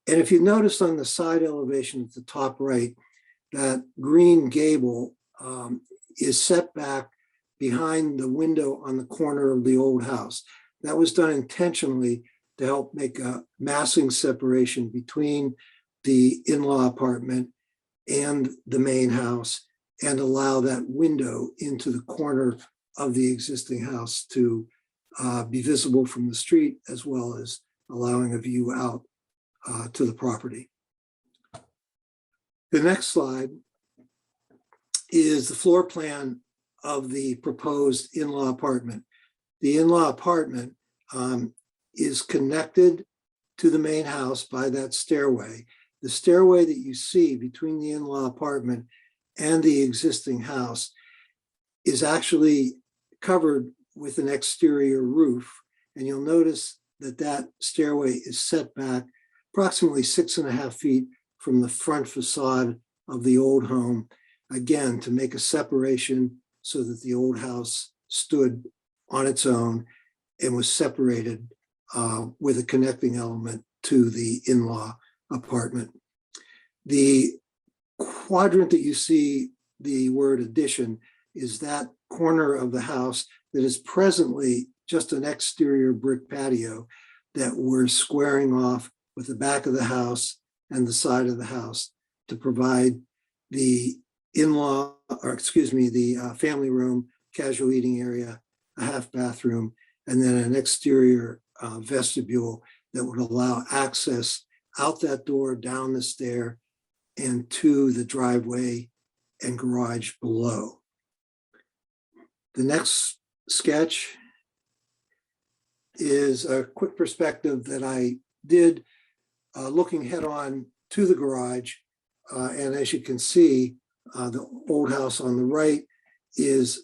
And if you notice on the side elevation at the top right, that green gable is set back behind the window on the corner of the old house. That was done intentionally to help make a massing separation between the in-law apartment and the main house and allow that window into the corner of the existing house to be visible from the street, as well as allowing a view out to the property. The next slide is the floor plan of the proposed in-law apartment. The in-law apartment is connected to the main house by that stairway. The stairway that you see between the in-law apartment and the existing house is actually covered with an exterior roof. And you'll notice that that stairway is set back approximately 6.5 feet from the front facade of the old home, again, to make a separation so that the old house stood on its own and was separated with a connecting element to the in-law apartment. The quadrant that you see the word addition is that corner of the house that is presently just an exterior brick patio that we're squaring off with the back of the house and the side of the house to provide the in-law, or excuse me, the family room, casual eating area, a half bathroom, and then an exterior vestibule that would allow access out that door, down the stair, and to the driveway and garage below. The next sketch is a quick perspective that I did looking head on to the garage. And as you can see, the old house on the right is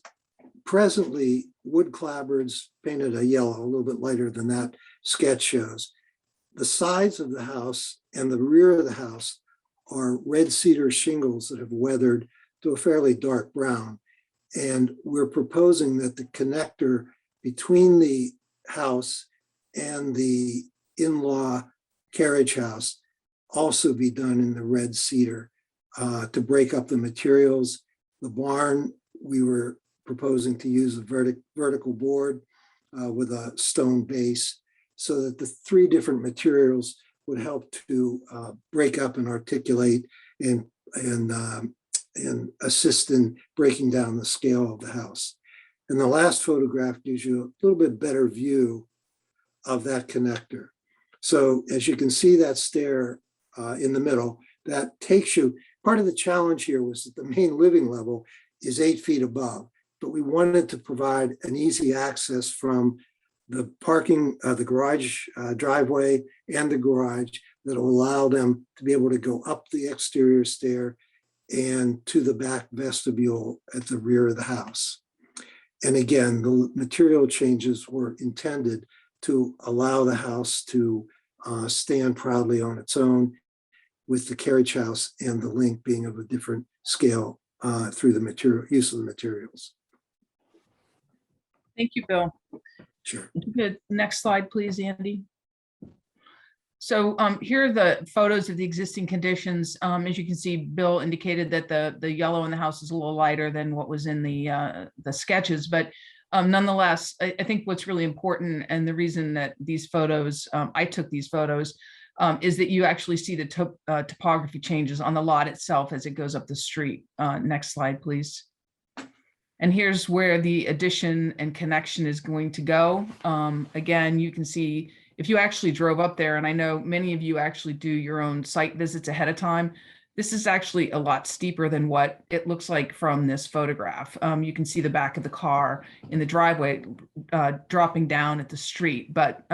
presently wood clapboards painted a yellow, a little bit lighter than that sketch shows. The sides of the house and the rear of the house are red cedar shingles that have weathered to a fairly dark brown. And we're proposing that the connector between the house and the in-law carriage house also be done in the red cedar to break up the materials. The barn, we were proposing to use a vertical board with a stone base so that the three different materials would help to break up and articulate and assist in breaking down the scale of the house. And the last photograph gives you a little bit better view of that connector. So as you can see that stair in the middle, that takes you, part of the challenge here was that the main living level is 8 feet above, but we wanted to provide an easy access from the parking, the garage driveway and the garage that will allow them to be able to go up the exterior stair and to the back vestibule at the rear of the house. And again, the material changes were intended to allow the house to stand proudly on its own, with the carriage house and the link being of a different scale through the material use of the materials. Thank you, Bill. Sure. Good. Next slide, please, Andy. So here are the photos of the existing conditions. As you can see, Bill indicated that the yellow in the house is a little lighter than what was in the sketches, but nonetheless, I think what's really important, and the reason that these photos, I took these photos, is that you actually see the topography changes on the lot itself as it goes up the street. Next slide, please. And here's where the addition and connection is going to go. Again, you can see if you actually drove up there, and I know many of you actually do your own site visits ahead of time, this is actually a lot steeper than what it looks like from this photograph. You can see the back of the car in the driveway dropping down at the street, but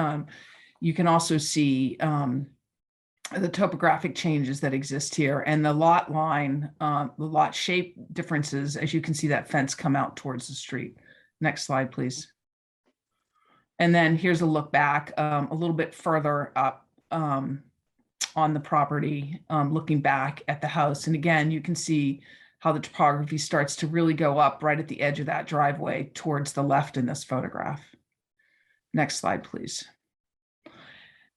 you can also see the topographic changes that exist here and the lot line, the lot shape differences, as you can see that fence come out towards the street. Next slide, please. And then here's a look back a little bit further up on the property, looking back at the house. And again, you can see how the topography starts to really go up right at the edge of that driveway towards the left in this photograph. Next slide, please.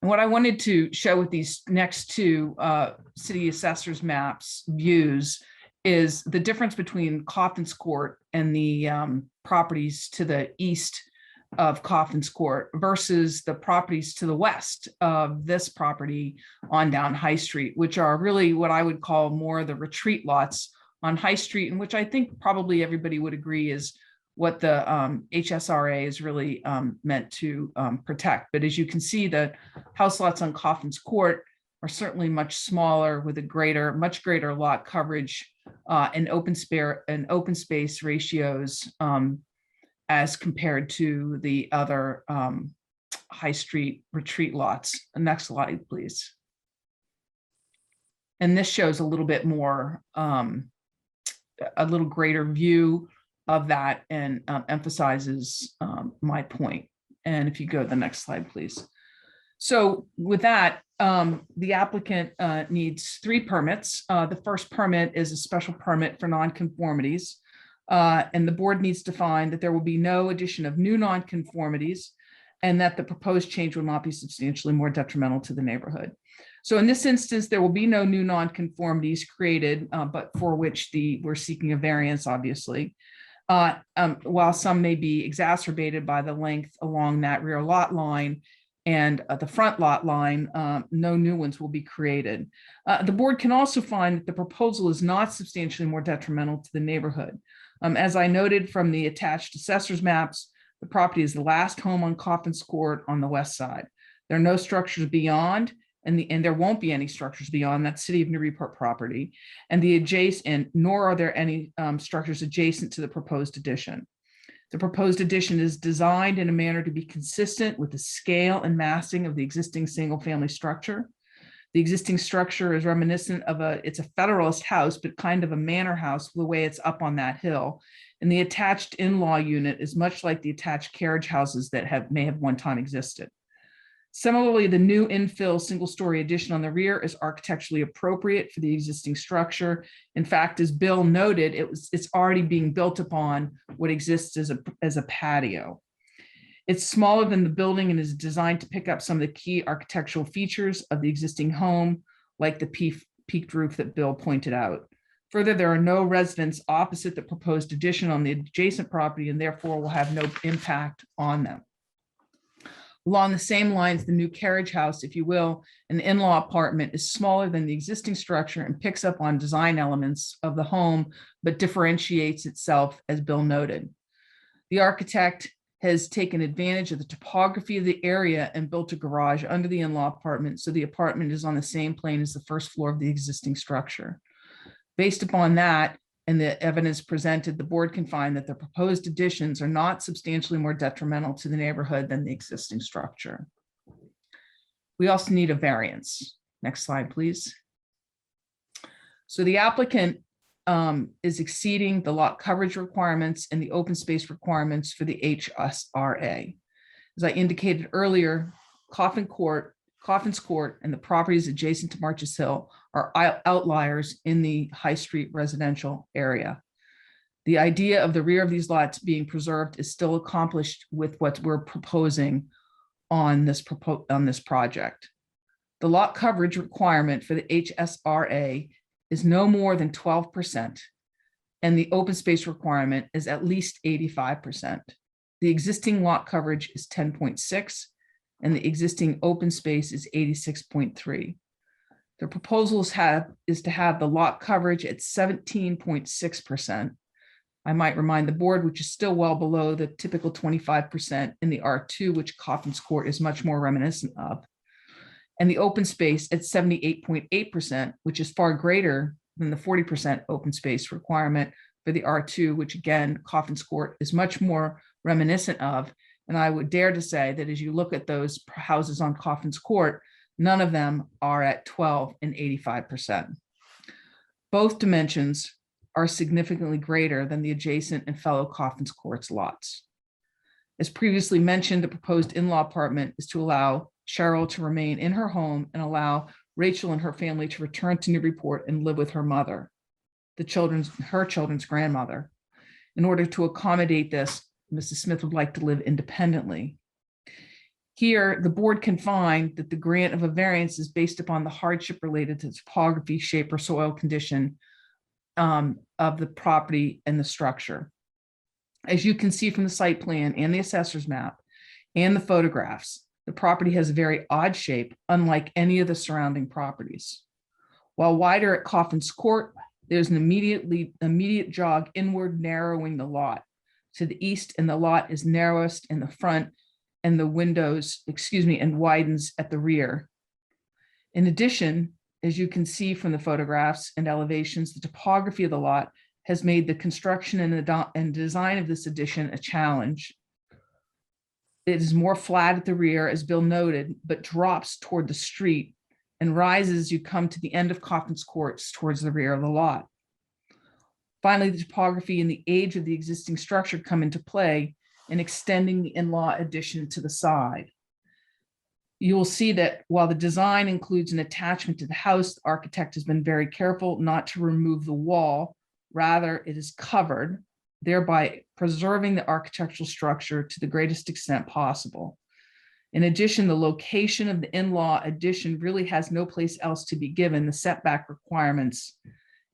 And what I wanted to show with these next two city assessors maps views is the difference between Coffin's Court and the properties to the east of Coffin's Court versus the properties to the west of this property on down High Street, which are really what I would call more the retreat lots on High Street, and which I think probably everybody would agree is what the HSRA is really meant to protect. But as you can see, the house lots on Coffin's Court are certainly much smaller with a much greater lot coverage and open space ratios as compared to the other High Street retreat lots. Next slide, please. And this shows a little bit more, a little greater view of that and emphasizes my point. And if you go to the next slide, please. So with that, the applicant needs 3 permits. The first permit is a special permit for nonconformities. And the board needs to find that there will be no addition of new nonconformities and that the proposed change will not be substantially more detrimental to the neighborhood. So in this instance, there will be no new nonconformities created, but for which we're seeking a variance, obviously. While some may be exacerbated by the length along that rear lot line and the front lot line, no new ones will be created. The board can also find that the proposal is not substantially more detrimental to the neighborhood. As I noted from the attached assessor's maps, the property is the last home on Coffin's Court on the west side. There are no structures beyond, and there won't be any structures beyond that City of Newburyport property, nor are there any structures adjacent to the proposed addition. The proposed addition is designed in a manner to be consistent with the scale and massing of the existing single-family structure. The existing structure is reminiscent of it's a Federalist house, but kind of a manor house the way it's up on that hill. And the attached in-law unit is much like the attached carriage houses that may have one time existed. Similarly, the new infill single-story addition on the rear is architecturally appropriate for the existing structure. In fact, as Bill noted, it's already being built upon what exists as a patio. It's smaller than the building and is designed to pick up some of the key architectural features of the existing home, like the peaked roof that Bill pointed out. Further, there are no residents opposite the proposed addition on the adjacent property and therefore will have no impact on them. Along the same lines, the new carriage house, if you will, an in-law apartment, is smaller than the existing structure and picks up on design elements of the home, but differentiates itself, as Bill noted. The architect has taken advantage of the topography of the area and built a garage under the in-law apartment, so the apartment is on the same plane as the first floor of the existing structure. Based upon that, and the evidence presented, the board can find that the proposed additions are not substantially more detrimental to the neighborhood than the existing structure. We also need a variance. Next slide, please. So the applicant is exceeding the lot coverage requirements and the open space requirements for the HSRA. As I indicated earlier, Coffin's Court and the properties adjacent to Marches Hill are outliers in the High Street residential area. The idea of the rear of these lots being preserved is still accomplished with what we're proposing on this project. The lot coverage requirement for the HSRA is no more than 12%, and the open space requirement is at least 85%. The existing lot coverage is 10.6, and the existing open space is 86.3. The proposals is to have the lot coverage at 17.6%. I might remind the board, which is still well below the typical 25% in the R2, which Coffin's Court is much more reminiscent of. And the open space at 78.8%, which is far greater than the 40% open space requirement for the R2, which again, Coffin's Court is much more reminiscent of. And I would dare to say that as you look at those houses on Coffin's Court, none of them are at 12 and 85%. Both dimensions are significantly greater than the adjacent and fellow Coffin's Court's lots. As previously mentioned, the proposed in-law apartment is to allow Cheryl to remain in her home and allow Rachel and her family to return to Newburyport and live with her mother, her children's grandmother. In order to accommodate this, Mrs. Smith would like to live independently. Here, the board can find that the grant of a variance is based upon the hardship related to topography, shape, or soil condition of the property and the structure. As you can see from the site plan and the assessor's map and the photographs, the property has a very odd shape, unlike any of the surrounding properties. While wider at Coffin's Court, there's an immediate jog inward, narrowing the lot to the east, and the lot is narrowest in the front and the windows, and widens at the rear. In addition, as you can see from the photographs and elevations, the topography of the lot has made the construction and design of this addition a challenge. It is more flat at the rear, as Bill noted, but drops toward the street and rises as you come to the end of Coffin's Courts towards the rear of the lot. Finally, the topography and the age of the existing structure come into play in extending the in-law addition to the side. You will see that while the design includes an attachment to the house, the architect has been very careful not to remove the wall. Rather, it is covered, thereby preserving the architectural structure to the greatest extent possible. In addition, the location of the in-law addition really has no place else to be given the setback requirements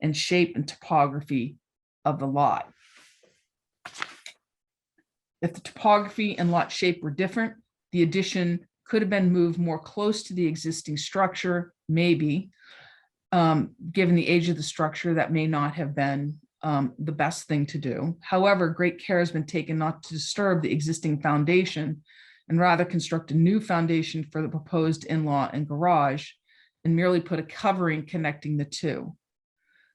and shape and topography of the lot. If the topography and lot shape were different, the addition could have been moved more close to the existing structure, maybe. Given the age of the structure, that may not have been the best thing to do. However, great care has been taken not to disturb the existing foundation and rather construct a new foundation for the proposed in-law and garage and merely put a covering connecting the two.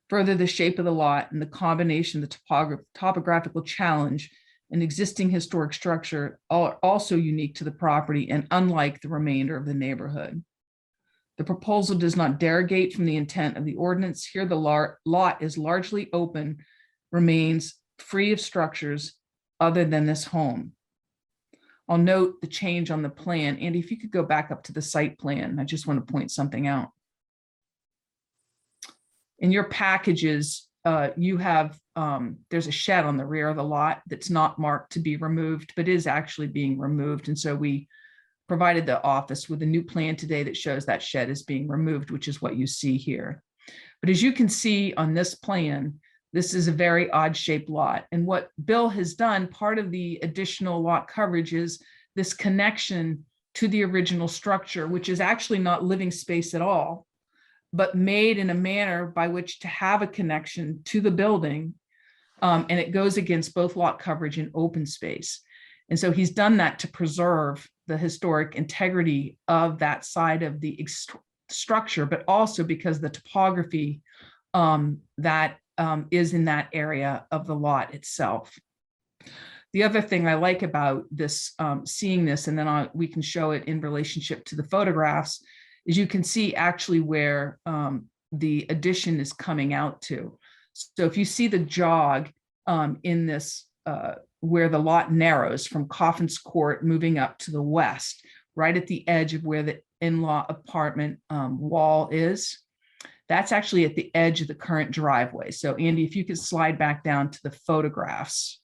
Further, the shape of the lot and the combination of the topographical challenge and existing historic structure are also unique to the property and unlike the remainder of the neighborhood. The proposal does not derogate from the intent of the ordinance. Here, the lot is largely open, remains free of structures other than this home. I'll note the change on the plan. Andy, if you could go back up to the site plan, I just want to point something out. In your packages, you have, there's a shed on the rear of the lot that's not marked to be removed, but is actually being removed. And so we provided the office with a new plan today that shows that shed is being removed, which is what you see here. But as you can see on this plan, this is a very odd shaped lot. And what Bill has done, part of the additional lot coverage is this connection to the original structure, which is actually not living space at all, but made in a manner by which to have a connection to the building. And it goes against both lot coverage and open space. And so he's done that to preserve the historic integrity of that side of the structure, but also because the topography that is in that area of the lot itself. The other thing I like about this, seeing this, and then we can show it in relationship to the photographs, is you can see actually where the addition is coming out to. So if you see the jog in this, where the lot narrows from Coffin's Court moving up to the west, right at the edge of where the in-law apartment wall is, that's actually at the edge of the current driveway. So Andy, if you could slide back down to the photographs.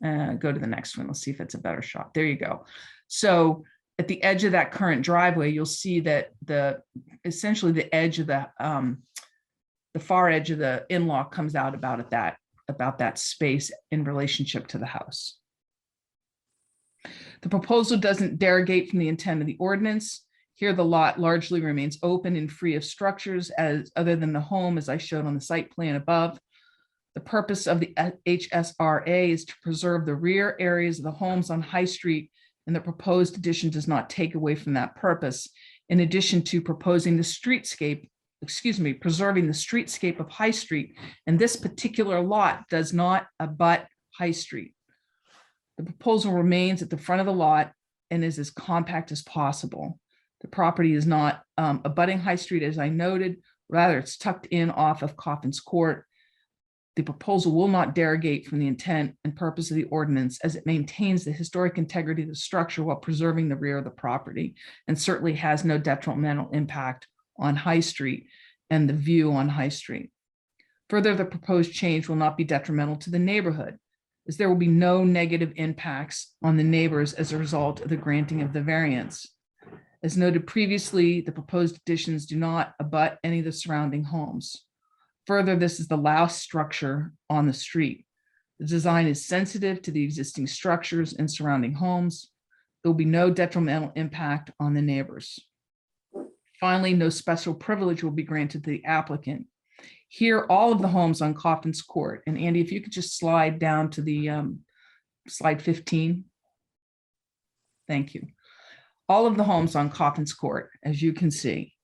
Go to the next one. Let's see if it's a better shot. There you go. So at the edge of that current driveway, you'll see that essentially the edge of the far edge of the in-law comes out about that space in relationship to the house. The proposal doesn't derogate from the intent of the ordinance. Here, the lot largely remains open and free of structures other than the home, as I showed on the site plan above. The purpose of the HSRA is to preserve the rear areas of the homes on High Street, and the proposed addition does not take away from that purpose. In addition to preserving the streetscape of High Street, and this particular lot does not abut High Street. The proposal remains at the front of the lot and is as compact as possible. The property is not abutting High Street, as I noted, rather it's tucked in off of Coffin's Court. The proposal will not derogate from the intent and purpose of the ordinance, as it maintains the historic integrity of the structure while preserving the rear of the property, and certainly has no detrimental impact on High Street and the view on High Street. Further, the proposed change will not be detrimental to the neighborhood. as there will be no negative impacts on the neighbors as a result of the granting of the variance. As noted previously, the proposed additions do not abut any of the surrounding homes. Further, this is the last structure on the street. The design is sensitive to the existing structures and surrounding homes. There will be no detrimental impact on the neighbors. Finally, no special privilege will be granted to the applicant. Here, all of the homes on Coffin's Court, and Andy, if you could just slide down to the slide 15. Thank you. All of the homes on Coffin's Court, as you can see,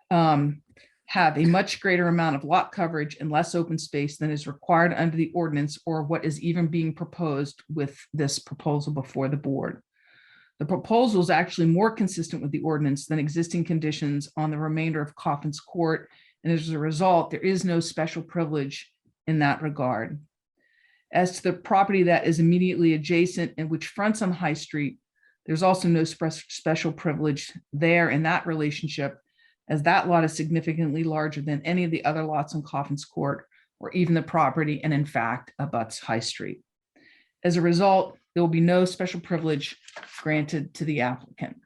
have a much greater amount of lot coverage and less open space than is required under the ordinance or what is even being proposed with this proposal before the board. The proposal is actually more consistent with the ordinance than existing conditions on the remainder of Coffin's Court, and as a result, there is no special privilege in that regard. As to the property that is immediately adjacent and which fronts on High Street, there's also no special privilege there in that relationship, as that lot is significantly larger than any of the other lots on Coffin's Court or even the property, and in fact abuts High Street. As a result, there will be no special privilege granted to the applicant.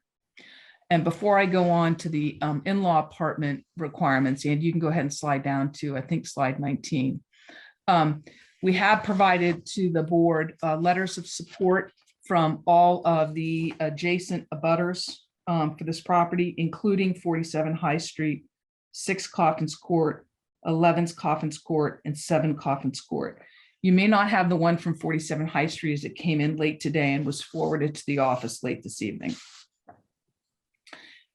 And before I go on to the in-law apartment requirements, and you can go ahead and slide down to, I think, slide 19. We have provided to the board letters of support from all of the adjacent abutters for this property, including 47 High Street, 6 Coffin's Court, 11 Coffin's Court, and 7 Coffin's Court. You may not have the one from 47 High Street as it came in late today and was forwarded to the office late this evening.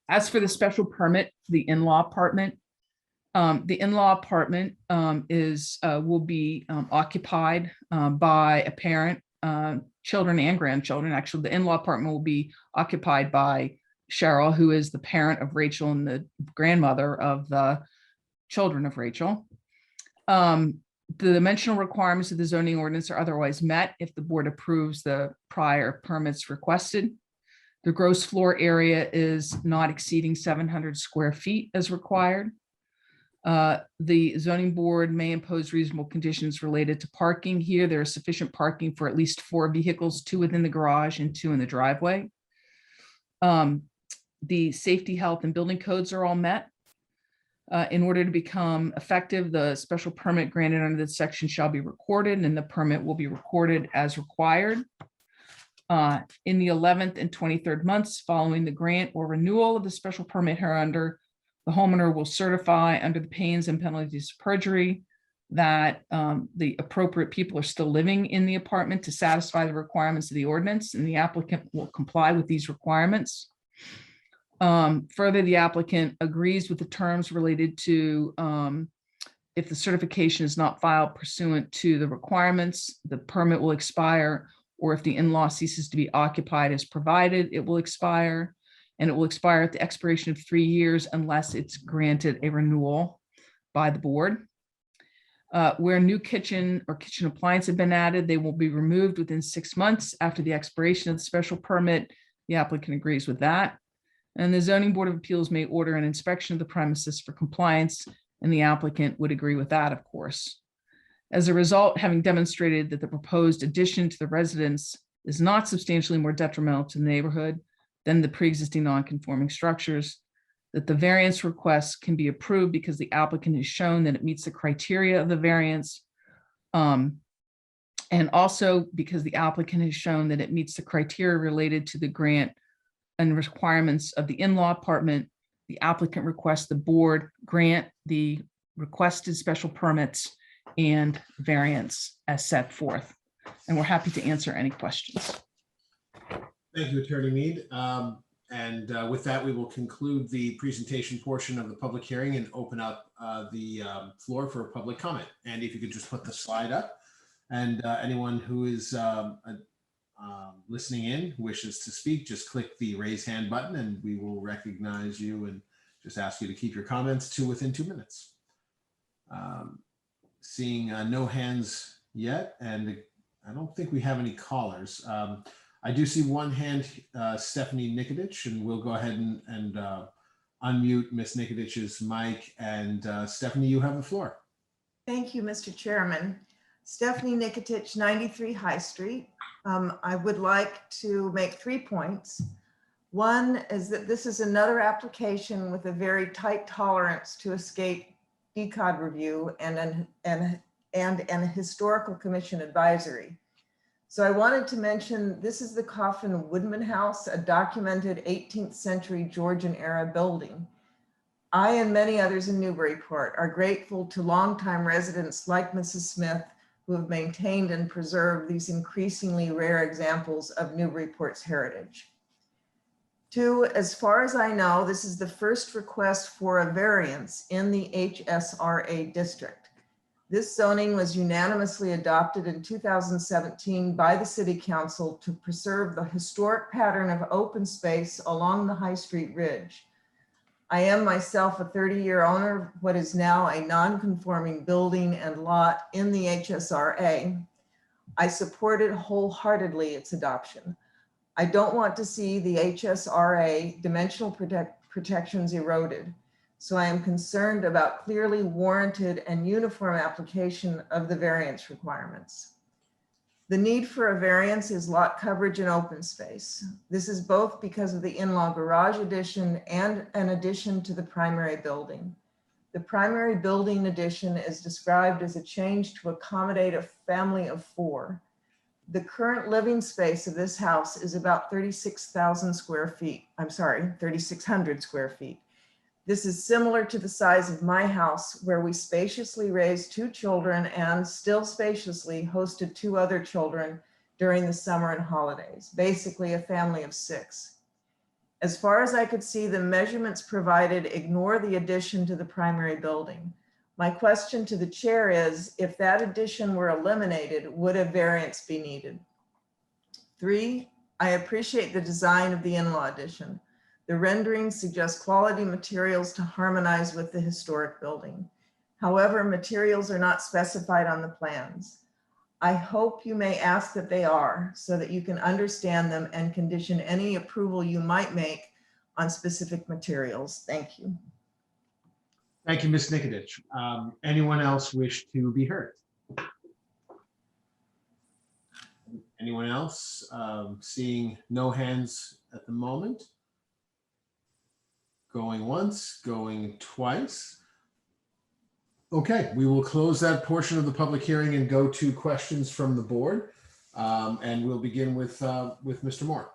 As for the special permit, the in-law apartment, will be occupied by a parent, children and grandchildren. Actually, the in-law apartment will be occupied by Cheryl, who is the parent of Rachel and the grandmother of the children of Rachel. The dimensional requirements of the zoning ordinance are otherwise met if the board approves the prior permits requested. The gross floor area is not exceeding 700 square feet as required. The zoning board may impose reasonable conditions related to parking. Here, there is sufficient parking for at least 4 vehicles, 2 within the garage and 2 in the driveway. The safety, health, and building codes are all met. In order to become effective, the special permit granted under this section shall be recorded, and the permit will be recorded as required. In the 11th and 23rd months following the grant or renewal of the special permit hereunder, the homeowner will certify under the pains and penalties of perjury that the appropriate people are still living in the apartment to satisfy the requirements of the ordinance, and the applicant will comply with these requirements. Further, the applicant agrees with the terms related to if the certification is not filed pursuant to the requirements, the permit will expire, or if the in-law ceases to be occupied as provided, it will expire, and it will expire at the expiration of 3 years unless it's granted a renewal by the board. Where new kitchen or kitchen appliance have been added, they will be removed within 6 months after the expiration of the special permit. The applicant agrees with that. And the zoning board of appeals may order an inspection of the premises for compliance, and the applicant would agree with that, of course. As a result, having demonstrated that the proposed addition to the residence is not substantially more detrimental to the neighborhood than the pre-existing non-conforming structures, that the variance request can be approved because the applicant has shown that it meets the criteria of the variance, and also because the applicant has shown that it meets the criteria related to the grant and requirements of the in-law apartment. The applicant requests the board grant the requested special permits and variance as set forth. And we're happy to answer any questions. Thank you, Attorney Mead. With that, we will conclude the presentation portion of the public hearing and open up the floor for public comment. Andy, if you could just put the slide up, and anyone who is listening in who wishes to speak, just click the raise hand button and we will recognize you and just ask you to keep your comments to within 2 minutes. Seeing no hands yet, and I don't think we have any callers. I do see one hand, Stephanie Nikodic, and we'll go ahead and unmute Ms. Nikodic's mic. And Stephanie, you have the floor. Thank you, Mr. Chairman. Stephanie Nikitich, 93 High Street. I would like to make 3 points. One is that this is another application with a very tight tolerance to escape DCOD review and an historical commission advisory. So I wanted to mention, this is the Coffin Woodman House, a documented 18th century Georgian era building. I and many others in Newburyport are grateful to longtime residents like Mrs. Smith who have maintained and preserved these increasingly rare examples of Newburyport's heritage. 2, as far as I know, this is the first request for a variance in the HSRA district. This zoning was unanimously adopted in 2017 by the City Council to preserve the historic pattern of open space along the High Street Ridge. I am myself a 30-year owner of what is now a non-conforming building and lot in the HSRA. I supported wholeheartedly its adoption. I don't want to see the HSRA dimensional protections eroded. So I am concerned about clearly warranted and uniform application of the variance requirements. The need for a variance is lot coverage and open space. This is both because of the in-law garage addition and an addition to the primary building. The primary building addition is described as a change to accommodate a family of 4. The current living space of this house is about 36,000 square feet. I'm sorry, 3,600 square feet. This is similar to the size of my house, where we spaciously raised 2 children and still spaciously hosted 2 other children during the summer and holidays, basically a family of 6. As far as I could see, the measurements provided ignore the addition to the primary building. My question to the chair is, if that addition were eliminated, would a variance be needed? 3, I appreciate the design of the in-law addition. The renderings suggest quality materials to harmonize with the historic building. However, materials are not specified on the plans. I hope you may ask that they are, so that you can understand them and condition any approval you might make on specific materials. Thank you. Thank you, Ms. Nikitich. Anyone else wish to be heard? Anyone else? Seeing no hands at the moment. Going once, going twice. Okay, we will close that portion of the public hearing and go to questions from the board. And we'll begin with Mr. Moore.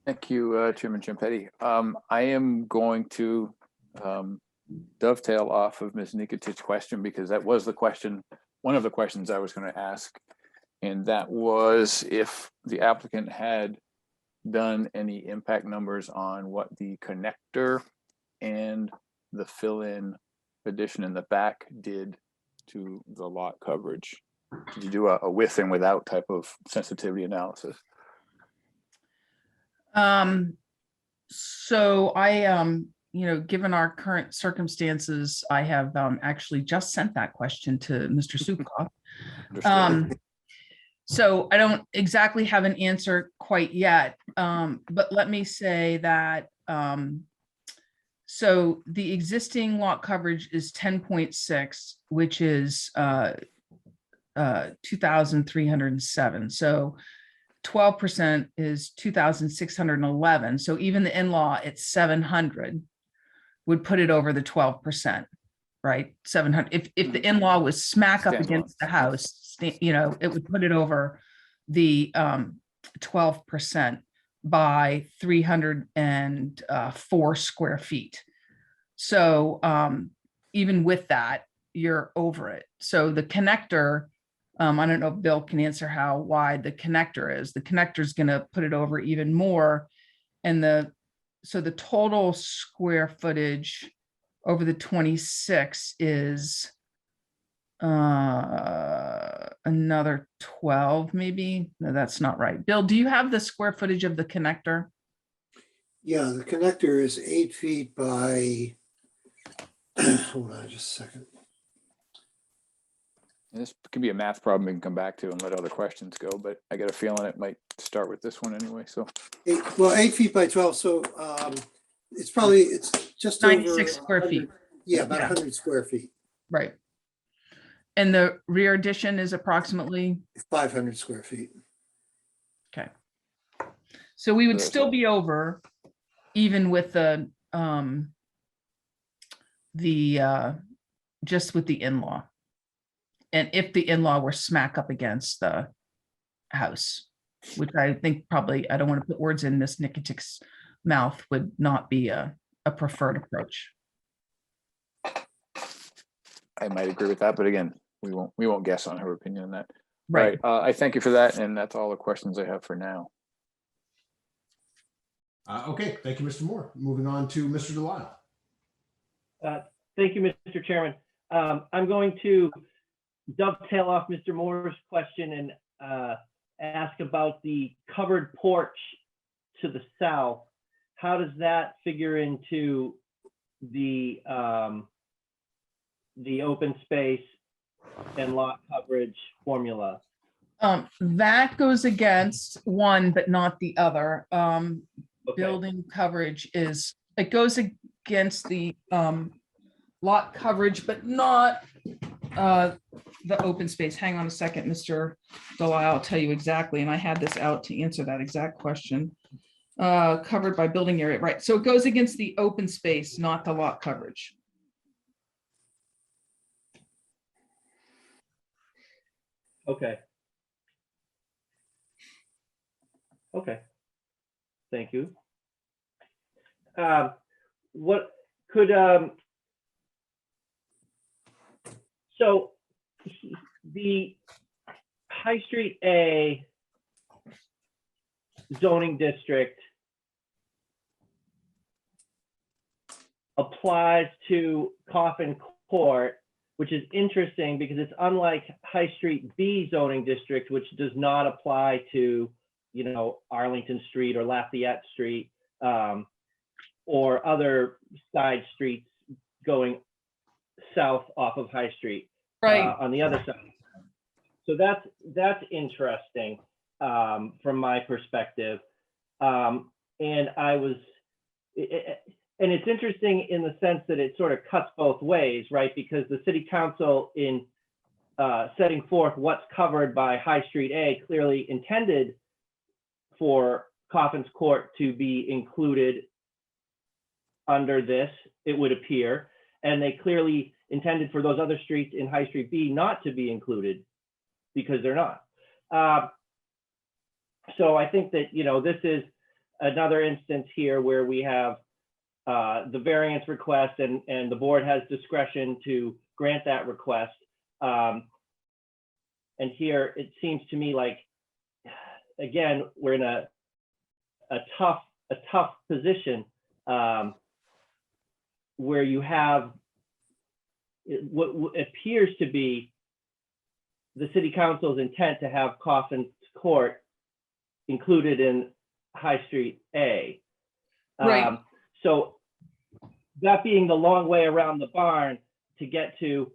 Thank you, Chairman Ciampetti. I am going to dovetail off of Ms. Nikitich's question, because that was the question, one of the questions I was going to ask. And that was if the applicant had done any impact numbers on what the connector and the fill-in addition in the back did to the lot coverage. Did you do a with and without type of sensitivity analysis? So I, given our current circumstances, I have actually just sent that question to Mr. Sukov. So I don't exactly have an answer quite yet, but let me say that so the existing lot coverage is 10.6, which is 2,307. So 12% is 2,611. So even the in-law at 700 would put it over the 12%, right? 700. If the in-law was smack up against the house, it would put it over the 12% by 304 square feet. So even with that, you're over it. So the connector, I don't know if Bill can answer how wide the connector is. The connector is going to put it over even more. And so the total square footage over the 26 is another 12, maybe. No, that's not right. Bill, do you have the square footage of the connector? Yeah, the connector is 8 feet by, hold on just a second. This could be a math problem we can come back to and let other questions go, but I got a feeling it might start with this one anyway. So 8 feet by 12. So it's just 96 over square feet. Yeah, about 100 square feet. Right. And the rear addition is approximately, 500 square feet. okay. So we would Good. still be over even with just with the in-law. And if the in-law were smack up against the house, which I think probably, I don't want to put words in Ms. Nikitic's mouth, would not be a preferred approach. I might agree with that, but again, we won't guess on her opinion on that. Right. I thank you for that, and that's all the questions I have for now. Okay, thank you, Mr. Moore. Moving on to Mr. Delisle. Thank you, Mr. Chairman. I'm going to dovetail off Mr. Moore's question and ask about the covered porch to the south. How does that figure into the open space and lot coverage formula? That goes against one, but not the other. Okay. Building coverage it goes against the lot coverage, but not the open space. Hang on a second, Mr. Delisle, I'll tell you exactly. And I had this out to answer that exact question. Covered by building area, right? So it goes against the open space, not the lot coverage. Okay. Okay. Thank you. What could, so the High Street A zoning district applies to Coffin Court, which is interesting because it's unlike High Street B zoning district, which does not apply to, you know, Arlington Street or Lafayette Street, or other side streets going south off of High Street, Right. On the other side. So that's interesting from my perspective. And it's interesting in the sense that it sort of cuts both ways, right? Because the city council, in setting forth what's covered by High Street A, clearly intended for Coffin's Court to be included under this, it would appear, and they clearly intended for those other streets in High Street B not to be included because they're not. So I think that, you know, this is another instance here where we have the variance request and the board has discretion to grant that request. And here it seems to me like, again, we're in a tough position where you have what appears to be the city council's intent to have Coffin's Court included in High Street A. Right. So that being the long way around the barn to get to,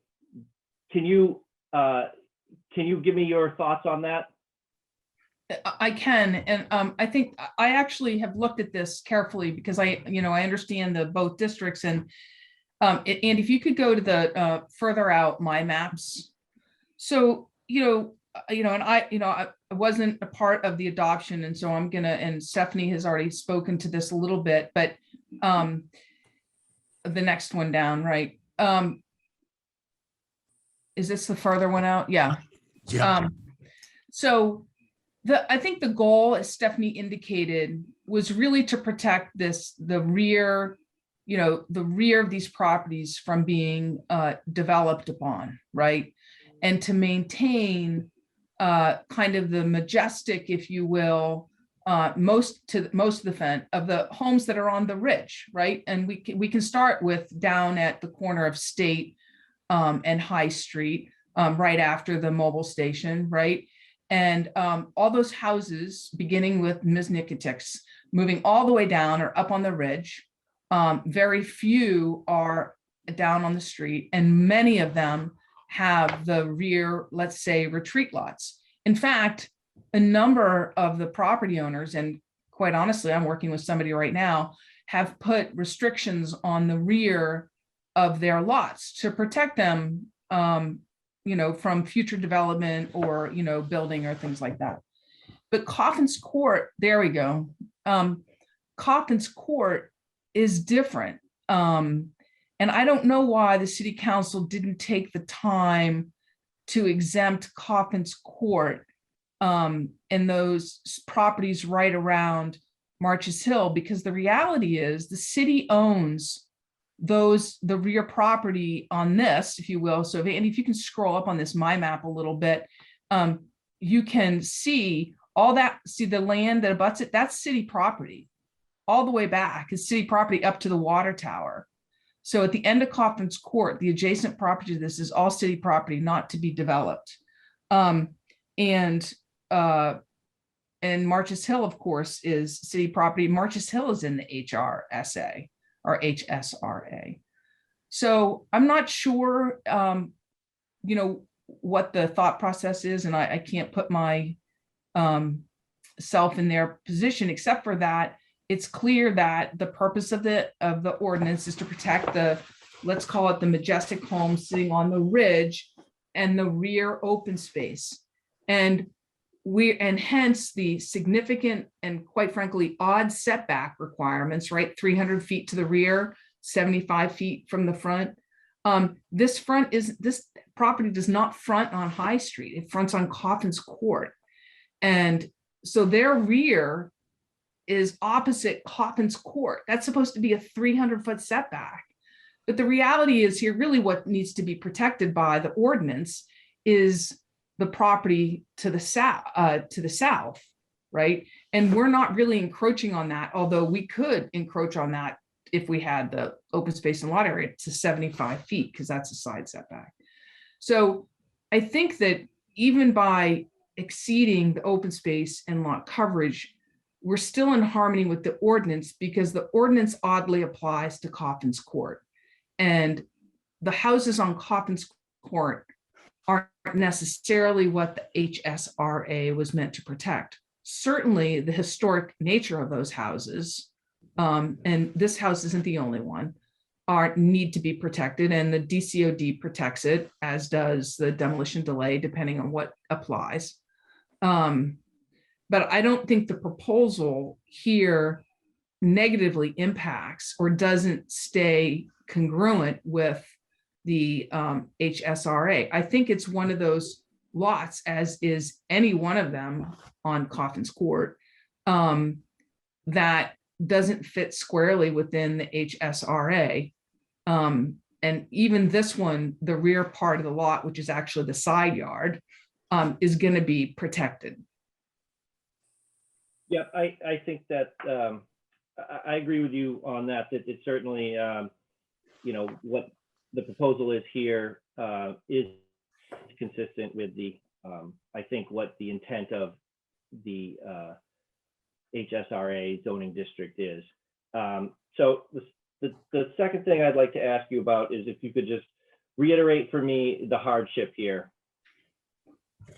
can you give me your thoughts on that? I can, and I think I actually have looked at this carefully because I understand the both districts, and if you could go to the further out my maps. So and I wasn't a part of the adoption, and so I'm gonna, and Stephanie has already spoken to this a little bit, but the next one down, right? Is this the further one out? Yeah. Yeah. So I think the goal, as Stephanie indicated, was really to protect the rear of these properties from being developed upon, right? And to maintain kind of the majestic, if you will, most of the homes that are on the ridge, right? And we can start with down at the corner of State and High Street, right after the mobile station, right? And all those houses, beginning with Ms. Nikitic's, moving all the way down or up on the ridge. Very few are down on the street, and many of them have the rear, let's say, retreat lots. In fact, a number of the property owners, and quite honestly, I'm working with somebody right now, have put restrictions on the rear of their lots to protect them from future development or, building or things like that. But Coffin's Court, there we go. Coffin's Court is different. And I don't know why the city council didn't take the time to exempt Coffin's Court and those properties right around Marches Hill, because the reality is the city owns the rear property on this, if you will. So Andy, if you can scroll up on this my map a little bit, you can see all that, see the land that abuts it, that's city property. All the way back is city property up to the water tower. So at the end of Coffin's Court, the adjacent property to this is all city property, not to be developed. And Marches Hill, of course, is city property. Marches Hill is in the HRSA or HSRA. So I'm not sure, what the thought process is, and I can't put my self in their position, except for that it's clear that the purpose of the ordinance is to protect the, let's call it the majestic home sitting on the ridge and the rear open space. And hence the significant and quite frankly, odd setback requirements, right? 300 feet to the rear, 75 feet from the front. This property does not front on High Street. It fronts on Coffin's Court. And so their rear is opposite Coffin's Court. That's supposed to be a 300-foot setback. But the reality is here, really what needs to be protected by the ordinance is the property to the south, right? And we're not really encroaching on that, although we could encroach on that if we had the open space and lot area to 75 feet, because that's a side setback. So I think that even by exceeding the open space and lot coverage, we're still in harmony with the ordinance, because the ordinance oddly applies to Coffin's Court. And the houses on Coffin's Court aren't necessarily what the HSRA was meant to protect. Certainly the historic nature of those houses, and this house isn't the only one, need to be protected, and the DCOD protects it, as does the demolition delay, depending on what applies. But I don't think the proposal here negatively impacts or doesn't stay congruent with the HSRA. I think it's one of those lots, as is any one of them on Coffin's Court, that doesn't fit squarely within the HSRA. And even this one, the rear part of the lot, which is actually the side yard, is going to be protected. Yeah, I think that I agree with you on that. That it certainly, what the proposal is here is consistent with the, I think, what the intent of the HSRA zoning district is. So the second thing I'd like to ask you about is if you could just reiterate for me the hardship here.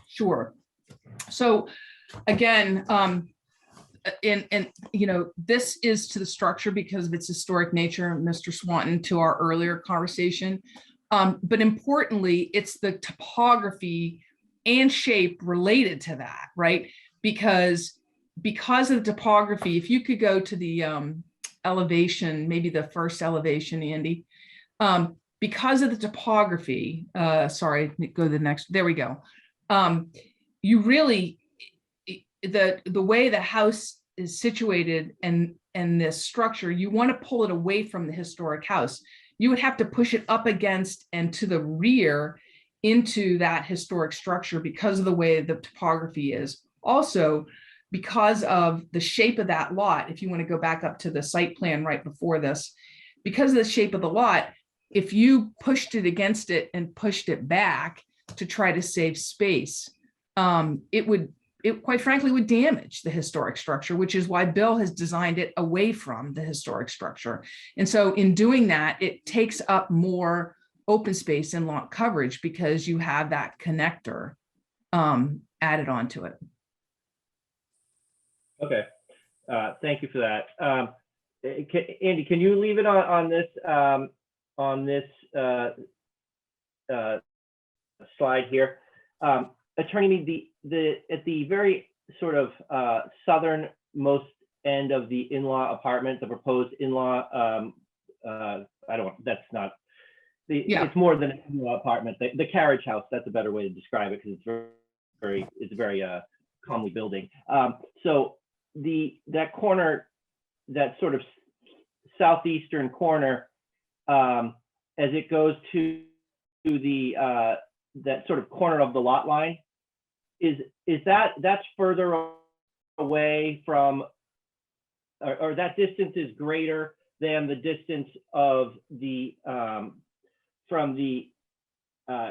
Sure. So again, this is to the structure because of its historic nature, Mr. Swanton, to our earlier conversation. But importantly, it's the topography and shape related to that, right? Because of the topography, if you could go to the elevation, maybe the first elevation, Andy, because of the topography, sorry, go to the next, there we go. You really, the way the house is situated and this structure, you want to pull it away from the historic house. You would have to push it up against and to the rear into that historic structure because of the way the topography is. Also, because of the shape of that lot, if you want to go back up to the site plan right before this, because of the shape of the lot, if you pushed it against it and pushed it back to try to save space, it quite frankly would damage the historic structure, which is why Bill has designed it away from the historic structure. And so in doing that, it takes up more open space and lot coverage because you have that connector added onto it. Okay, thank you for that. Andy, can you leave it on this slide here. Attorney Mead, at the very sort of southernmost end of the in-law apartment, the proposed in-law, that's not, it's more than an in-law apartment. The carriage house, that's a better way to describe it because it's very calmly building. So that corner, that sort of southeastern corner, as it goes to the that sort of corner of the lot line, that's further away from, or that distance is greater than the distance of the from the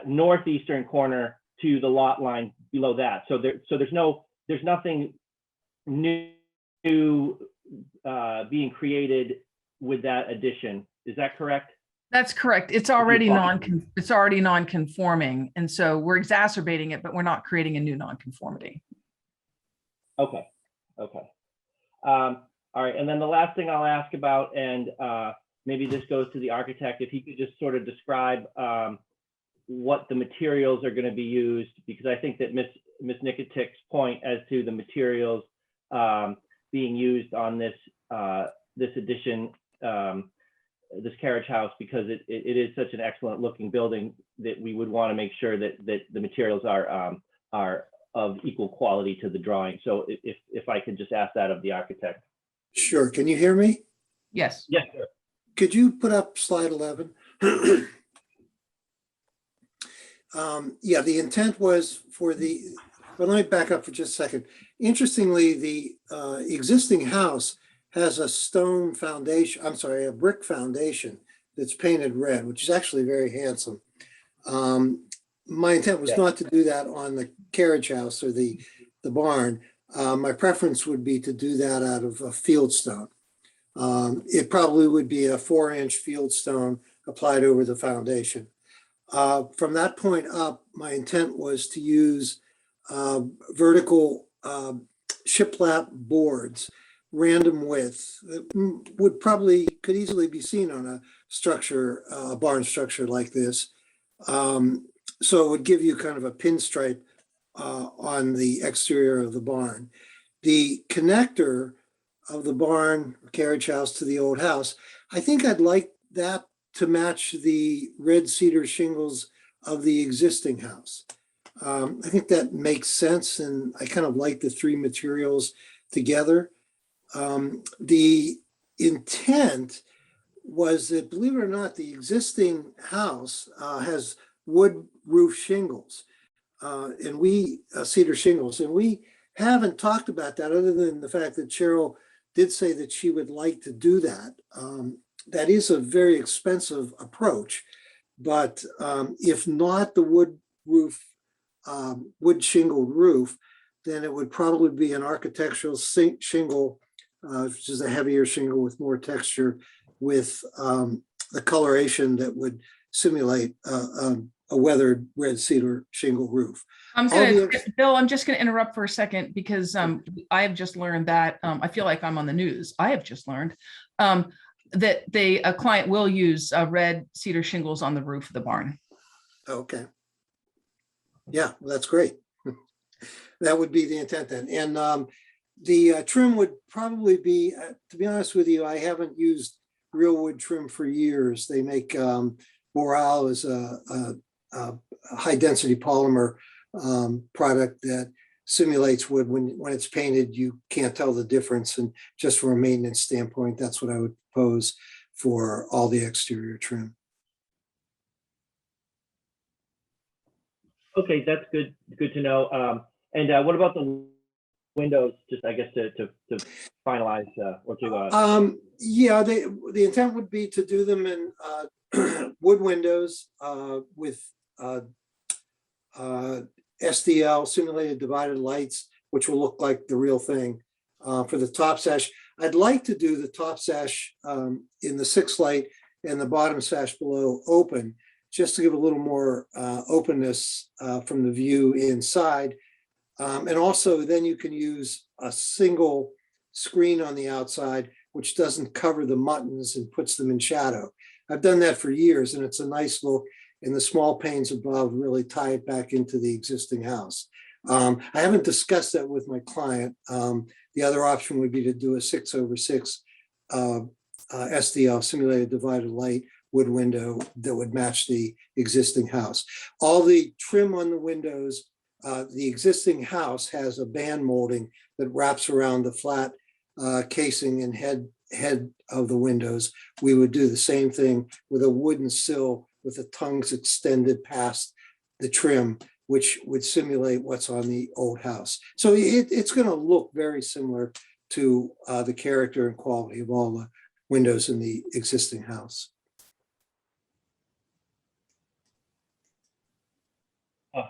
northeastern corner to the lot line below that. So there's nothing new being created with that addition. Is that correct? That's correct. It's already non-conforming. And so we're exacerbating it, but we're not creating a new non-conformity. Okay. All right. And then the last thing I'll ask about, and maybe this goes to the architect, if he could just sort of describe what the materials are going to be used, because I think that Ms. Nikitic's point as to the materials being used on this addition, this carriage house, because it is such an excellent looking building that we would want to make sure that the materials are of equal quality to the drawing. So if I could just ask that of the architect. Sure. Can you hear me? Yes. Yes, sir. Could you put up slide 11? Yeah, the intent was for but let me back up for just a second. Interestingly, the existing house has a stone foundation, a brick foundation that's painted red, which is actually very handsome. My intent was not to do that on the carriage house or the barn. My preference would be to do that out of a field stone. It probably would be a 4-inch field stone applied over the foundation. From that point up, my intent was to use vertical shiplap boards, random width, that could easily be seen on a structure, a barn structure like this. So it would give you kind of a pinstripe on the exterior of the barn. The connector of the barn carriage house to the old house, I think I'd like that to match the red cedar shingles of the existing house. I think that makes sense, and I kind of like the three materials together. The intent was that, believe it or not, the existing house has wood roof shingles, and cedar shingles, and we haven't talked about that other than the fact that Cheryl did say that she would like to do that. That is a very expensive approach, but if not the wood shingled roof, then it would probably be an architectural shingle, which is a heavier shingle with more texture, with the coloration that would simulate a weathered red cedar shingle roof. Bill, I'm just going to interrupt for a second because I have just learned that I feel like I'm on the news. I have just learned that a client will use red cedar shingles on the roof of the barn. Okay. Yeah, well, that's great. That would be the intent then. And the trim would probably be, to be honest with you, I haven't used real wood trim for years. They make Boral is a high density polymer product that simulates wood. When it's painted, you can't tell the difference. And just from a maintenance standpoint, that's what I would propose for all the exterior trim. Okay, that's good to know. And what about the windows? Just I guess to finalize or to. Yeah, the intent would be to do them in wood windows with SDL, simulated divided lights, which will look like the real thing. For the top sash, I'd like to do the top sash in the 6 light and the bottom sash below open, just to give a little more openness from the view inside. And also then you can use a single screen on the outside, which doesn't cover the muttons and puts them in shadow. I've done that for years and it's a nice look. and the small panes above really tie it back into the existing house. I haven't discussed that with my client. The other option would be to do a 6/6 SDL, simulated divided light wood window that would match the existing house. All the trim on the windows, the existing house has a band molding that wraps around the flat casing and head of the windows. We would do the same thing with a wooden sill with the tongues extended past the trim, which would simulate what's on the old house. So it's going to look very similar to the character and quality of all the windows in the existing house.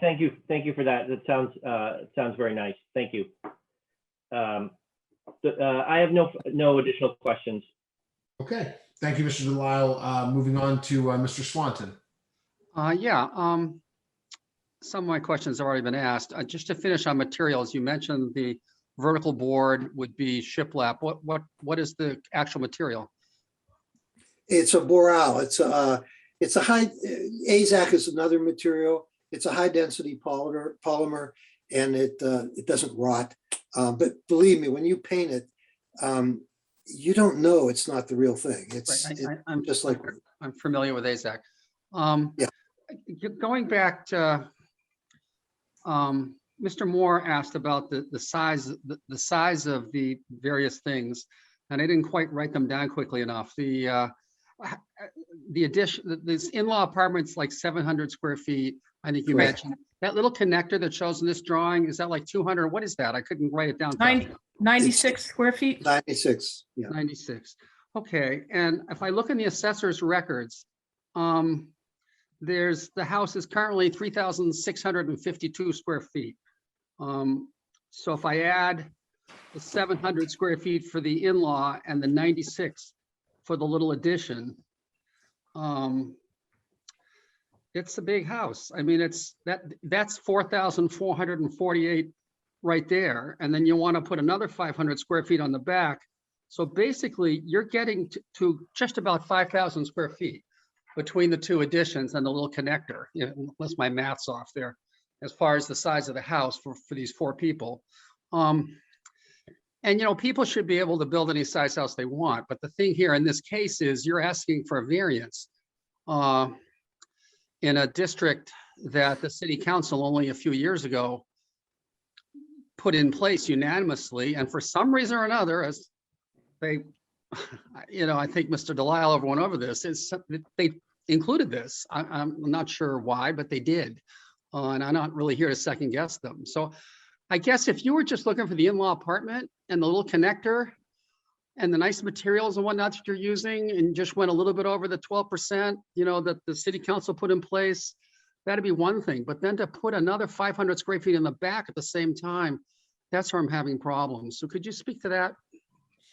Thank you for that. That sounds very nice. Thank you. I have no additional questions. Okay, thank you, Mr. Delisle. Moving on to Mr. Swanton. Some of my questions have already been asked. Just to finish on materials, you mentioned the vertical board would be shiplap. What is the actual material? It's a boral. It's a high, AZAC is another material. It's a high density polymer, and it doesn't rot. But believe me, when you paint it, you don't know it's not the real thing. I'm just like I'm familiar with AZAC. Yeah. Going back to Mr. Moore asked about the size of the various things, and I didn't quite write them down quickly enough. The addition, this in-law apartment's like 700 square feet. I think you Correct. mentioned that little connector that shows in this drawing. Is that like 200? What is that? I couldn't write it down. 96 square feet. 96. Yeah. 96. Okay. And if I look in the assessor's records, the house is currently 3,652 square feet. So if I add the 700 square feet for the in-law and the 96 for the little addition, it's a big house. I mean, that's 4,448 right there. And then you want to put another 500 square feet on the back. So basically you're getting to just about 5,000 square feet between the two additions and the little connector, unless my math's off there, as far as the size of the house for these 4 people. And, people should be able to build any size house they want. But the thing here in this case is you're asking for a variance in a district that the city council only a few years ago put in place unanimously. And for some reason or another, as they, I think Mr. Delisle went over this, is they included this. I'm not sure why, but they did. And I'm not really here to second guess them. So I guess if you were just looking for the in-law apartment and the little connector and the nice materials and whatnot that you're using, and just went a little bit over the 12%, that the city council put in place, that'd be one thing. But then to put another 500 square feet in the back at the same time, that's where I'm having problems. So could you speak to that?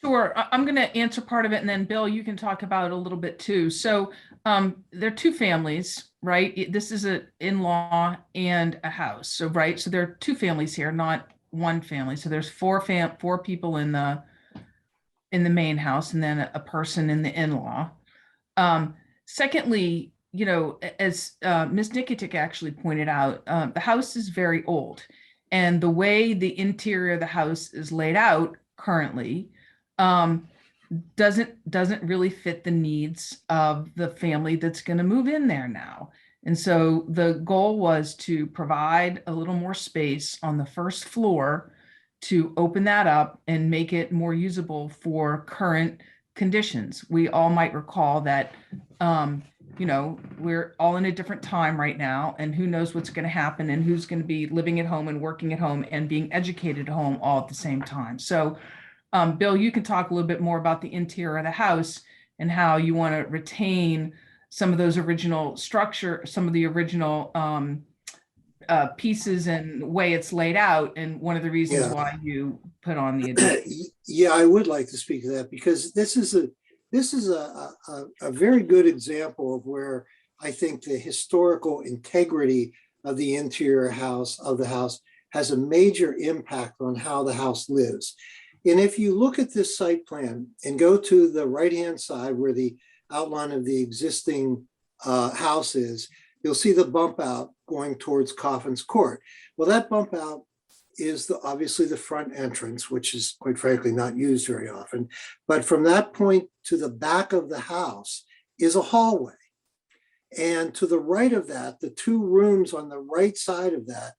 Sure. I'm going to answer part of it, and then Bill, you can talk about it a little bit too. So there are 2 families, right? This is an in-law and a house. So, right. So there are 2 families here, not one family. So there's 4 people in the main house, and then a person in the in-law. Secondly, as Ms. Nikitic actually pointed out, the house is very old, and the way the interior of the house is laid out currently doesn't really fit the needs of the family that's going to move in there now. And so the goal was to provide a little more space on the first floor to open that up and make it more usable for current conditions. We all might recall that, we're all in a different time right now, and who knows what's going to happen and who's going to be living at home and working at home and being educated at home all at the same time. So, Bill, you can talk a little bit more about the interior of the house and how you want to retain some of those original structure, some of the original pieces and way it's laid out, and one of the reasons why you put on the addition. Yeah, I would like to speak to that, because this is a very good example of where I think the historical integrity of the interior of the house has a major impact on how the house lives. And if you look at this site plan and go to the right-hand side where the outline of the existing house is, you'll see the bump out going towards Coffin's Court. Well, that bump out is obviously the front entrance, which is quite frankly not used very often. But from that point to the back of the house is a hallway. And to the right of that, the two rooms on the right side of that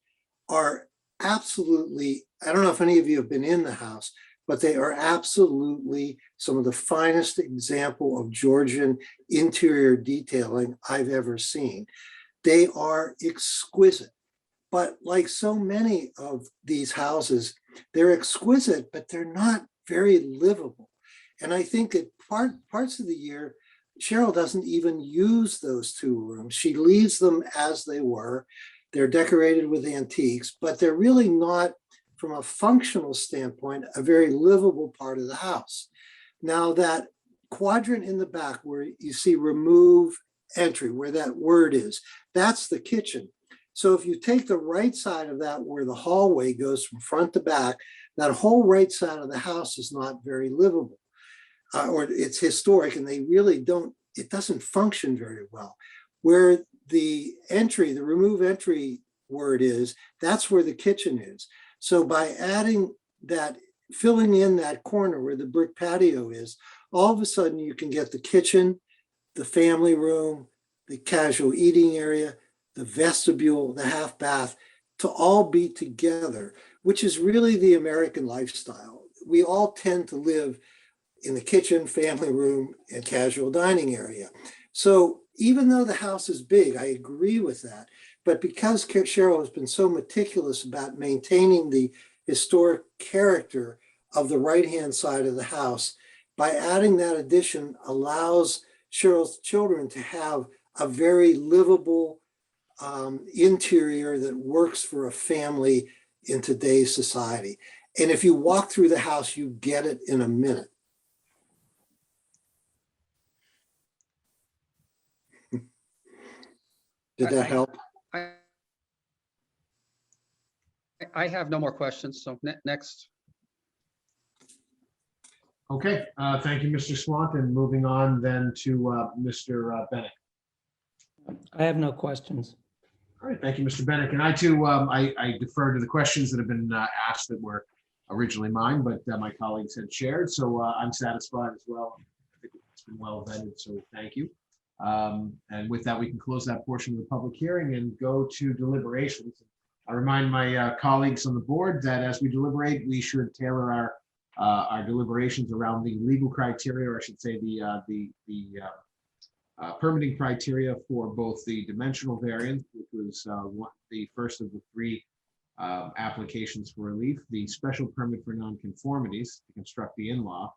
are absolutely, I don't know if any of you have been in the house, but they are absolutely some of the finest example of Georgian interior detailing I've ever seen. They are exquisite. But like so many of these houses, they're exquisite, but they're not very livable. And I think that parts of the year, Cheryl doesn't even use those two rooms. She leaves them as they were. They're decorated with antiques, but they're really not, from a functional standpoint, a very livable part of the house. Now that quadrant in the back where you see remove entry, where that word is, that's the kitchen. So if you take the right side of that where the hallway goes from front to back, that whole right side of the house is not very livable. Or it's historic and they really don't, it doesn't function very well. Where the entry, the remove entry word is, that's where the kitchen is. So by adding that, filling in that corner where the brick patio is, all of a sudden you can get the kitchen, the family room, the casual eating area, the vestibule, the half bath, to all be together, which is really the American lifestyle. We all tend to live in the kitchen, family room, and casual dining area. So even though the house is big, I agree with that. But because Cheryl has been so meticulous about maintaining the historic character of the right-hand side of the house, by adding that addition allows Cheryl's children to have a very livable interior that works for a family in today's society. And if you walk through the house, you get it in a minute. Did that help? I have no more questions, so next. Okay, thank you, Mr. Swanton. Moving on then to Mr. Bennett. I have no questions. All right, thank you, Mr. Bennett. And I too, I defer to the questions that have been asked that were originally mine, but my colleagues had shared. So I'm satisfied as well. I think it's been well vetted, so thank you. And with that, we can close that portion of the public hearing and go to deliberations. I remind my colleagues on the board that as we deliberate, we should tailor our deliberations around the legal criteria, or I should say the permitting criteria for both the dimensional variance, which was the first of the three applications for relief, the special permit for nonconformities to construct the in-law,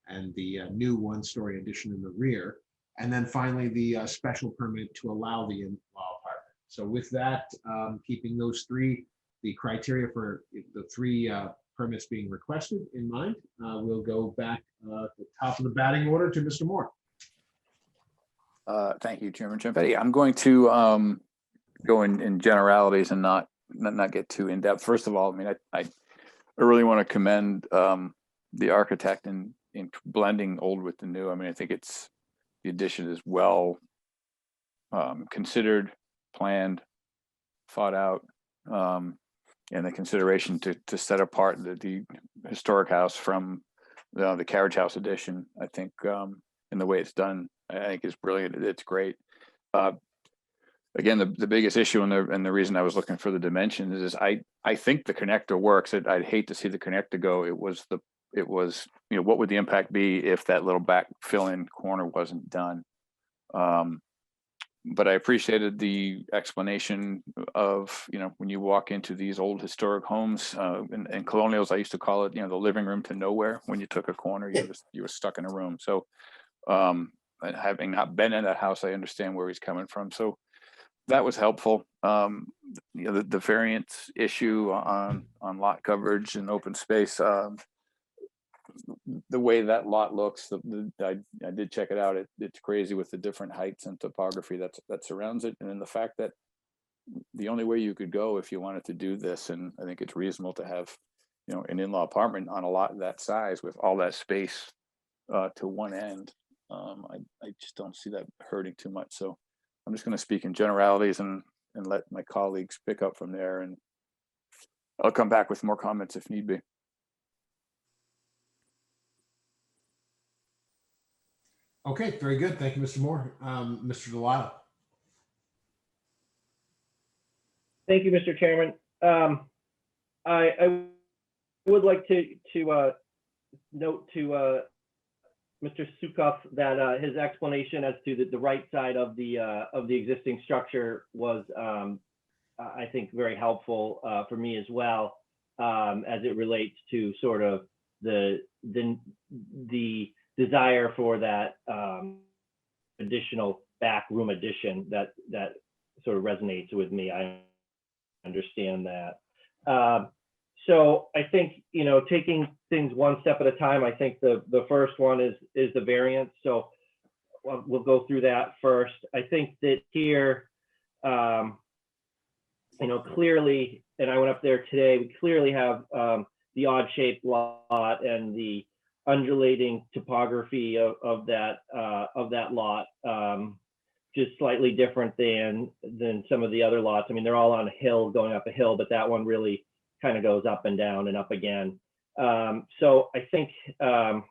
and the new one-story addition in the rear, and then finally the special permit to allow the in-law apartment. So with that, keeping those three, the criteria for the three permits being requested in mind, we'll go back at the top of the batting order to Mr. Moore. Thank you, Chairman Ciampetti. I'm going to go in generalities and not get too in depth. First of all, I mean, I really want to commend the architect in blending old with the new. I mean, I think the addition is well considered, planned, thought out, and the consideration to set apart the historic house from the carriage house addition. I think in the way it's done, I think is brilliant. It's great. Again, the biggest issue and the reason I was looking for the dimensions is I think the connector works. I'd hate to see the connector go. It was what would the impact be if that little back fill-in corner wasn't done? But I appreciated the explanation of, when you walk into these old historic homes and colonials, I used to call it, the living room to nowhere. When you took a corner, you were stuck in a room. So and having not been in that house, I understand where he's coming from. So that was helpful. The variance issue on lot coverage and open space, the way that lot looks, I did check it out. It's crazy with the different heights and topography that surrounds it. And then the fact that the only way you could go if you wanted to do this, and I think it's reasonable to have, an in-law apartment on a lot that size with all that space to one end. I just don't see that hurting too much. So I'm just going to speak in generalities and let my colleagues pick up from there, and I'll come back with more comments if need be. Okay, very good. Thank you, Mr. Moore. Mr. Delisle. Thank you, Mr. Chairman. I would like to note to Mr. Sukoff that his explanation as to the right side of the existing structure was, I think, very helpful for me as well, as it relates to sort of the desire for that additional back room addition that sort of resonates with me. I understand that. So I think, taking things one step at a time, I think the first one is the variance. So we'll go through that first. I think that here, clearly, and I went up there today, we clearly have the odd shaped lot and the undulating topography of that lot, just slightly different than some of the other lots. I mean, they're all on a hill, going up a hill, but that one really kind of goes up and down and up again. So I think that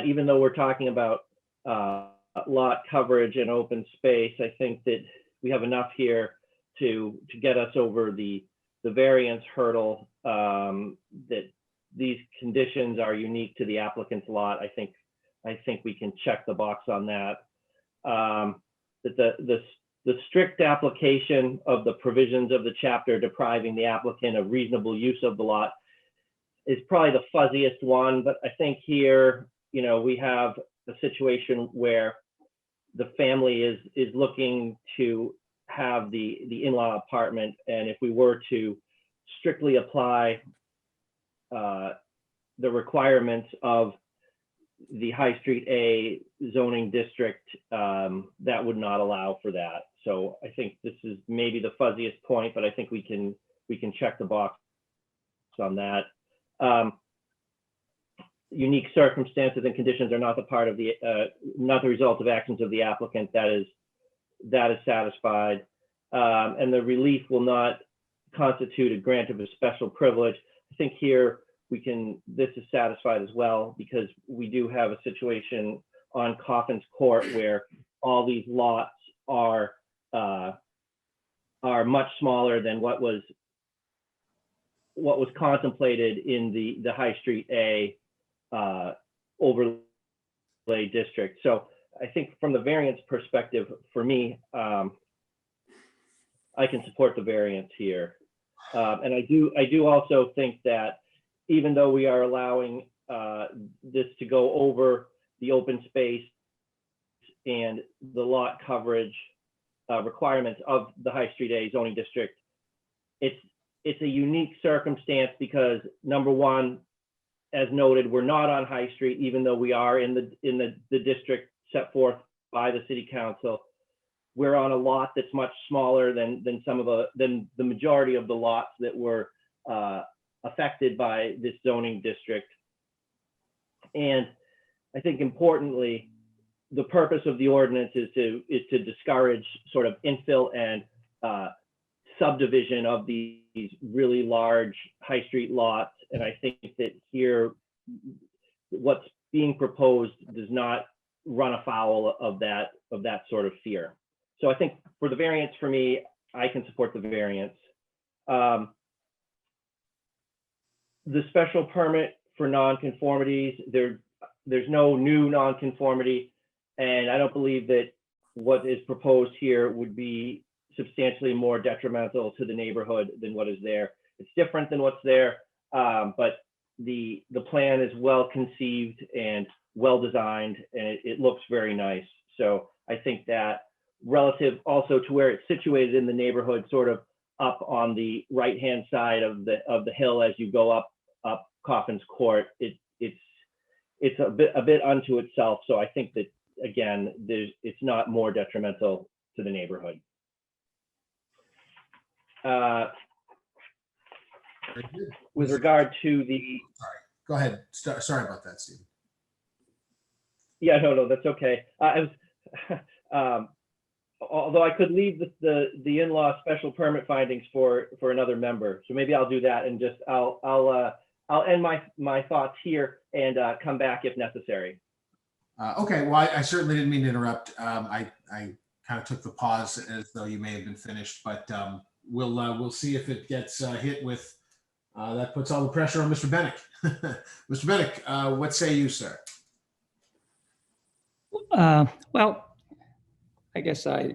even though we're talking about lot coverage and open space, I think that we have enough here to get us over the variance hurdle, that these conditions are unique to the applicant's lot. I think we can check the box on that. That the strict application of the provisions of the chapter depriving the applicant of reasonable use of the lot is probably the fuzziest one, but I think here, we have a situation where the family is looking to have the in-law apartment, and if we were to strictly apply the requirements of the High Street A zoning district, that would not allow for that. So I think this is maybe the fuzziest point, but I think we can check the box on that. Unique circumstances and conditions are not not the result of actions of the applicant. That is satisfied, and the relief will not constitute a grant of a special privilege. I think here this is satisfied as well, because we do have a situation on Coffin's Court where all these lots are much smaller than what was contemplated in the High Street A overlay district. So I think from the variance perspective, for me, I can support the variance here. And I do also think that even though we are allowing this to go over the open space and the lot coverage requirements of the High Street A zoning district, it's a unique circumstance because, number one, as noted, we're not on High Street, even though we are in the district set forth by the city council. We're on a lot that's much smaller than the majority of the lots that were affected by this zoning district. And I think importantly, the purpose of the ordinance is to discourage sort of infill and subdivision of these really large high street lots. And I think that here, what's being proposed does not run afoul of that sort of fear. So I think for the variance, for me, I can support the variance. The special permit for nonconformities, there's no new nonconformity, and I don't believe that what is proposed here would be substantially more detrimental to the neighborhood than what is there. It's different than what's there, but the plan is well conceived and well designed, and it looks very nice. So I think that relative also to where it's situated in the neighborhood, sort of up on the right-hand side of the hill as you go up Coffin's Court, it's a bit unto itself. So I think that, again, it's not more detrimental to the neighborhood. With regard to the... Sorry, go ahead. Sorry about that, Stephen. Yeah, no, that's okay. I Although I could leave the in-law special permit findings for another member. So maybe I'll do that and just, I'll end my thoughts here and come back if necessary. Okay, well, I certainly didn't mean to interrupt. I kind of took the pause as though you may have been finished, but we'll see if it gets hit with, that puts all the pressure on Mr. Bennett. Mr. Bennett, what say you, sir? Well, I guess I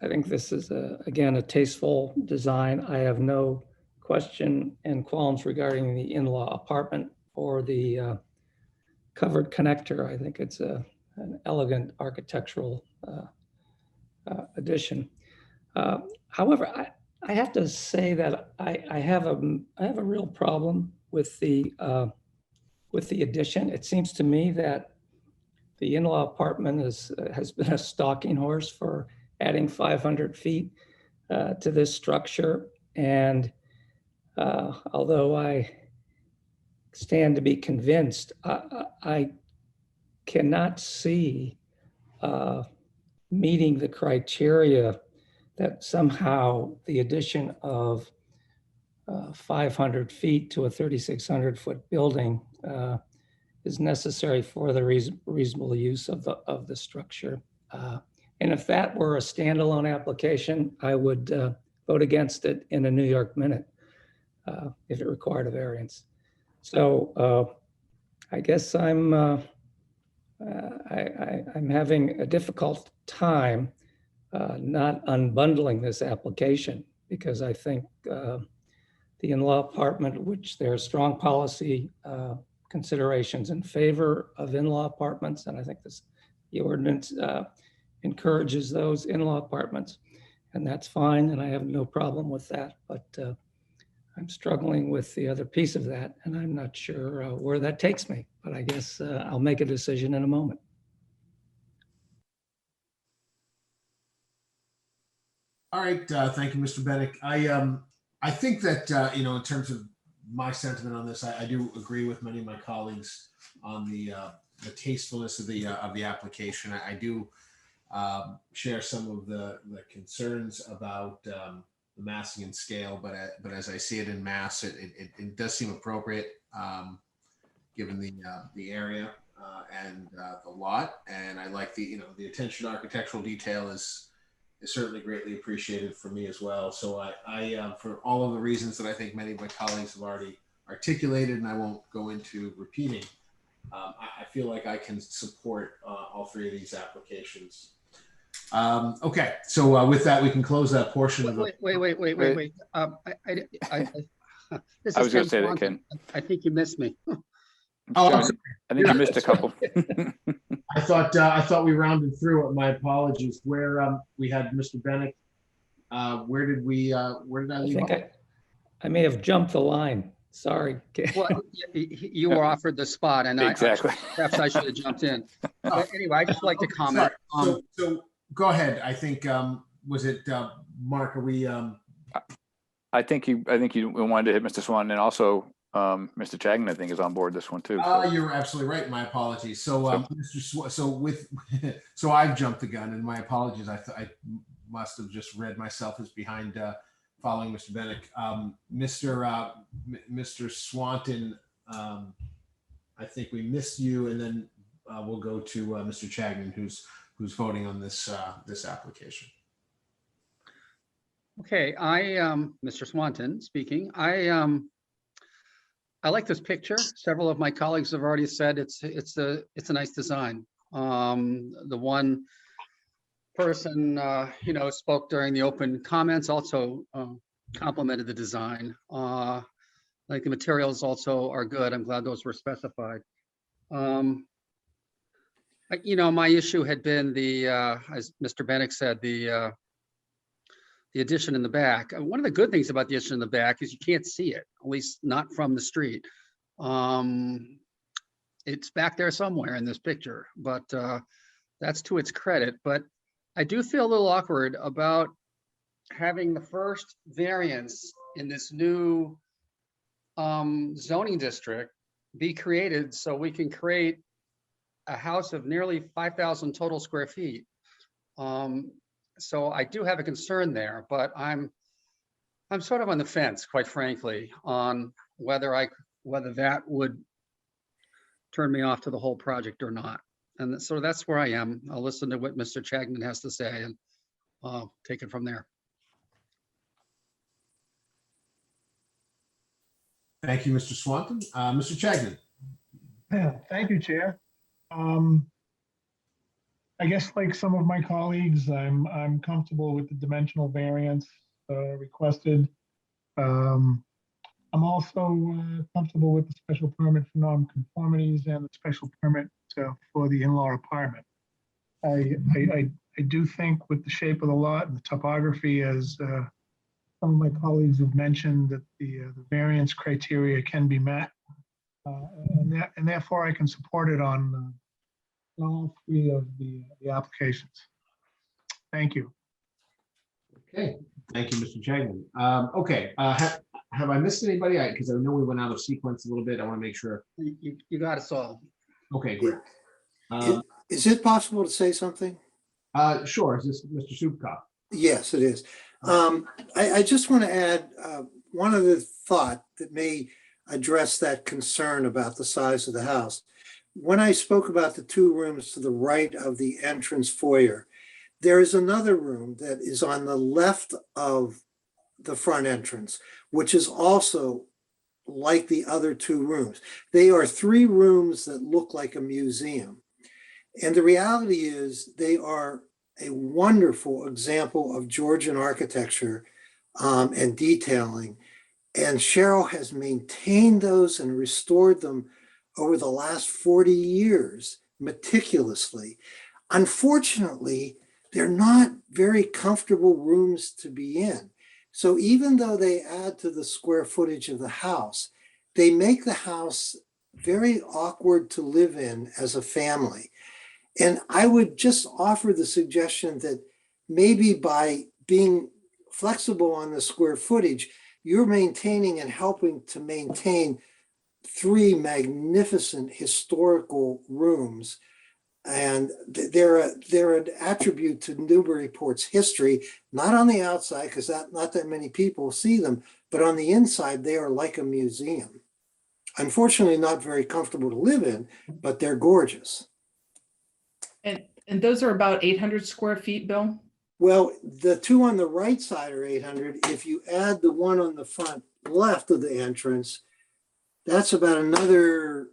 think this is, again, a tasteful design. I have no question and qualms regarding the in-law apartment or the covered connector. I think it's an elegant architectural addition. However, I have to say that I have a real problem with the addition. It seems to me that the in-law apartment has been a stalking horse for adding 500 feet to this structure. And although I stand to be convinced, I cannot see meeting the criteria that somehow the addition of 500 feet to a 3,600-foot building is necessary for the reasonable use of the structure. And if that were a standalone application, I would vote against it in a New York minute if it required a variance. So I guess I'm having a difficult time not unbundling this application, because I think the in-law apartment, which there are strong policy considerations in favor of in-law apartments, and I think the ordinance encourages those in-law apartments, and that's fine, and I have no problem with that. But I'm struggling with the other piece of that, and I'm not sure where that takes me. But I guess I'll make a decision in a moment. All right, thank you, Mr. Bennett. I think that in terms of my sentiment on this, I do agree with many of my colleagues on the tastefulness of the application. I do share some of the concerns about the massing and scale, but as I see it in mass, it does seem appropriate given the area and the lot. And I like the attention to architectural detail is certainly greatly appreciated for me as well. So I for all of the reasons that I think many of my colleagues have already articulated, and I won't go into repeating, I feel like I can support all three of these applications. Okay, so with that, we can close that portion of the. Wait. This I is was going Ken to say that, Swanson. Ken. I think you missed me. Oh, John, I think you missed a couple. I thought we rounded through it. My apologies. Where we had Mr. Bennett. Where did I I leave think off? I may have jumped the line. Sorry. Well, you were offered the spot, and Exactly. perhaps I should have jumped in. But anyway, I just like to comment. Sorry. So go ahead. I think was it Mark? Are we? I think you wanted to hit Mr. Swan, and also Mr. Chagnon, I think, is on board this one too. You're absolutely right. My apologies. So, Mr. So I've jumped the gun, and my apologies. I must have just read myself as behind following Mr. Bennett. Mr. Swanton, I think we missed you, and then we'll go to Mr. Chagnon, who's voting on this application. Okay, Mr. Swanton speaking. I like this picture. Several of my colleagues have already said it's a nice design. The one person spoke during the open comments also complimented the design. Like the materials also are good. I'm glad those were specified. My issue had been as Mr. Bennett said, the addition in the back. One of the good things about the addition in the back is you can't see it, at least not from the street. It's back there somewhere in this picture, but that's to its credit. But I do feel a little awkward about having the first variance in this new zoning district be created so we can create a house of nearly 5,000 total square feet. So I do have a concern there, but I'm sort of on the fence, quite frankly, on whether that would turn me off to the whole project or not. And so that's where I am. I'll listen to what Mr. Chagnon has to say and take it from there. Thank you, Mr. Swanton. Mr. Chagnon. Yeah, thank you, Chair. I guess like some of my colleagues, I'm comfortable with the dimensional variance requested. I'm also comfortable with the special permit for nonconformities and the special permit for the in-law apartment. I do think with the shape of the lot and the topography, as some of my colleagues have mentioned, that the variance criteria can be met, and therefore I can support it on all three of the applications. Thank you. Okay, thank you, Mr. Chagnon. Okay, have I missed anybody? Because I know we went out of sequence a little bit. I want to make sure. You got us all. Okay, great. Is it possible to say something? Sure. Is this Mr. Subkoff? Yes, it is. I just want to add one other thought that may address that concern about the size of the house. When I spoke about the two rooms to the right of the entrance foyer, there is another room that is on the left of the front entrance, which is also like the other two rooms. They are three rooms that look like a museum. And the reality is they are a wonderful example of Georgian architecture and detailing. And Cheryl has maintained those and restored them over the last 40 years meticulously. Unfortunately, they're not very comfortable rooms to be in. So even though they add to the square footage of the house, they make the house very awkward to live in as a family. And I would just offer the suggestion that maybe by being flexible on the square footage, you're maintaining and helping to maintain three magnificent historical rooms. And they're an attribute to Newburyport's history, not on the outside, because not that many people see them, but on the inside, they are like a museum. Unfortunately, not very comfortable to live in, but they're gorgeous. And those are about 800 square feet, Bill? Well, the two on the right side are 800. If you add the one on the front left of the entrance, that's about another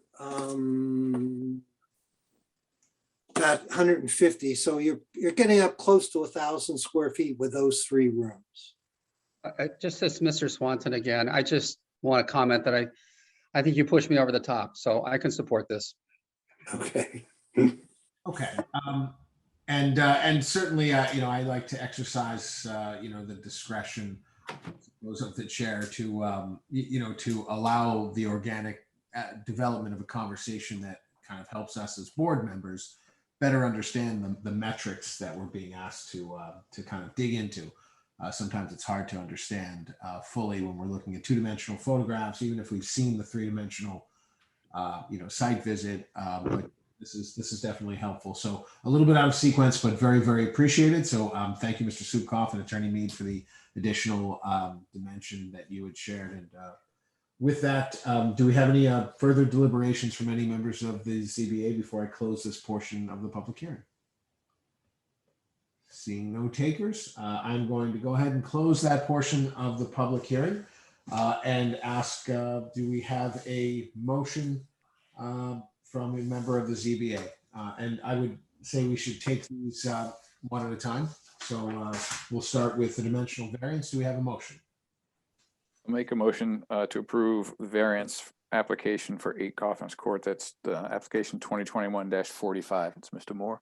about 150. So you're getting up close to 1,000 square feet with those three rooms. Just as Mr. Swanton again, I just want to comment that I think you pushed me over the top, so I can support this. Okay. Okay. And certainly, I like to exercise, the discretion of the chair to, to allow the organic development of a conversation that kind of helps us as board members better understand the metrics that we're being asked to kind of dig into. Sometimes it's hard to understand fully when we're looking at two-dimensional photographs, even if we've seen the three-dimensional, site visit. But this is definitely helpful. So a little bit out of sequence, but very, very appreciated. So thank you, Mr. Subkoff and Attorney Mead, for the additional dimension that you had shared. And with that, do we have any further deliberations from any members of the ZBA before I close this portion of the public hearing? Seeing no takers, I'm going to go ahead and close that portion of the public hearing and ask, do we have a motion from a member of the ZBA? And I would say we should take these one at a time. So we'll start with the dimensional variance. Do we have a motion? I'll make a motion to approve the variance application for 8 Coffins Court. That's the application 2021-45. It's Mr. Moore.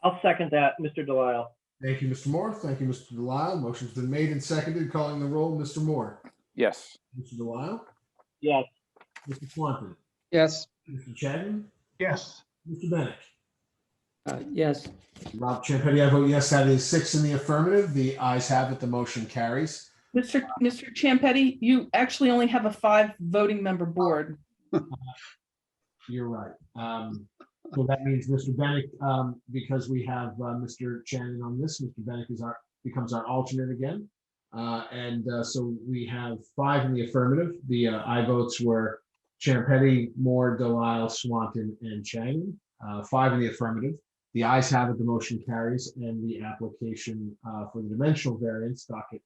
I'll second that, Mr. Delisle. Thank you, Mr. Moore. Thank you, Mr. Delisle. Motion's been made and seconded. Calling the roll, Mr. Moore. Yes. Mr. Delisle. Yes. Mr. Swanton. Yes. Mr. Chagnon. Yes. Mr. Bennett. Yes. Rob Champetti, I vote yes. That is 6 in the affirmative. The ayes have it. The motion carries. Mr. Champetti, you actually only have a 5 voting member board. You're right. So that means Mr. Bennett, because we have Mr. Shannon on this, Mr. Bennett becomes our alternate again. So we have 5 in the affirmative. The aye votes were Champetti, Moore, Delisle, Swanton, and Shannon. 5 in the affirmative. The ayes have it, the motion carries, and the application for the dimensional variance docket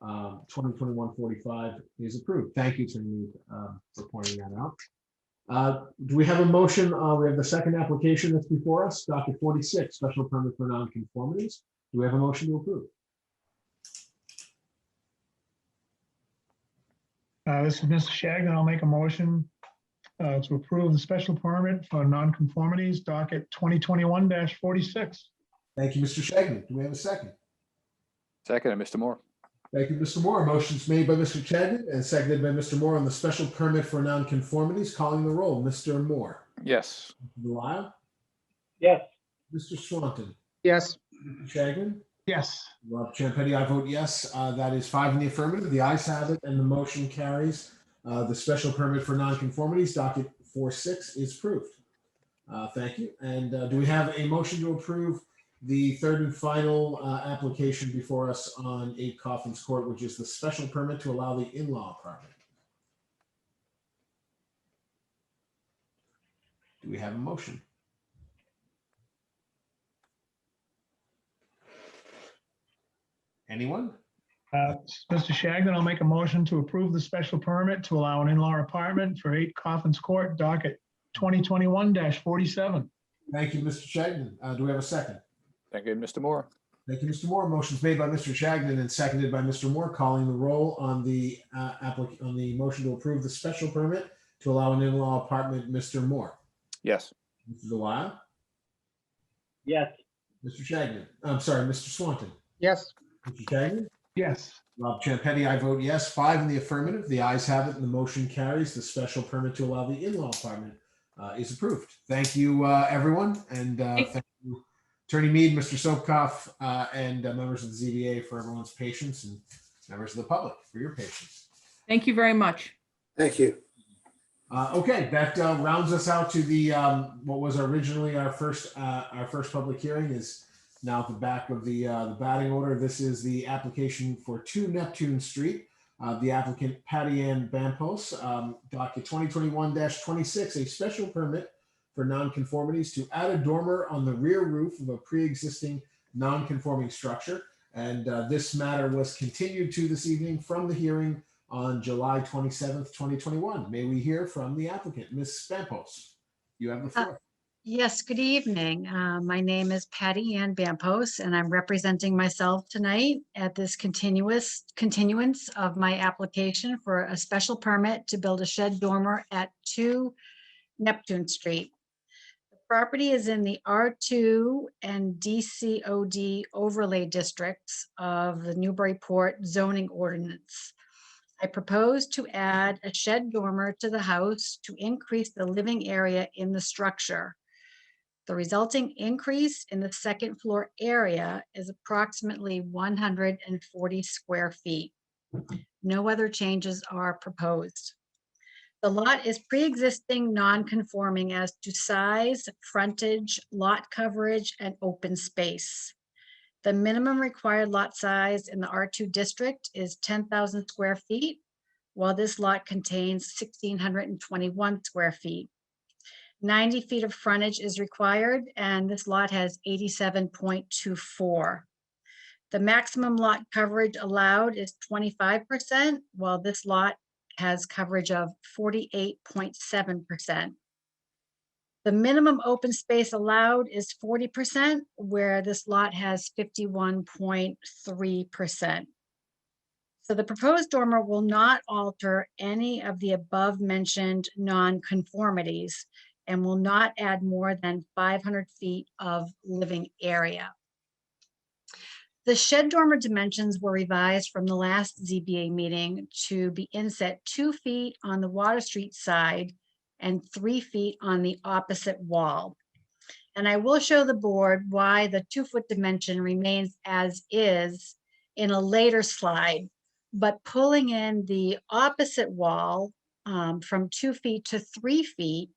2021-45 is approved. Thank you, Attorney Mead, for pointing that out. Do we have a motion? We have the second application that's before us, docket 46, special permit for nonconformities. Do we have a motion to approve? This is Mr. Shagnon. I'll make a motion to approve the special permit for nonconformities, docket 2021-46. Thank you, Mr. Shagnon. Do we have a second? Second, Mr. Moore. Thank you, Mr. Moore. Motion's made by Mr. Shagnon and seconded by Mr. Moore on the special permit for nonconformities. Calling the roll, Mr. Moore. Yes. Mr. Delisle. Yes. Mr. Swanton. Yes. Mr. Shagnon. Yes. Rob Champetti, I vote yes. That is 5 in the affirmative. The ayes have it, and the motion carries. The special permit for nonconformities, docket 46, is approved. Thank you. And do we have a motion to approve the third and final application before us on 8 Coffins Court, which is the special permit to allow the in-law apartment? Do we have a motion? Anyone? Mr. Shagnon, I'll make a motion to approve the special permit to allow an in-law apartment for 8 Coffins Court, docket 2021-47. Thank you, Mr. Shagnon. Do we have a second? Thank you, Mr. Moore. Thank you, Mr. Moore. Motion's made by Mr. Shagnon and seconded by Mr. Moore. Calling the roll on the on the motion to approve the special permit to allow an in-law apartment. Mr. Moore. Yes. Mr. Delisle. Yes. Mr. Shagnon. I'm sorry, Mr. Swanton. Yes. Mr. Shagnon. Yes. Rob Champetti, I vote yes. 5 in the affirmative. The ayes have it, and the motion carries. The special permit to allow the in-law apartment is approved. Thank you, everyone, and thank you, Attorney Mead, Mr. Sopkoff, and members of the ZBA for everyone's patience, and members of the public for your patience. Thank you very much. Thank you. Okay, that rounds us out to the what was originally our first public hearing is now at the back of the batting order. This is the application for 2 Neptune Street. The applicant Patty Ann Bampos, docket 2021-26, a special permit for nonconformities to add a dormer on the rear roof of a pre-existing non-conforming structure. And this matter was continued to this evening from the hearing on July 27th, 2021. May we hear from the applicant, Ms. Bampos? You have the floor. Yes, good evening. My name is Patty Ann Bampos, and I'm representing myself tonight at this continuance of my application for a special permit to build a shed dormer at 2 Neptune Street. The property is in the R2 and DCOD overlay districts of the Newburyport zoning ordinance. I propose to add a shed dormer to the house to increase the living area in the structure. The resulting increase in the second floor area is approximately 140 square feet. No other changes are proposed. The lot is pre-existing non-conforming as to size, frontage, lot coverage, and open space. The minimum required lot size in the R2 district is 10,000 square feet, while this lot contains 1,621 square feet. 90 feet of frontage is required, and this lot has 87.24. The maximum lot coverage allowed is 25%, while this lot has coverage of 48.7%. The minimum open space allowed is 40%, where this lot has 51.3%. So the proposed dormer will not alter any of the above mentioned non-conformities and will not add more than 500 feet of living area. The shed dormer dimensions were revised from the last ZBA meeting to be inset 2 feet on the Water Street side and 3 feet on the opposite wall. And I will show the board why the 2-foot dimension remains as is in a later slide, but pulling in the opposite wall from 2 feet to 3 feet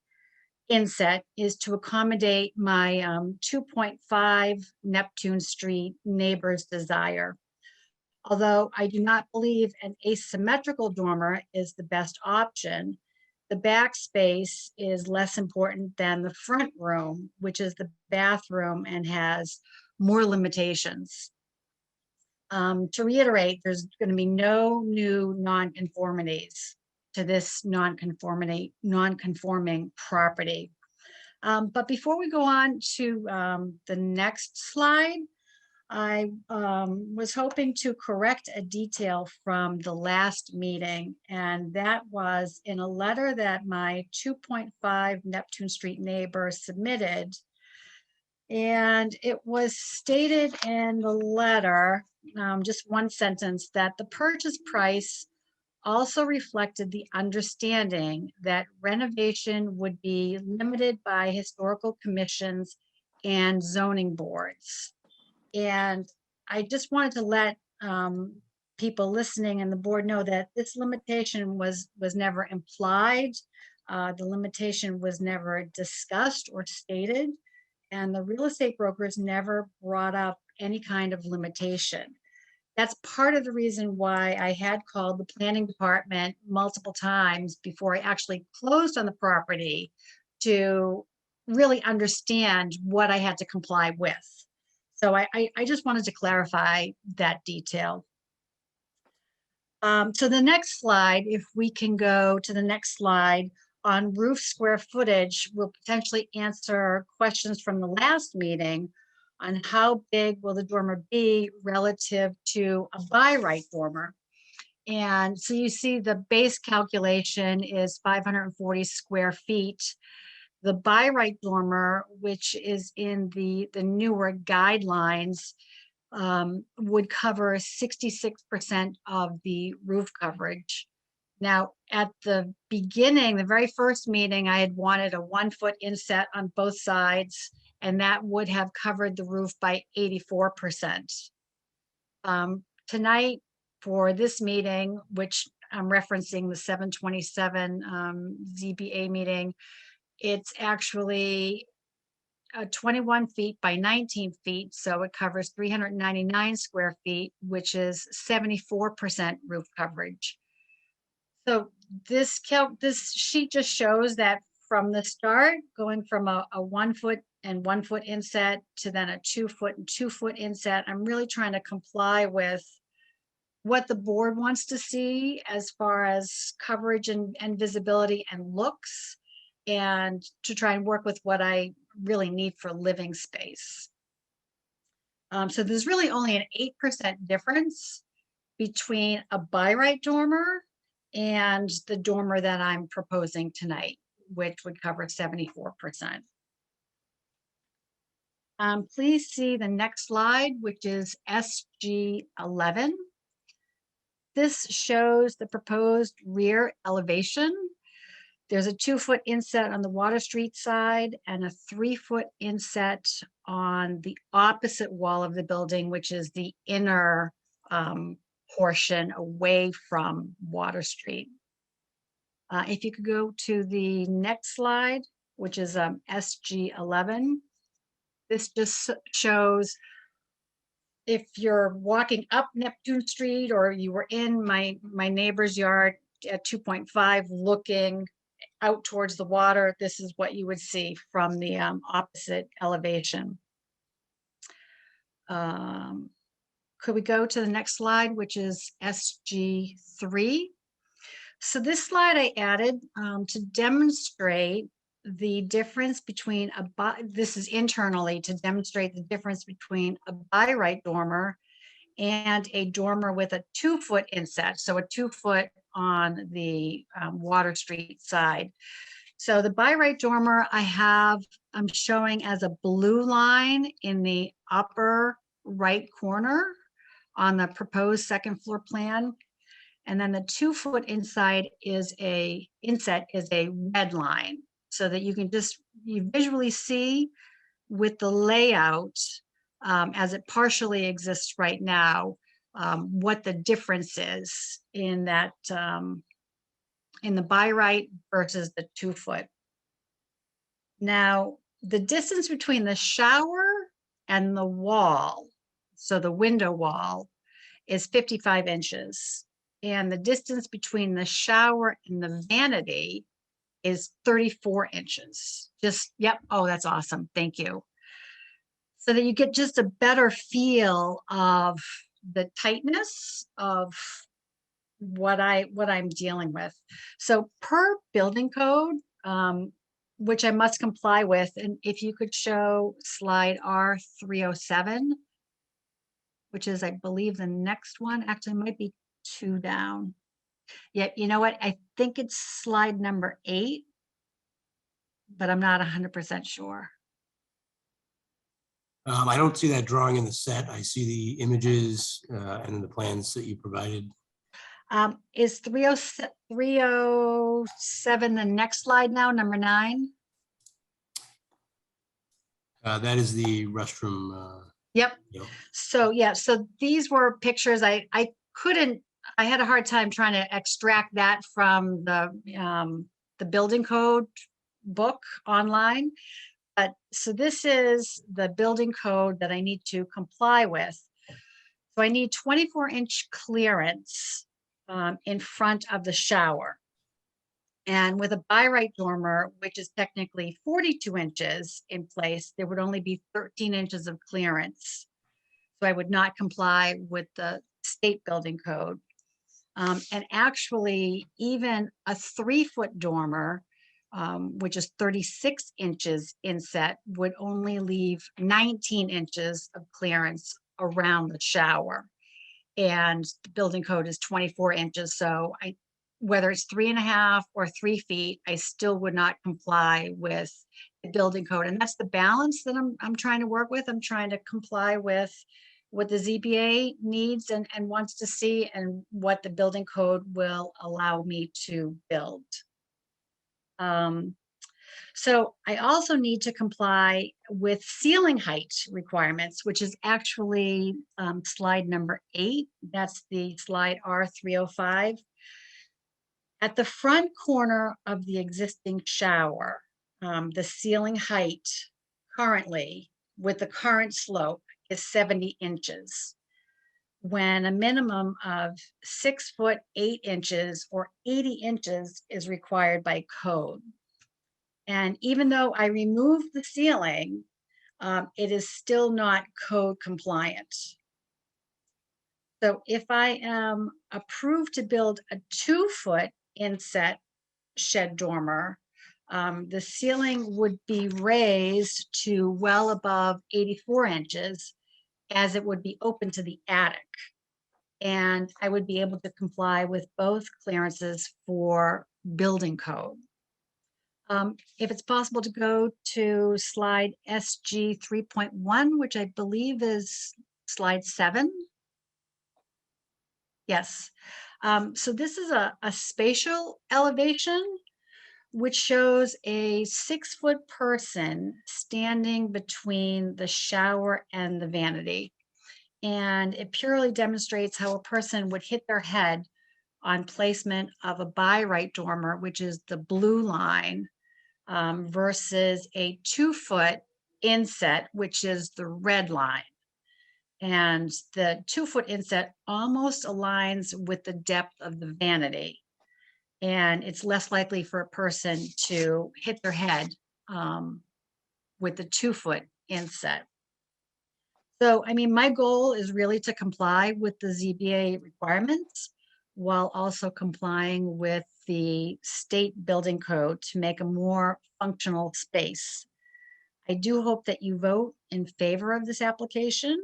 inset is to accommodate my 2.5 Neptune Street neighbor's desire. Although I do not believe an asymmetrical dormer is the best option, the back space is less important than the front room, which is the bathroom and has more limitations. To reiterate, there's going to be no new nonconformities to this non-conforming property. But before we go on to the next slide, I was hoping to correct a detail from the last meeting, and that was in a letter that my 2.5 Neptune Street neighbor submitted. And it was stated in the letter, just one sentence, that the purchase price also reflected the understanding that renovation would be limited by historical commissions and zoning boards. And I just wanted to let people listening and the board know that this limitation was never implied. The limitation was never discussed or stated, and the real estate brokers never brought up any kind of limitation. That's part of the reason why I had called the planning department multiple times before I actually closed on the property to really understand what I had to comply with. So I just wanted to clarify that detail. So the next slide, if we can go to the next slide, on roof square footage, will potentially answer questions from the last meeting on how big will the dormer be relative to a by right dormer. And so you see the base calculation is 540 square feet. The by right dormer, which is in the newer guidelines, would cover 66% of the roof coverage. Now, at the beginning, the very first meeting, I had wanted a 1 foot inset on both sides, and that would have covered the roof by 84%. Tonight, for this meeting, which I'm referencing the 727 ZBA meeting, it's actually 21 feet by 19 feet, so it covers 399 square feet, which is 74% roof coverage. So this sheet just shows that from the start, going from a 1 foot and 1 foot inset to then a 2 foot and 2 foot inset, I'm really trying to comply with what the board wants to see as far as coverage and visibility and looks, and to try and work with what I really need for living space. So there's really only an 8% difference between a by right dormer and the dormer that I'm proposing tonight, which would cover 74%. Please see the next slide, which is SG11. This shows the proposed rear elevation. There's a 2 foot inset on the Water Street side and a 3 foot inset on the opposite wall of the building, which is the inner portion away from Water Street. If you could go to the next slide, which is SG11. This just shows if you're walking up Neptune Street or you were in my neighbor's yard at 2.5 looking out towards the water, this is what you would see from the opposite elevation. Could we go to the next slide, which is SG3? So this slide I added to demonstrate the difference between this is internally to demonstrate the difference between a by right dormer and a dormer with a 2 foot inset. So a 2 foot on the Water Street side. So the by right dormer I'm showing as a blue line in the upper right corner on the proposed second floor plan. And then the 2 foot inset is a red line, so that you can you visually see with the layout as it partially exists right now, what the difference is in that in the by right versus the 2 foot. Now, the distance between the shower and the wall, so the window wall, is 55 inches. And the distance between the shower and the vanity is 34 inches. Just, yep. Oh, that's awesome. Thank you. So that you get just a better feel of the tightness of what I'm dealing with. So per building code, which I must comply with, and if you could show slide R307, which is, I believe, the next one, actually might be 2 down. Yeah, you know what? I think it's slide number 8, but I'm not 100% sure. I don't see that drawing in the set. I see the images and then the plans that you provided. Is 307 the next slide now, number 9? That is the restroom. Yep. You know. So yeah, so these were pictures. I had a hard time trying to extract that from the building code book online. But so this is the building code that I need to comply with. So I need 24-inch clearance in front of the shower. And with a by right dormer, which is technically 42 inches in place, there would only be 13 inches of clearance. So I would not comply with the state building code. And actually, even a 3-foot dormer, which is 36 inches inset, would only leave 19 inches of clearance around the shower. And the building code is 24 inches. So whether it's 3.5 or 3 feet, I still would not comply with the building code. And that's the balance that I'm trying to work with. I'm trying to comply with what the ZBA needs and wants to see, and what the building code will allow me to build. So I also need to comply with ceiling height requirements, which is actually slide number 8. That's the slide R305. At the front corner of the existing shower, the ceiling height currently with the current slope is 70 inches. When a minimum of 6 foot 8 inches or 80 inches is required by code. And even though I removed the ceiling, it is still not code compliant. So if I am approved to build a 2-foot inset shed dormer, the ceiling would be raised to well above 84 inches, as it would be open to the attic. And I would be able to comply with both clearances for building code. If it's possible to go to slide SG 3.1, which I believe is slide 7. Yes. So this is a spatial elevation, which shows a 6-foot person standing between the shower and the vanity. And it purely demonstrates how a person would hit their head on placement of a by right dormer, which is the blue line, versus a 2-foot inset, which is the red line. And the 2-foot inset almost aligns with the depth of the vanity. And it's less likely for a person to hit their head with the 2-foot inset. So, I mean, my goal is really to comply with the ZBA requirements while also complying with the state building code to make a more functional space. I do hope that you vote in favor of this application,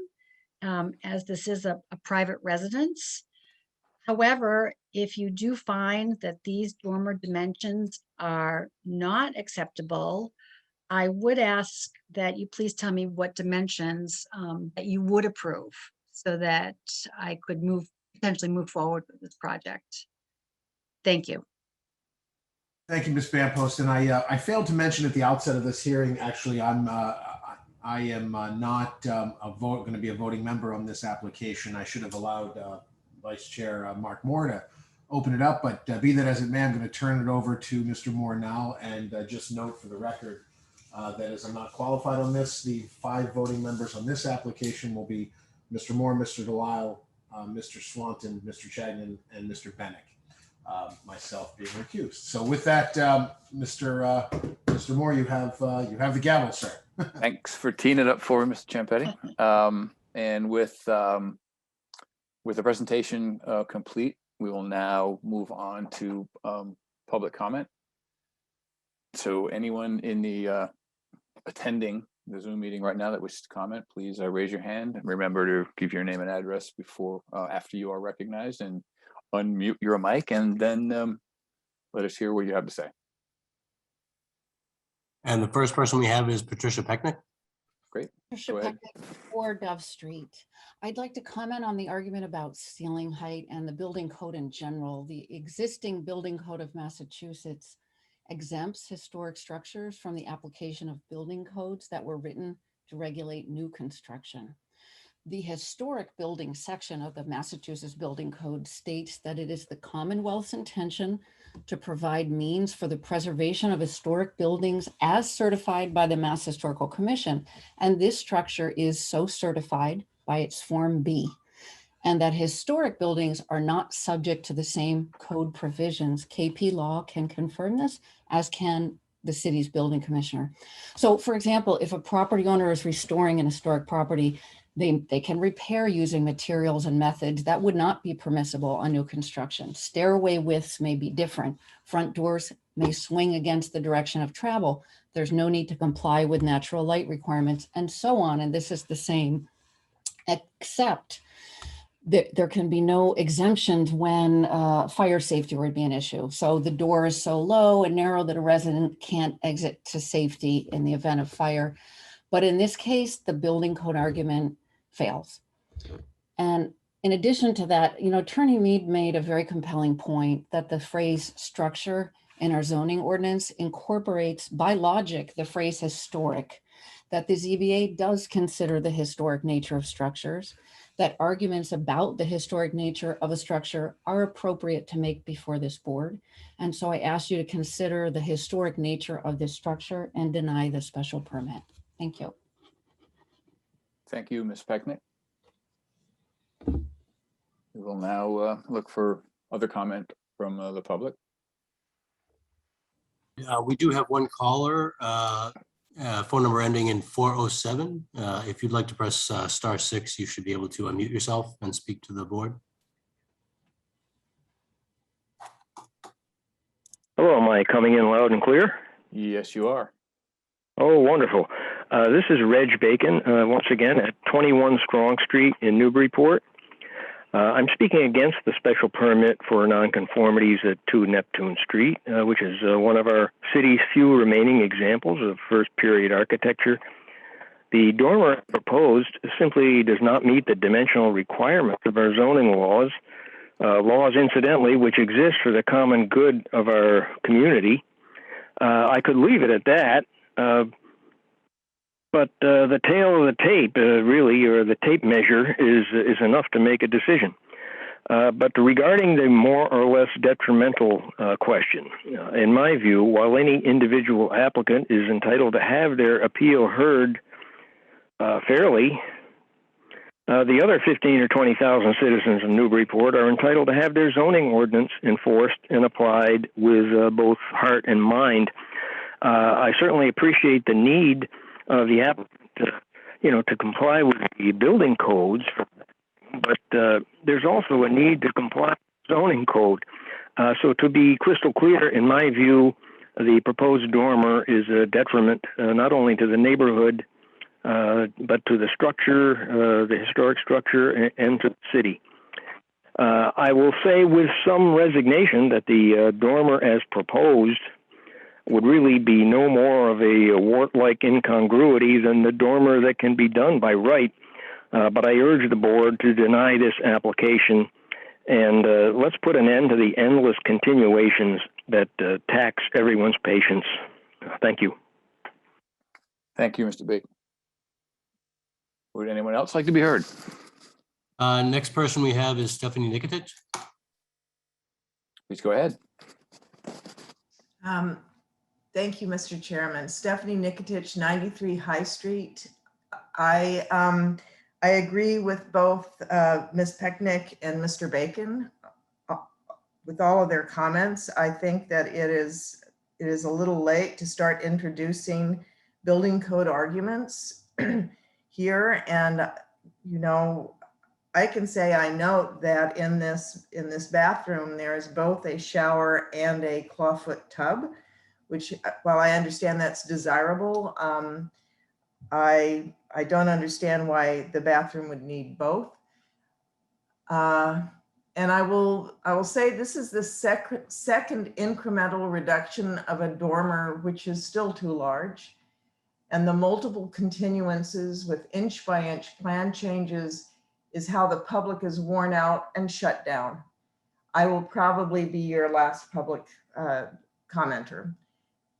as this is a private residence. However, if you do find that these dormer dimensions are not acceptable, I would ask that you please tell me what dimensions that you would approve, so that I could potentially move forward with this project. Thank you. Thank you, Ms. Van Post. And I failed to mention at the outset of this hearing, actually, I am not going to be a voting member on this application. I should have allowed Vice Chair Mark Moore to open it up, but be that as it may, I'm going to turn it over to Mr. Moore now, and just note for the record That is, I'm not qualified on this. The 5 voting members on this application will be Mr. Moore, Mr. Delisle, Mr. Swanton, Mr. Chagnon, and Mr. Bennick. Myself being recused. So with that, Mr. Moore, you have the gavel, sir. Thanks for teeing it up for me, Mr. Ciampetti. And with the presentation complete, we will now move on to public comment. So anyone in the attending the Zoom meeting right now that wishes to comment, please raise your hand and remember to give your name and address before after you are recognized, and unmute your mic, and then let us hear what you have to say. And the first person we have is Patricia Pecknick. Great. Patricia Go ahead. Pecknick, 4 Dove Street. I'd like to comment on the argument about ceiling height and the building code in general. The existing building code of Massachusetts exempts historic structures from the application of building codes that were written to regulate new construction. The historic building section of the Massachusetts Building Code states that it is the Commonwealth's intention to provide means for the preservation of historic buildings as certified by the Mass Historical Commission. And this structure is so certified by its Form B, and that historic buildings are not subject to the same code provisions. KP Law can confirm this, as can the city's building commissioner. So for example, if a property owner is restoring an historic property, they can repair using materials and methods that would not be permissible on new construction. Stairway widths may be different. Front doors may swing against the direction of travel. There's no need to comply with natural light requirements, and so on. And this is the same, except that there can be no exemptions when fire safety would be an issue. So the door is so low and narrow that a resident can't exit to safety in the event of fire. But in this case, the building code argument fails. And in addition to that, Attorney Mead made a very compelling point that the phrase structure in our zoning ordinance incorporates by logic the phrase historic, that the ZBA does consider the historic nature of structures, that arguments about the historic nature of a structure are appropriate to make before this board. And so I ask you to consider the historic nature of this structure and deny the special permit. Thank you. Thank you, Ms. Pecknick. We will now look for other comment from the public. We do have one caller, phone number ending in 407. If you'd like to press *6, you should be able to unmute yourself and speak to the board. Hello, am I coming in loud and clear? Yes, you are. Oh, wonderful. This is Reg Bacon, once again, at 21 Strong Street in Newburyport. I'm speaking against the special permit for nonconformities at 2 Neptune Street, which is one of our city's few remaining examples of first-period architecture. The dormer proposed simply does not meet the dimensional requirements of our zoning laws, incidentally, which exist for the common good of our community. I could leave it at that. But the tail of the tape, really, or the tape measure, is enough to make a decision. But regarding the more or less detrimental question, in my view, while any individual applicant is entitled to have their appeal heard fairly, the other 15 or 20,000 citizens of Newburyport are entitled to have their zoning ordinance enforced and applied with both heart and mind. I certainly appreciate the need of the applicant to comply with the building codes, but there's also a need to comply with the zoning code. So to be crystal clear, in my view, the proposed dormer is a detriment not only to the neighborhood, but to the structure, the historic structure, and to the city. I will say with some resignation that the dormer as proposed would really be no more of a wart-like incongruity than the dormer that can be done by right. But I urge the board to deny this application, and let's put an end to the endless continuations that tax everyone's patience. Thank you. Thank you, Mr. Bacon. Would anyone else like to be heard? Next person we have is Stephanie Nikotich. Please go ahead. Thank you, Mr. Chairman. Stephanie Nikitich, 93 High Street. I agree with both Ms. Pecknick and Mr. Bacon with all of their comments. I think that it is a little late to start introducing building code arguments here. And, you know, I can say I note that in this bathroom, there is both a shower and a clawfoot tub, which, while I understand that's desirable, I don't understand why the bathroom would need both. And I will say this is the second incremental reduction of a dormer, which is still too large. And the multiple continuances with inch by inch plan changes is how the public is worn out and shut down. I will probably be your last public commenter.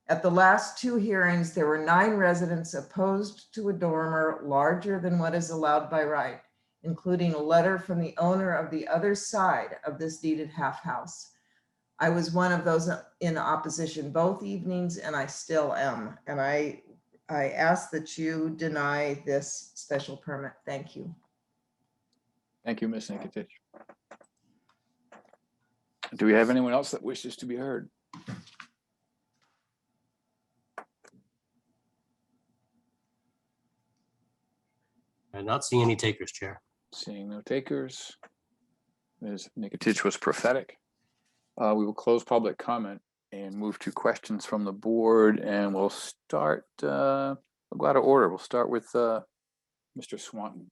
At the last two hearings, there were 9 residents opposed to a dormer larger than what is allowed by right, including a letter from the owner of the other side of this deeded half house. I was one of those in opposition both evenings, and I still am. And I ask that you deny this special permit. Thank you. Thank you, Ms. Nikitich. Do we have anyone else that wishes to be heard? I'm not seeing any takers, Chair. Seeing no takers. Ms. Nikitich was prophetic. We will close public comment and move to questions from the board, and we'll start, we'll go out of order. We'll start with Mr. Swanton.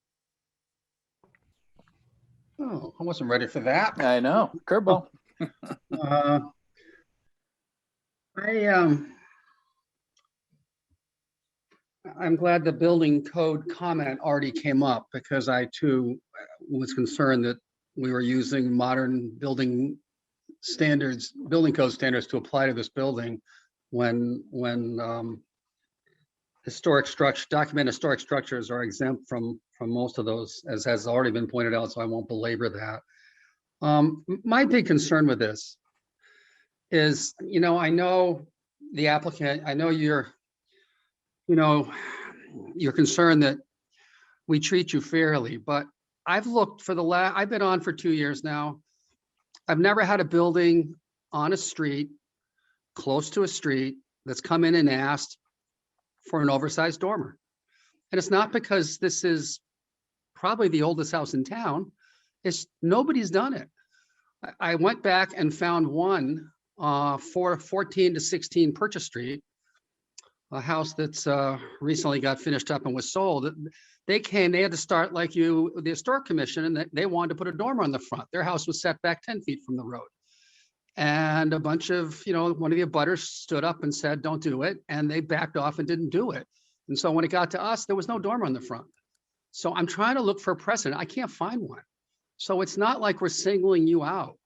Oh, I wasn't ready for that. I know, curveball. I'm glad the building code comment already came up, because I too was concerned that we were using modern building standards, building code standards to apply to this building when documented historic structures are exempt from most of those, as has already been pointed out, so I won't belabor that. My big concern with this is, you know, I know the applicant, I know you're concerned that we treat you fairly, but I've looked for I've been on for 2 years now. I've never had a building on a street, close to a street, that's come in and asked for an oversized dormer. And it's not because this is probably the oldest house in town. It's nobody's done it. I went back and found one for 14 to 16 Purchase Street, a house that's recently got finished up and was sold. They had to start like the Historic Commission, and they wanted to put a dormer on the front. Their house was set back 10 feet from the road. And a bunch of, one of the abutters stood up and said, don't do it. And they backed off and didn't do it. And so when it got to us, there was no dormer on the front. So I'm trying to look for a precedent. I can't find one. So it's not like we're singling you out.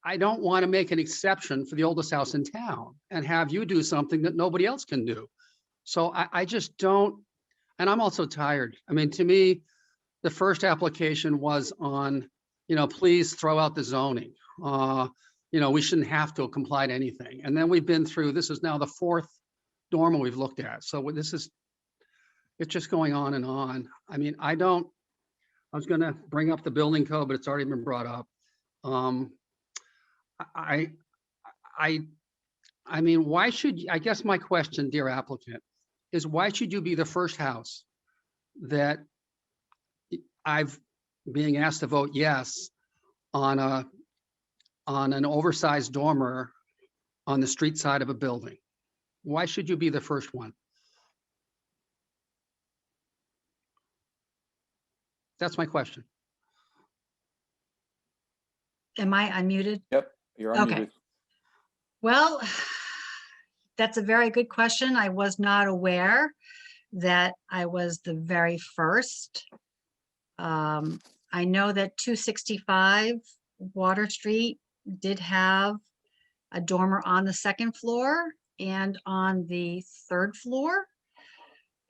I don't want to make an exception for the oldest house in town and have you do something that nobody else can do. So I just don't, and I'm also tired. I mean, to me, the first application was on, please throw out the zoning. We shouldn't have to comply to anything. And then we've been through, this is now the 4th dormer we've looked at. So it's just going on and on. I mean, I was going to bring up the building code, but it's already been brought up. I mean, why should, I guess my question, dear applicant, is why should you be the first house that I've being asked to vote yes on an oversized dormer on the street side of a building? Why should you be the first one? That's my question. Am I unmuted? Yep, you're unmuted. Okay. Well, that's a very good question. I was not aware that I was the very first. I know that 265 Water Street did have a dormer on the 2nd floor and on the 3rd floor.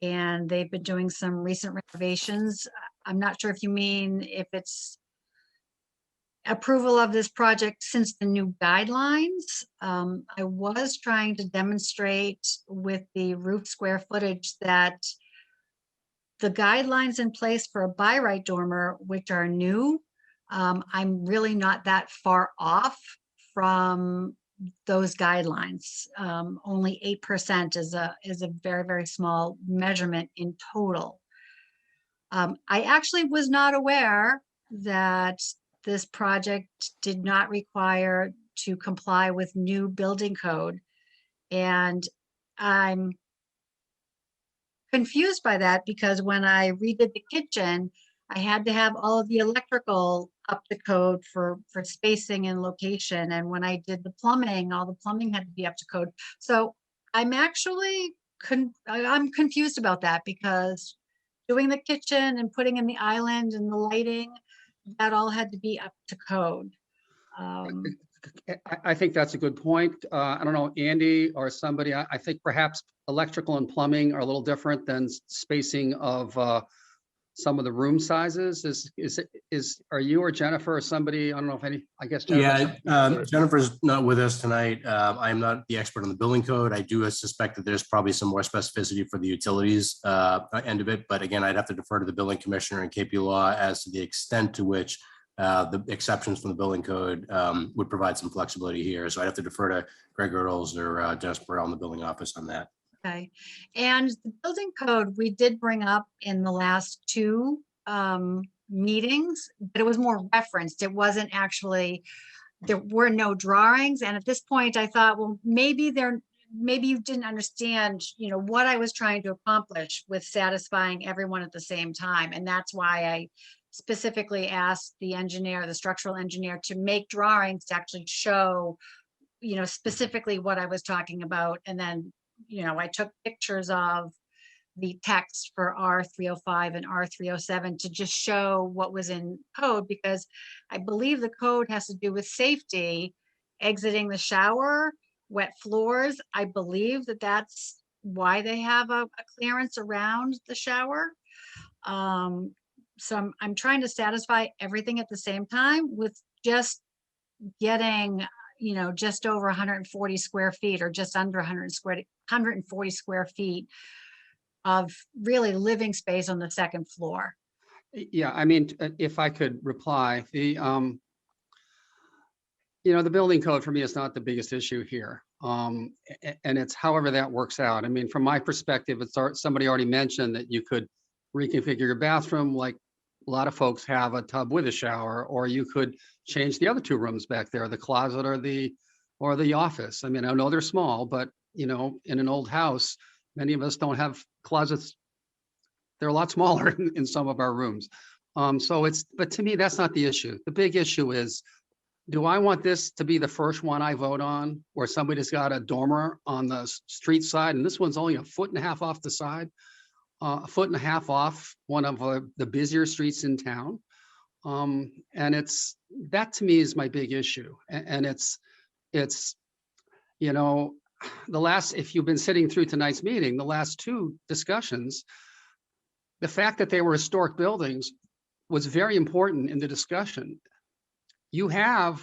And they've been doing some recent renovations. I'm not sure if you mean if it's approval of this project since the new guidelines. I was trying to demonstrate with the roof square footage that the guidelines in place for a by right dormer, which are new, I'm really not that far off from those guidelines. Only 8% is a very, very small measurement in total. I actually was not aware that this project did not require to comply with new building code. And I'm confused by that because when I redid the kitchen, I had to have all of the electrical up to code for spacing and location. And when I did the plumbing, all the plumbing had to be up to code. So I'm actually, I'm confused about that because doing the kitchen and putting in the island and the lighting, that all had to be up to code. I think that's a good point. I don't know, Andy or somebody, I think perhaps electrical and plumbing are a little different than spacing of some of the room sizes. Are you or Jennifer or somebody, I don't know if any, I guess. Yeah, Jennifer's not with us tonight. I'm not the expert on the building code. I do suspect that there's probably some more specificity for the utilities end of it. But again, I'd have to defer to the building commissioner and KP Law as to the extent to which the exceptions from the building code would provide some flexibility here. So I'd have to defer to Greg Ertles or Dennis Burrell in the building office on that. Okay, and the building code we did bring up in the last two meetings, but it was more referenced. It wasn't actually, there were no drawings. And at this point I thought, well, maybe you didn't understand, you know, what I was trying to accomplish with satisfying everyone at the same time. And that's why I specifically asked the engineer, the structural engineer, to make drawings to actually show, you know, specifically what I was talking about. And then, you know, I took pictures of the text for R305 and R307 to just show what was in code, because I believe the code has to do with safety, exiting the shower, wet floors. I believe that that's why they have a clearance around the shower. So I'm trying to satisfy everything at the same time with just getting, you know, just over 140 square feet or just under 140 square feet of really living space on the second floor. Yeah, I mean, if I could reply, you know, the building code for me is not the biggest issue here. And it's however that works out. I mean, from my perspective, it's somebody already mentioned that you could reconfigure your bathroom like a lot of folks have a tub with a shower, or you could change the other two rooms back there, the closet or the office. I mean, I know they're small, but you know, in an old house, many of us don't have closets. They're a lot smaller in some of our rooms. But to me, that's not the issue. The big issue is, do I want this to be the first one I vote on where somebody's got a dormer on the street side and this one's only 1.5 feet off the side, 1.5 feet off one of the busier streets in town? And that to me is my big issue. And it's, you know, if you've been sitting through tonight's meeting, the last two discussions, the fact that they were historic buildings was very important in the discussion. You have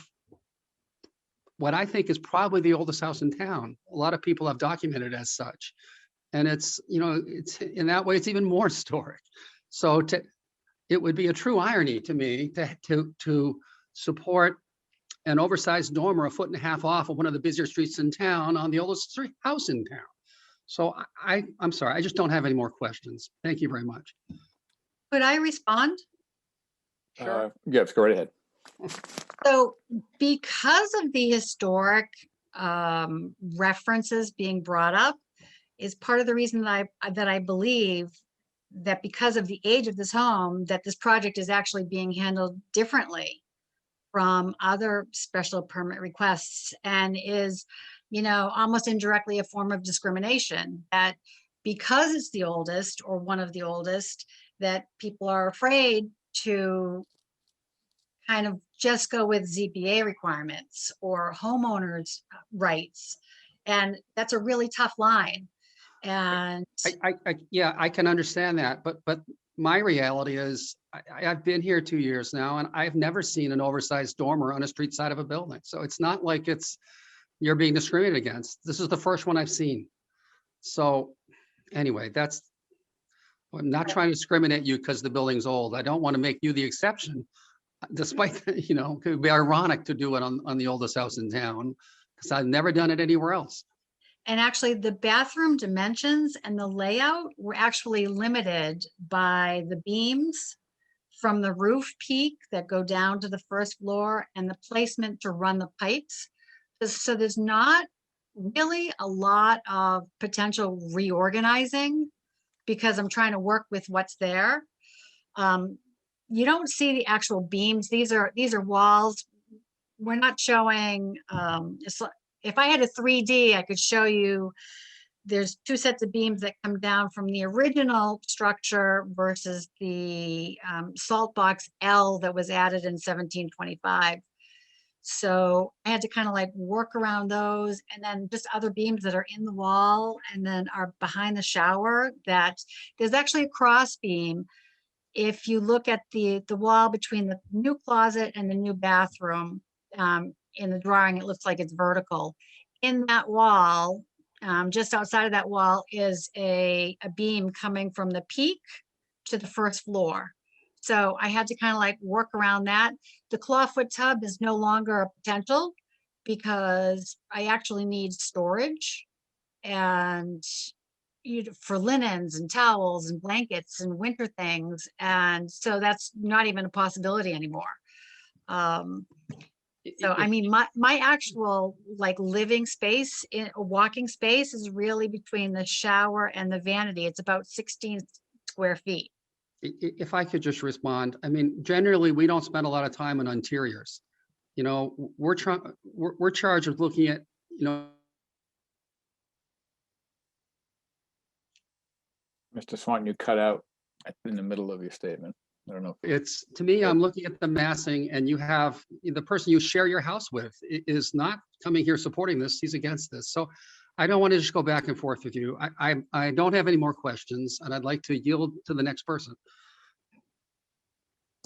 what I think is probably the oldest house in town. A lot of people have documented as such. And it's, you know, it's in that way, it's even more historic. So it would be a true irony to me to support an oversized dormer 1.5 feet off of one of the busier streets in town on the oldest house in town. So I'm sorry, I just don't have any more questions. Thank you very much. Could I respond? Yes, go right ahead. So because of the historic references being brought up is part of the reason that I believe that because of the age of this home, that this project is actually being handled differently from other special permit requests, and is, you know, almost indirectly a form of discrimination, that because it's the oldest or one of the oldest, that people are afraid to kind of just go with ZBA requirements or homeowners' rights. And that's a really tough line. And yeah, I can understand that, but my reality is I've been here 2 years now and I've never seen an oversized dormer on a street side of a building. So it's not like you're being discriminated against. This is the first one I've seen. So anyway, I'm not trying to discriminate you because the building's old. I don't want to make you the exception, despite, it could be ironic to do it on the oldest house in town because I've never done it anywhere else. And actually, the bathroom dimensions and the layout were actually limited by the beams from the roof peak that go down to the first floor and the placement to run the pipes. So there's not really a lot of potential reorganizing because I'm trying to work with what's there. You don't see the actual beams. These are walls. We're not showing, if I had a 3D, I could show you there's 2 sets of beams that come down from the original structure versus the salt box L that was added in 1725. So I had to kind of like work around those, and then just other beams that are in the wall and then are behind the shower. That there's actually a cross beam. If you look at the wall between the new closet and the new bathroom, in the drawing, it looks like it's vertical. In that wall, just outside of that wall is a beam coming from the peak to the first floor. So I had to kind of like work around that. The clawfoot tub is no longer a potential because I actually need storage and for linens and towels and blankets and winter things. And so that's not even a possibility anymore. So, I mean, my actual like living space, in a walking space, is really between the shower and the vanity. It's about 16 square feet. If I could just respond, I mean, generally, we don't spend a lot of time on interiors. We're charged with looking at, Mr. Swan, you cut out in the middle of your statement. I don't know. It's, to me, I'm looking at the massing, and you have the person you share your house with is not coming here supporting this. He's against this. So I don't want to just go back and forth with you. I don't have any more questions, and I'd like to yield to the next person.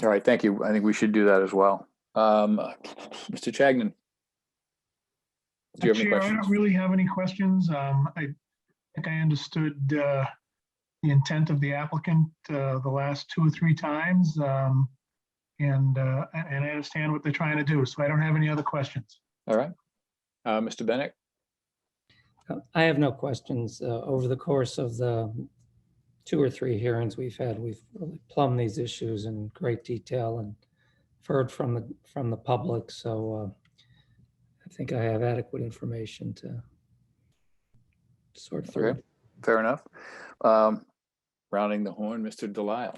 All right, thank you. I think we should do that as well. Mr. Chagnon. Do you have any Chair, I questions? don't really have any questions. I think I understood the intent of the applicant the last 2 or 3 times, and I understand what they're trying to do. So I don't have any other questions. All right. Mr. Bennett? I have no questions. Over the course of the 2 or 3 hearings we've had, we've really plumbed these issues in great detail and heard from the public. So I think I have adequate information to sort through. Okay, fair enough. Rounding the horn, Mr. Delisle.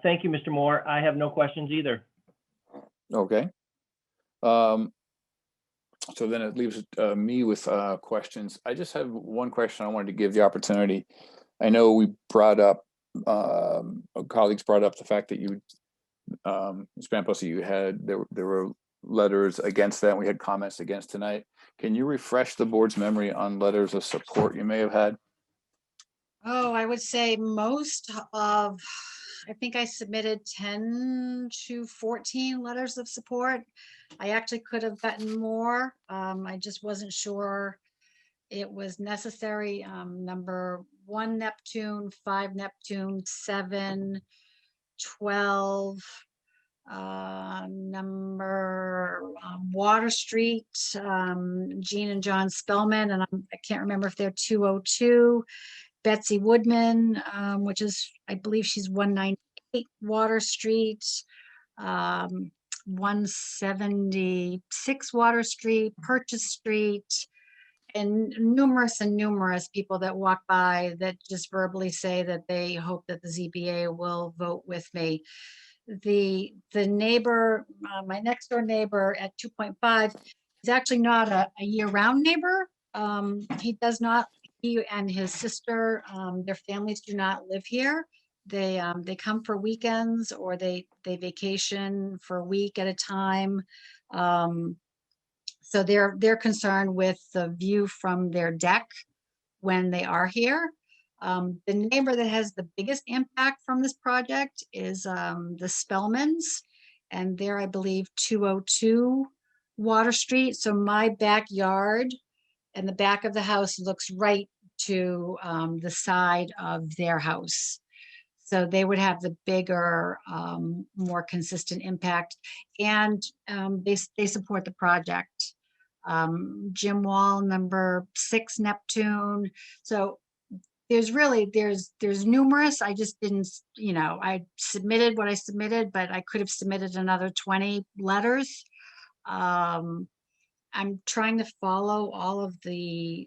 Thank you, Mr. Moore. I have no questions either. Okay. So then it leaves me with questions. I just have one question I wanted to give the opportunity. I know we brought up, colleagues brought up the fact that you, Ms. Pampos, you had, there were letters against that. We had comments against tonight. Can you refresh the board's memory on letters of support you may have had? Oh, I would say most of, I think I submitted 10 to 14 letters of support. I actually could have gotten more. I just wasn't sure it was necessary. Number 1 Neptune, 5 Neptune, 7, 12, number Water Street, Jean and John Spellman, and I can't remember if they're 202. Betsy Woodman, which is, I believe she's 198 Water Street, 176 Water Street, Purchase Street, and numerous people that walk by that just verbally say that they hope that the ZBA will vote with me. The neighbor, my next door neighbor at 2.5 is actually not a year-round neighbor. He does not, he and his sister, their families do not live here. They come for weekends or they vacation for a week at a time. So they're concerned with the view from their deck when they are here. The neighbor that has the biggest impact from this project is the Spellmans. And they're, I believe, 202 Water Street. So my backyard and the back of the house looks right to the side of their house. So they would have the bigger, more consistent impact, and they support the project. Jim Wall, number 6 Neptune. So there's numerous. I just didn't, I submitted what I submitted, but I could have submitted another 20 letters. I'm trying to follow all of the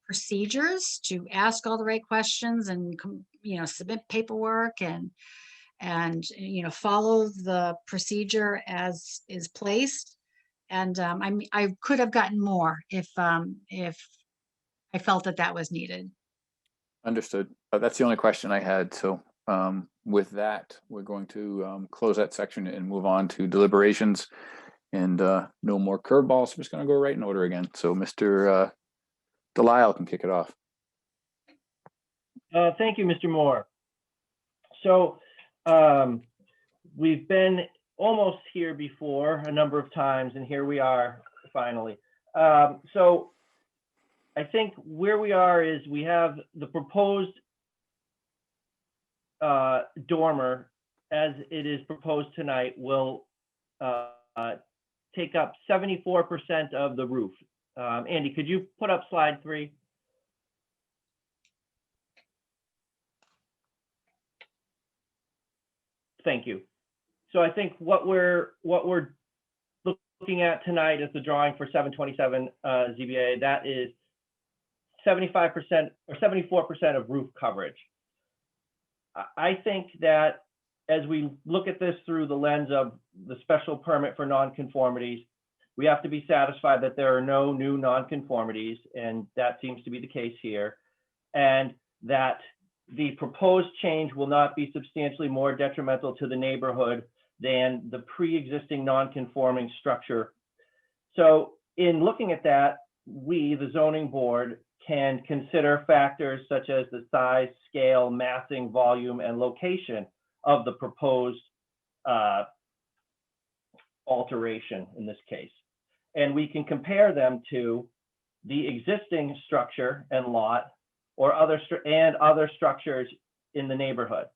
procedures to ask all the right questions and submit paperwork and follow the procedure as is placed. And I could have gotten more if I felt that was needed. Understood. That's the only question I had. So with that, we're going to close that section and move on to deliberations, and no more curveballs. I'm just going to go right in order again. So Mr. Delisle can kick it off. Thank you, Mr. Moore. So we've been almost here before a number of times, and here we are finally. So I think where we are is we have the proposed dormer as it is proposed tonight will take up 74% of the roof. Andy, could you put up slide 3? Thank you. So I think what we're looking at tonight is the drawing for 727 ZBA. That is 75% or 74% of roof coverage. I think that as we look at this through the lens of the special permit for nonconformities, we have to be satisfied that there are no new nonconformities, and that seems to be the case here, and that the proposed change will not be substantially more detrimental to the neighborhood than the pre-existing non-conforming structure. So in looking at that, we, the zoning board, can consider factors such as the size, scale, massing, volume, and location of the proposed alteration in this case. And we can compare them to the existing structure and lot or other structures in the neighborhood.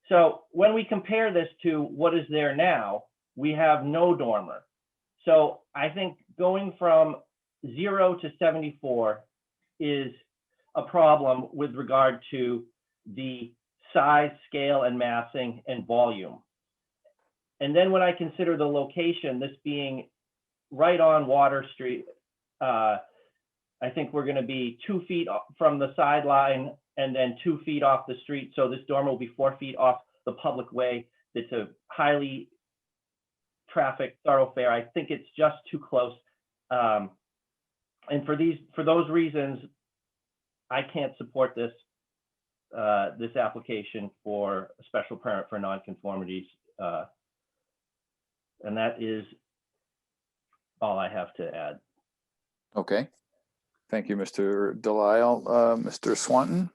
So when we compare this to what is there now, we have no dormer. So I think going from 0 to 74 is a problem with regard to the size, scale, and massing and volume. And then when I consider the location, this being right on Water Street, I think we're going to be 2 feet from the sideline and then 2 feet off the street. So this dormer will be 4 feet off the public way. It's a highly trafficked thoroughfare. I think it's just too close. And for those reasons, I can't support this this application for a special permit for nonconformities. And that is all I have to add. Okay. Thank you, Mr. Delisle. Mr. Swanton?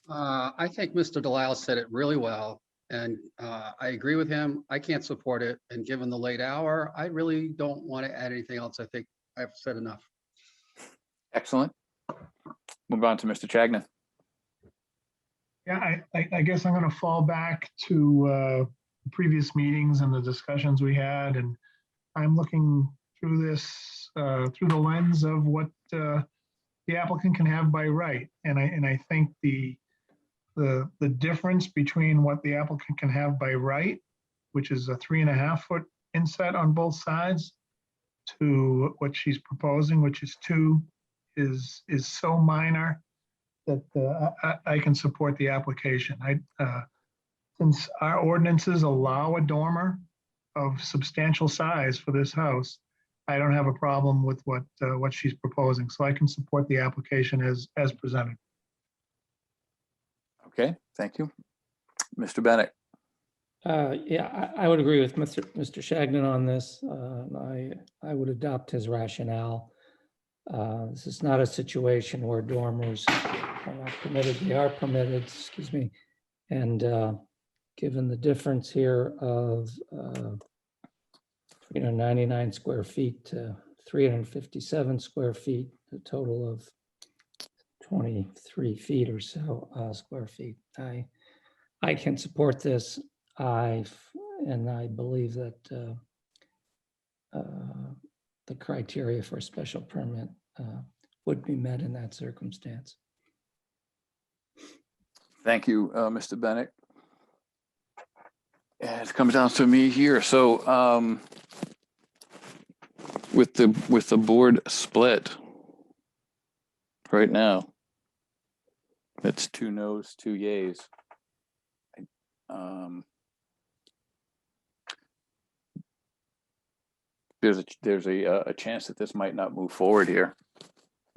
I think Mr. Delisle said it really well, and I agree with him. I can't support it, and given the late hour, I really don't want to add anything else. I think I've said enough. Excellent. Move on to Mr. Chagnon. Yeah, I guess I'm going to fall back to previous meetings and the discussions we had, and I'm looking through this through the lens of what the applicant can have by right, and I think the difference between what the applicant can have by right, which is a 3.5 foot inset on both sides, to what she's proposing, which is 2, is so minor that I can support the application. Since our ordinances allow a dormer of substantial size for this house, I don't have a problem with what she's proposing. So I can support the application as presented. Okay, thank you. Mr. Bennett. Yeah, I would agree with Mr. Shagnon on this. I would adopt his rationale. This is not a situation where dormers are not permitted. They are permitted, excuse me. And given the difference here of 399 square feet to 357 square feet, a total of 23 feet or so square feet. I can support this. And I believe that the criteria for a special permit would be met in that circumstance. Thank you, Mr. Bennett. And it comes down to me here. So with the board split right now, it's 2 noes, 2 yays. There's a chance that this might not move forward here.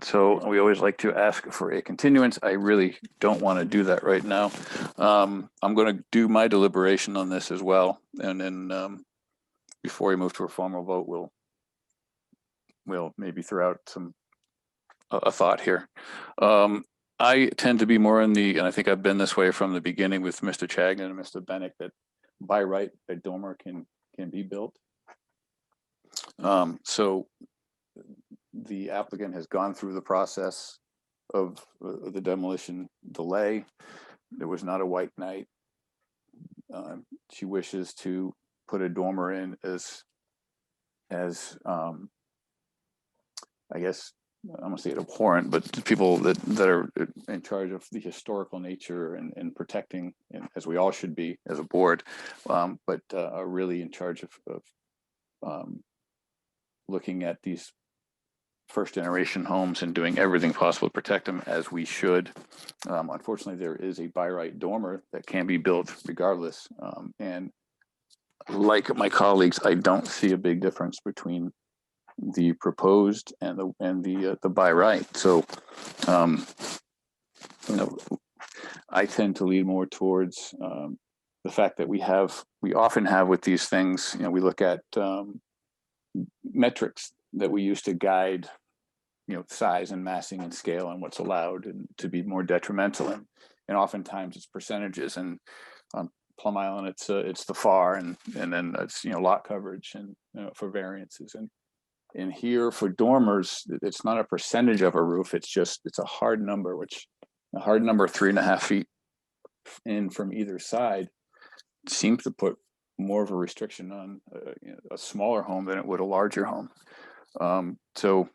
So we always like to ask for a continuance. I really don't want to do that right now. I'm going to do my deliberation on this as well. And then before we move to a formal vote, we'll maybe throw out a thought here. I tend to be more in the, and I think I've been this way from the beginning with Mr. Chagnon and Mr. Bennett, that by right, a dormer can be built. So the applicant has gone through the process of the demolition delay. There was not a white knight. She wishes to put a dormer in as I guess, I'm gonna say it abhorrent, but the people that are in charge of the historical nature and protecting, and as we all should be as a board, but are really in charge of looking at these first generation homes and doing everything possible to protect them, as we should. Unfortunately, there is a by right dormer that can be built regardless. And like my colleagues, I don't see a big difference between the proposed and the by right. So, I tend to lean more towards the fact that we often have with these things, we look at metrics that we use to guide, size and massing and scale and what's allowed and to be more detrimental. And oftentimes it's percentages, and on Plum Island, it's the FAR, and then it's, lot coverage and for variances. And here for dormers, it's not a percentage of a roof. It's a hard number, which a hard number 3.5 feet in from either side seems to put more of a restriction on a smaller home than it would a larger home. So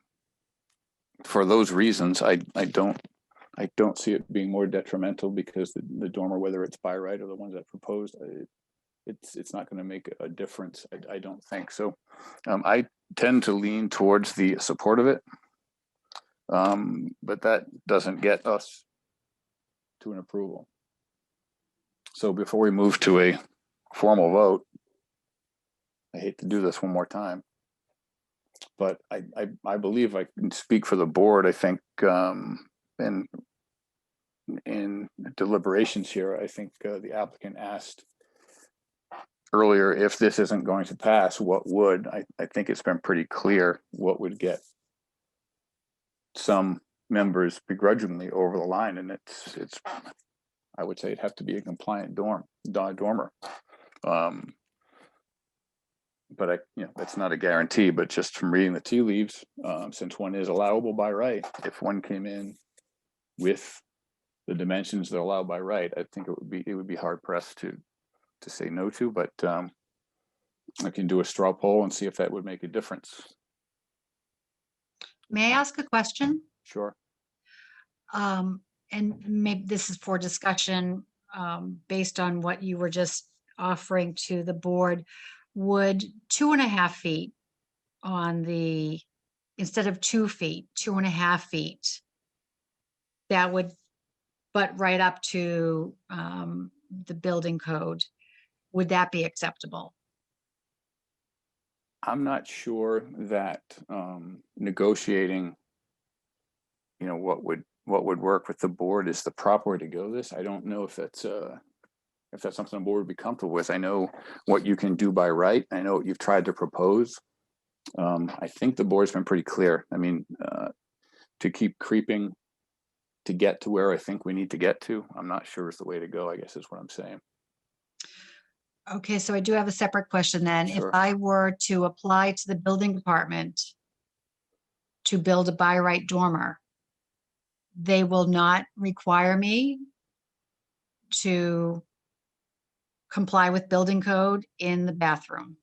for those reasons, I don't see it being more detrimental, because the dormer, whether it's by right or the ones that proposed, it's not going to make a difference. I don't think so. I tend to lean towards the support of it, but that doesn't get us to an approval. So before we move to a formal vote, I hate to do this one more time, but I believe I can speak for the board. I think in deliberations here, I think the applicant asked earlier, if this isn't going to pass, what would? I think it's been pretty clear what would get some members begrudgingly over the line, and it's I would say it'd have to be a compliant dormer. But that's not a guarantee, but just from reading the tea leaves, since one is allowable by right, if one came in with the dimensions that are allowed by right, I think it would be hard pressed to say no to, but I can do a straw poll and see if that would make a difference. May I ask a question? Sure. And maybe this is for discussion based on what you were just offering to the board. Would 2.5 feet on the, instead of 2 feet, 2.5 feet, that would butt right up to the building code, would that be acceptable? I'm not sure that negotiating, what would work with the board is the proper way to go this. I don't know if that's something the board would be comfortable with. I know what you can do by right. I know what you've tried to propose. I think the board's been pretty clear. I mean, to keep creeping to get to where I think we need to get to, I'm not sure is the way to go, I guess is what I'm saying. Okay, so I do have a separate question then. If Sure. I were to apply to the building department to build a by right dormer, they will not require me to comply with building code in the bathroom.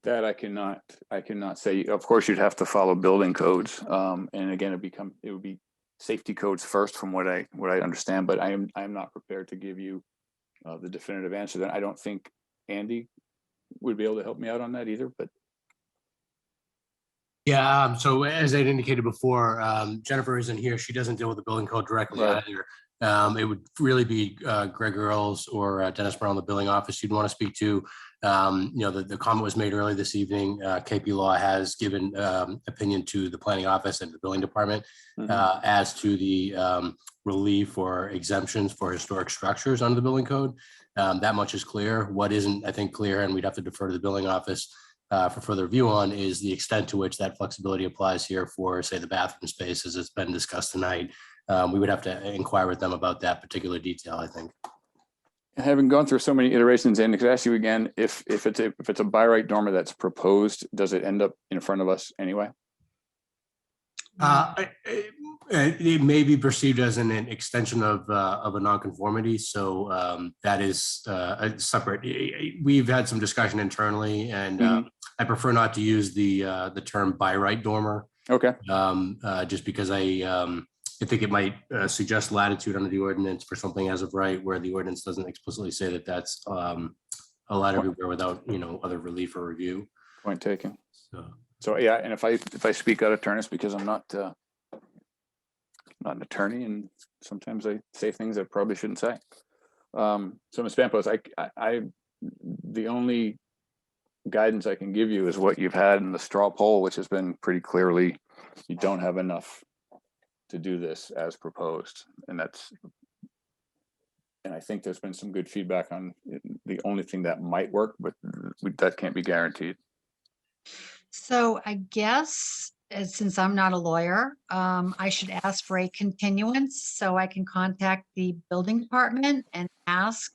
That I cannot say. Of course, you'd have to follow building codes. And again, it would be safety codes first from what I understand, but I am not prepared to give you the definitive answer. That I don't think Andy would be able to help me out on that either, but Yeah, so as I'd indicated before, Jennifer isn't here. She doesn't deal with the building code directly Right. either. It would really be Greg Earls or Dennis Brown, the billing office you'd want to speak to. The comment was made earlier this evening. KP Law has given opinion to the planning office and the building department as to the relief or exemptions for historic structures under the building code. That much is clear. What isn't, I think, clear, and we'd have to defer to the building office for further review on, is the extent to which that flexibility applies here for, say, the bathroom space as it's been discussed tonight. We would have to inquire with them about that particular detail, I think. having gone through so many iterations, and could I ask you again, if it's a by right dormer that's proposed, does it end up in front of us anyway? It may be perceived as an extension of a nonconformity, so that is a separate. We've had some discussion internally, and I prefer not to use the term by right dormer. Okay. Just because I think it might suggest latitude under the ordinance for something as of right, where the ordinance doesn't explicitly say that that's allowed everywhere without other relief or review. Point taken. So yeah, and if I speak out of turn, it's because I'm not an attorney, and sometimes I say things I probably shouldn't say. So Ms. Pampos, the only guidance I can give you is what you've had in the straw poll, which has been pretty clearly you don't have enough to do this as proposed, and I think there's been some good feedback on the only thing that might work, but that can't be guaranteed. So I guess, since I'm not a lawyer, I should ask for a continuance so I can contact the building department and ask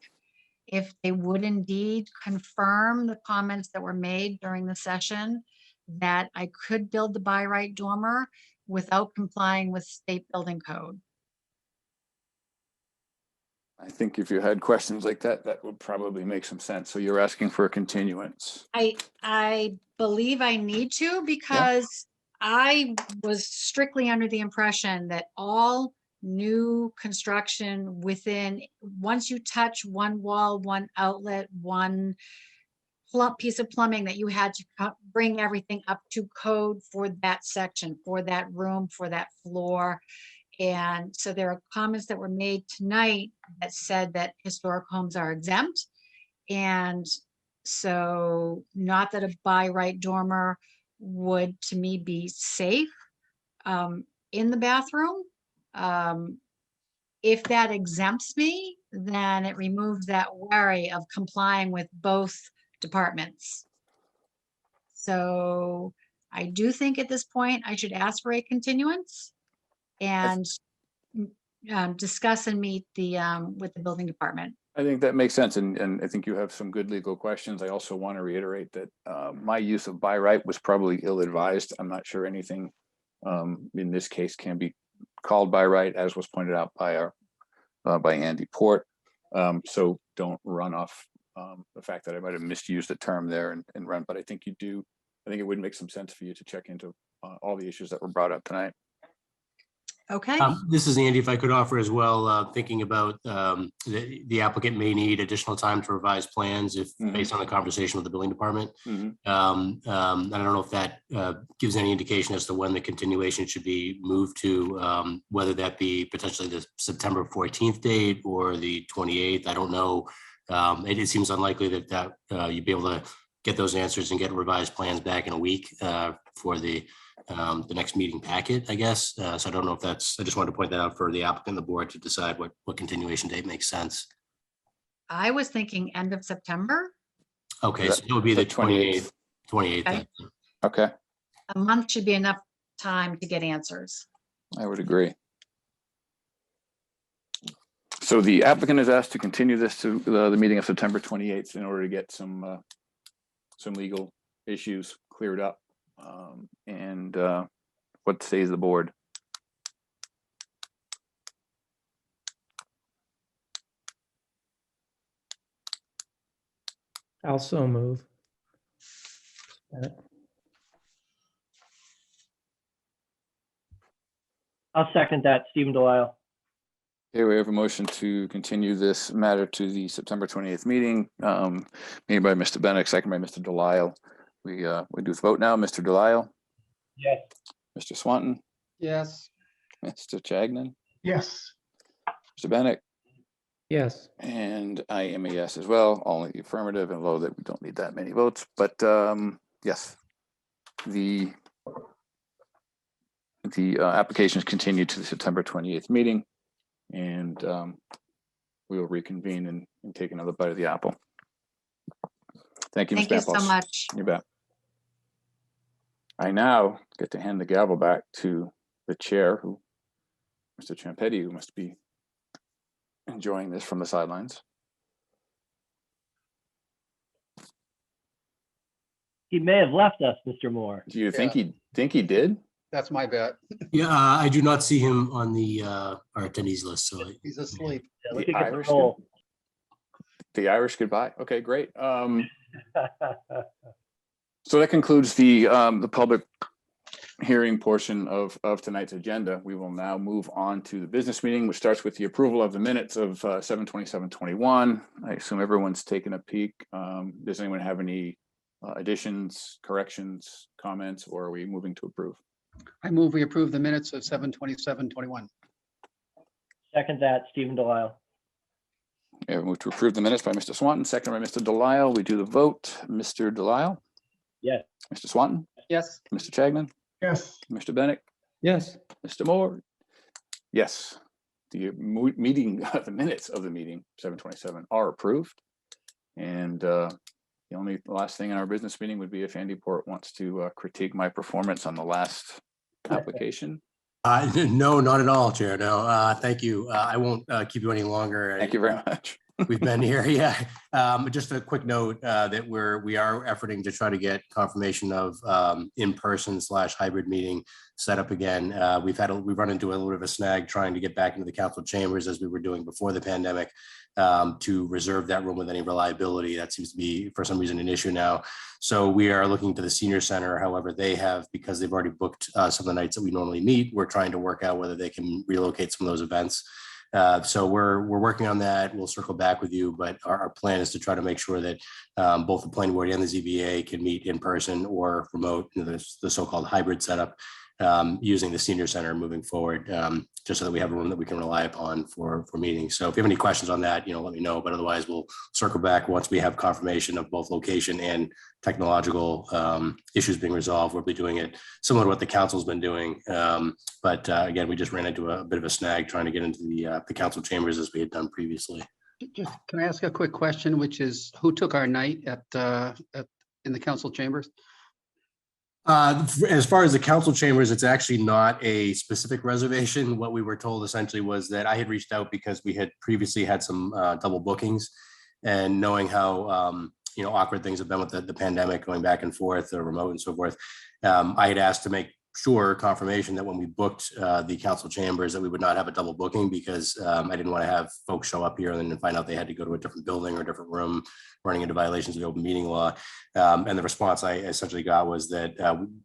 if they would indeed confirm the comments that were made during the session that I could build the by right dormer without complying with state building code. I think if you had questions like that, that would probably make some sense. So you're asking for a continuance. I believe I need to, because I was strictly under the impression that all new construction once you touch one wall, one outlet, one piece of plumbing, that you had to bring everything up to code for that section, for that room, for that floor. And so there are comments that were made tonight that said that historic homes are exempt. And so, not that a by right dormer would, to me, be safe in the bathroom. If that exempts me, then it removes that worry of complying with both departments. So I do think at this point I should ask for a continuance and discuss and meet with the building department. I think that makes sense, and I think you have some good legal questions. I also want to reiterate that my use of by right was probably ill-advised. I'm not sure anything in this case can be called by right, as was pointed out by Andy Port. So don't run off the fact that I might have misused the term there and run, but I think you do. I think it would make some sense for you to check into all the issues that were brought up tonight. Okay. This is Andy. If I could offer as well, thinking about the applicant may need additional time to revise plans if based on the conversation with the building department. I don't know if that gives any indication as to when the continuation should be moved to, whether that be potentially the September 14th date or the 28th. I don't know. It seems unlikely that you'd be able to get those answers and get revised plans back in a week for the next meeting packet, I guess. So I don't know if I just wanted to point that out for the applicant and the board to decide what continuation date makes sense. I was thinking end of September. Okay, so it would be the 28th. 28th. Okay. Okay, A month should be enough time to get answers. I would agree. So the applicant is asked to continue this to the meeting of September 28th in order to get some legal issues cleared up. And what says the board? Also move. I'll second that, Stephen Delisle. Okay, we have a motion to continue this matter to the September 28th meeting, made by Mr. Bennett, second by Mr. Delisle. We do the vote now. Mr. Delisle, Yes. Mr. Swanton, Yes. Mr. Chagnon, Yes. Mr. Bennett, Yes. and I am a yes as well, only the affirmative, and low that we don't need that many votes, but yes, the application is continued to the September 28th meeting, and we will reconvene and take another bite of the apple. Thank you, Ms. Thank you so Bampos. much. You bet. I now get to hand the gavel back to the chair, who, Mr. Ciampetti, who must be enjoying this from the sidelines. He may have left us, Mr. Moore. Do you think he did? That's my bet. Yeah, I do not see him on the our attendees list. So He's asleep. Yeah, look The at Irish roll. The Irish goodbye. Okay, great. So that concludes the public hearing portion of tonight's agenda. We will now move on to the business meeting, which starts with the approval of the minutes of 7/27/21. I assume everyone's taken a peek. Does anyone have any additions, corrections, comments, or are we moving to approve? I move we approve the minutes of 7/27/21. Second that, Stephen Delisle. We have moved to approve the minutes by Mr. Swanton, second by Mr. Delisle. We do the vote. Mr. Delisle? Yes. Mr. Swanton? Yes. Mr. Chagnon? Yes. Mr. Bennett? Yes. Mr. Moore? Yes. The meeting, the minutes of the meeting, 7/27, are approved. And the last thing in our business meeting would be if Andy Port wants to critique my performance on the last application. No, not at all, Chair. No, thank you. I won't keep you any longer. Thank you very much. We've been here, yeah. Just a quick note that we are efforting to try to get confirmation of in-person / hybrid meeting set up again. We've run into a little bit of a snag trying to get back into the council chambers as we were doing before the pandemic to reserve that room with any reliability. That seems to be for some reason an issue now. So we are looking to the senior center. However, they have, because they've already booked some of the nights that we normally meet, we're trying to work out whether they can relocate some of those events. So we're working on that. We'll circle back with you, but our plan is to try to make sure that both the planning board and the ZBA can meet in person or remote, the so-called hybrid setup, using the senior center moving forward, just so that we have a room that we can rely upon for meetings. So if you have any questions on that, let me know, but otherwise we'll circle back once we have confirmation of both location and technological issues being resolved. We'll be doing it similar to what the council's been doing. But again, we just ran into a bit of a snag trying to get into the council chambers as we had done previously. Just, can I ask a quick question, which is who took our night in the council chambers? As far as the council chambers, it's actually not a specific reservation. What we were told essentially was that I had reached out because we had previously had some double bookings, and knowing how awkward things have been with the pandemic going back and forth or remote and so forth, I had asked to make sure confirmation that when we booked the council chambers that we would not have a double booking, because I didn't want to have folks show up here and then find out they had to go to a different building or a different room, running into violations of the open meeting law. And the response I essentially got was that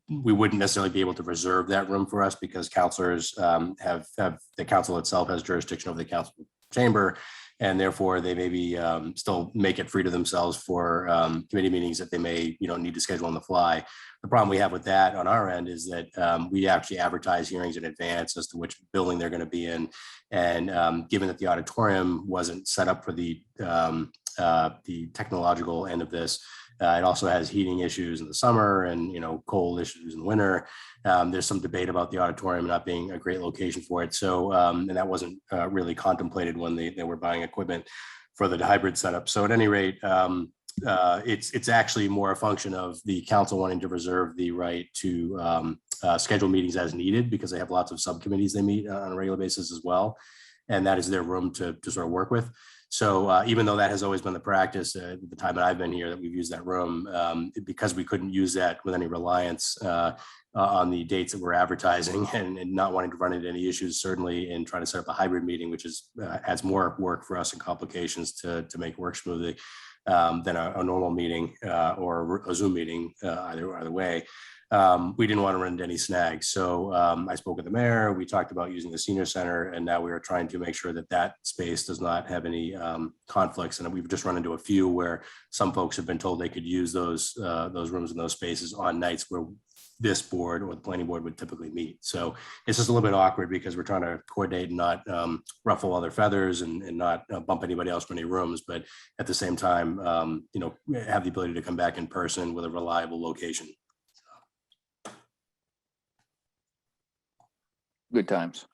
we wouldn't necessarily be able to reserve that room for us because councilors have the council itself has jurisdiction over the council chamber, and therefore they maybe still make it free to themselves for committee meetings that they may need to schedule on the fly. The problem we have with that on our end is that we actually advertise hearings in advance as to which building they're going to be in, and given that the auditorium wasn't set up for the technological end of this, it also has heating issues in the summer and cold issues in the winter. There's some debate about the auditorium not being a great location for it. So and that wasn't really contemplated when they were buying equipment for the hybrid setup. So at any rate, it's actually more a function of the council wanting to reserve the right to schedule meetings as needed, because they have lots of subcommittees they meet on a regular basis as well. And that is their room to sort of work with. So even though that has always been the practice at the time that I've been here, that we've used that room, because we couldn't use that with any reliance on the dates that we're advertising, and not wanting to run into any issues, certainly in trying to set up a hybrid meeting, which is adds more work for us and complications to make work smoothly than a normal meeting or a Zoom meeting, either way. We didn't want to run into any snags. So I spoke with the mayor, we talked about using the senior center, and now we are trying to make sure that that space does not have any conflicts. And we've just run into a few where some folks have been told they could use those rooms and those spaces on nights where this board or the planning board would typically meet. So it's just a little bit awkward because we're trying to coordinate and not ruffle other feathers and not bump anybody else from any rooms, but at the same time, have the ability to come back in person with a reliable location. Good times.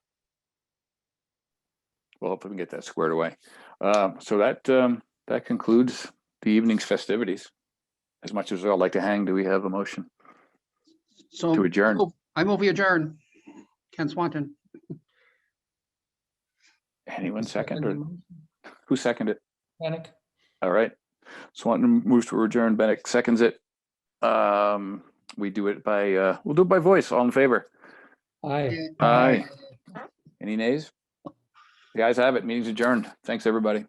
Well, hopefully we can get that squared away. So that concludes the evening's festivities. As much as I'd like to hang, do we have a motion So to adjourn? I move we adjourn. Ken Swanton. Anyone second, or who seconded it? Panic. All right. Swanton moves to adjourn. Bennett seconds it. We do it by we'll do it by voice. All in favor? Aye. Aye. Any nays? The ayes have it. Meeting's adjourned. Thanks, everybody.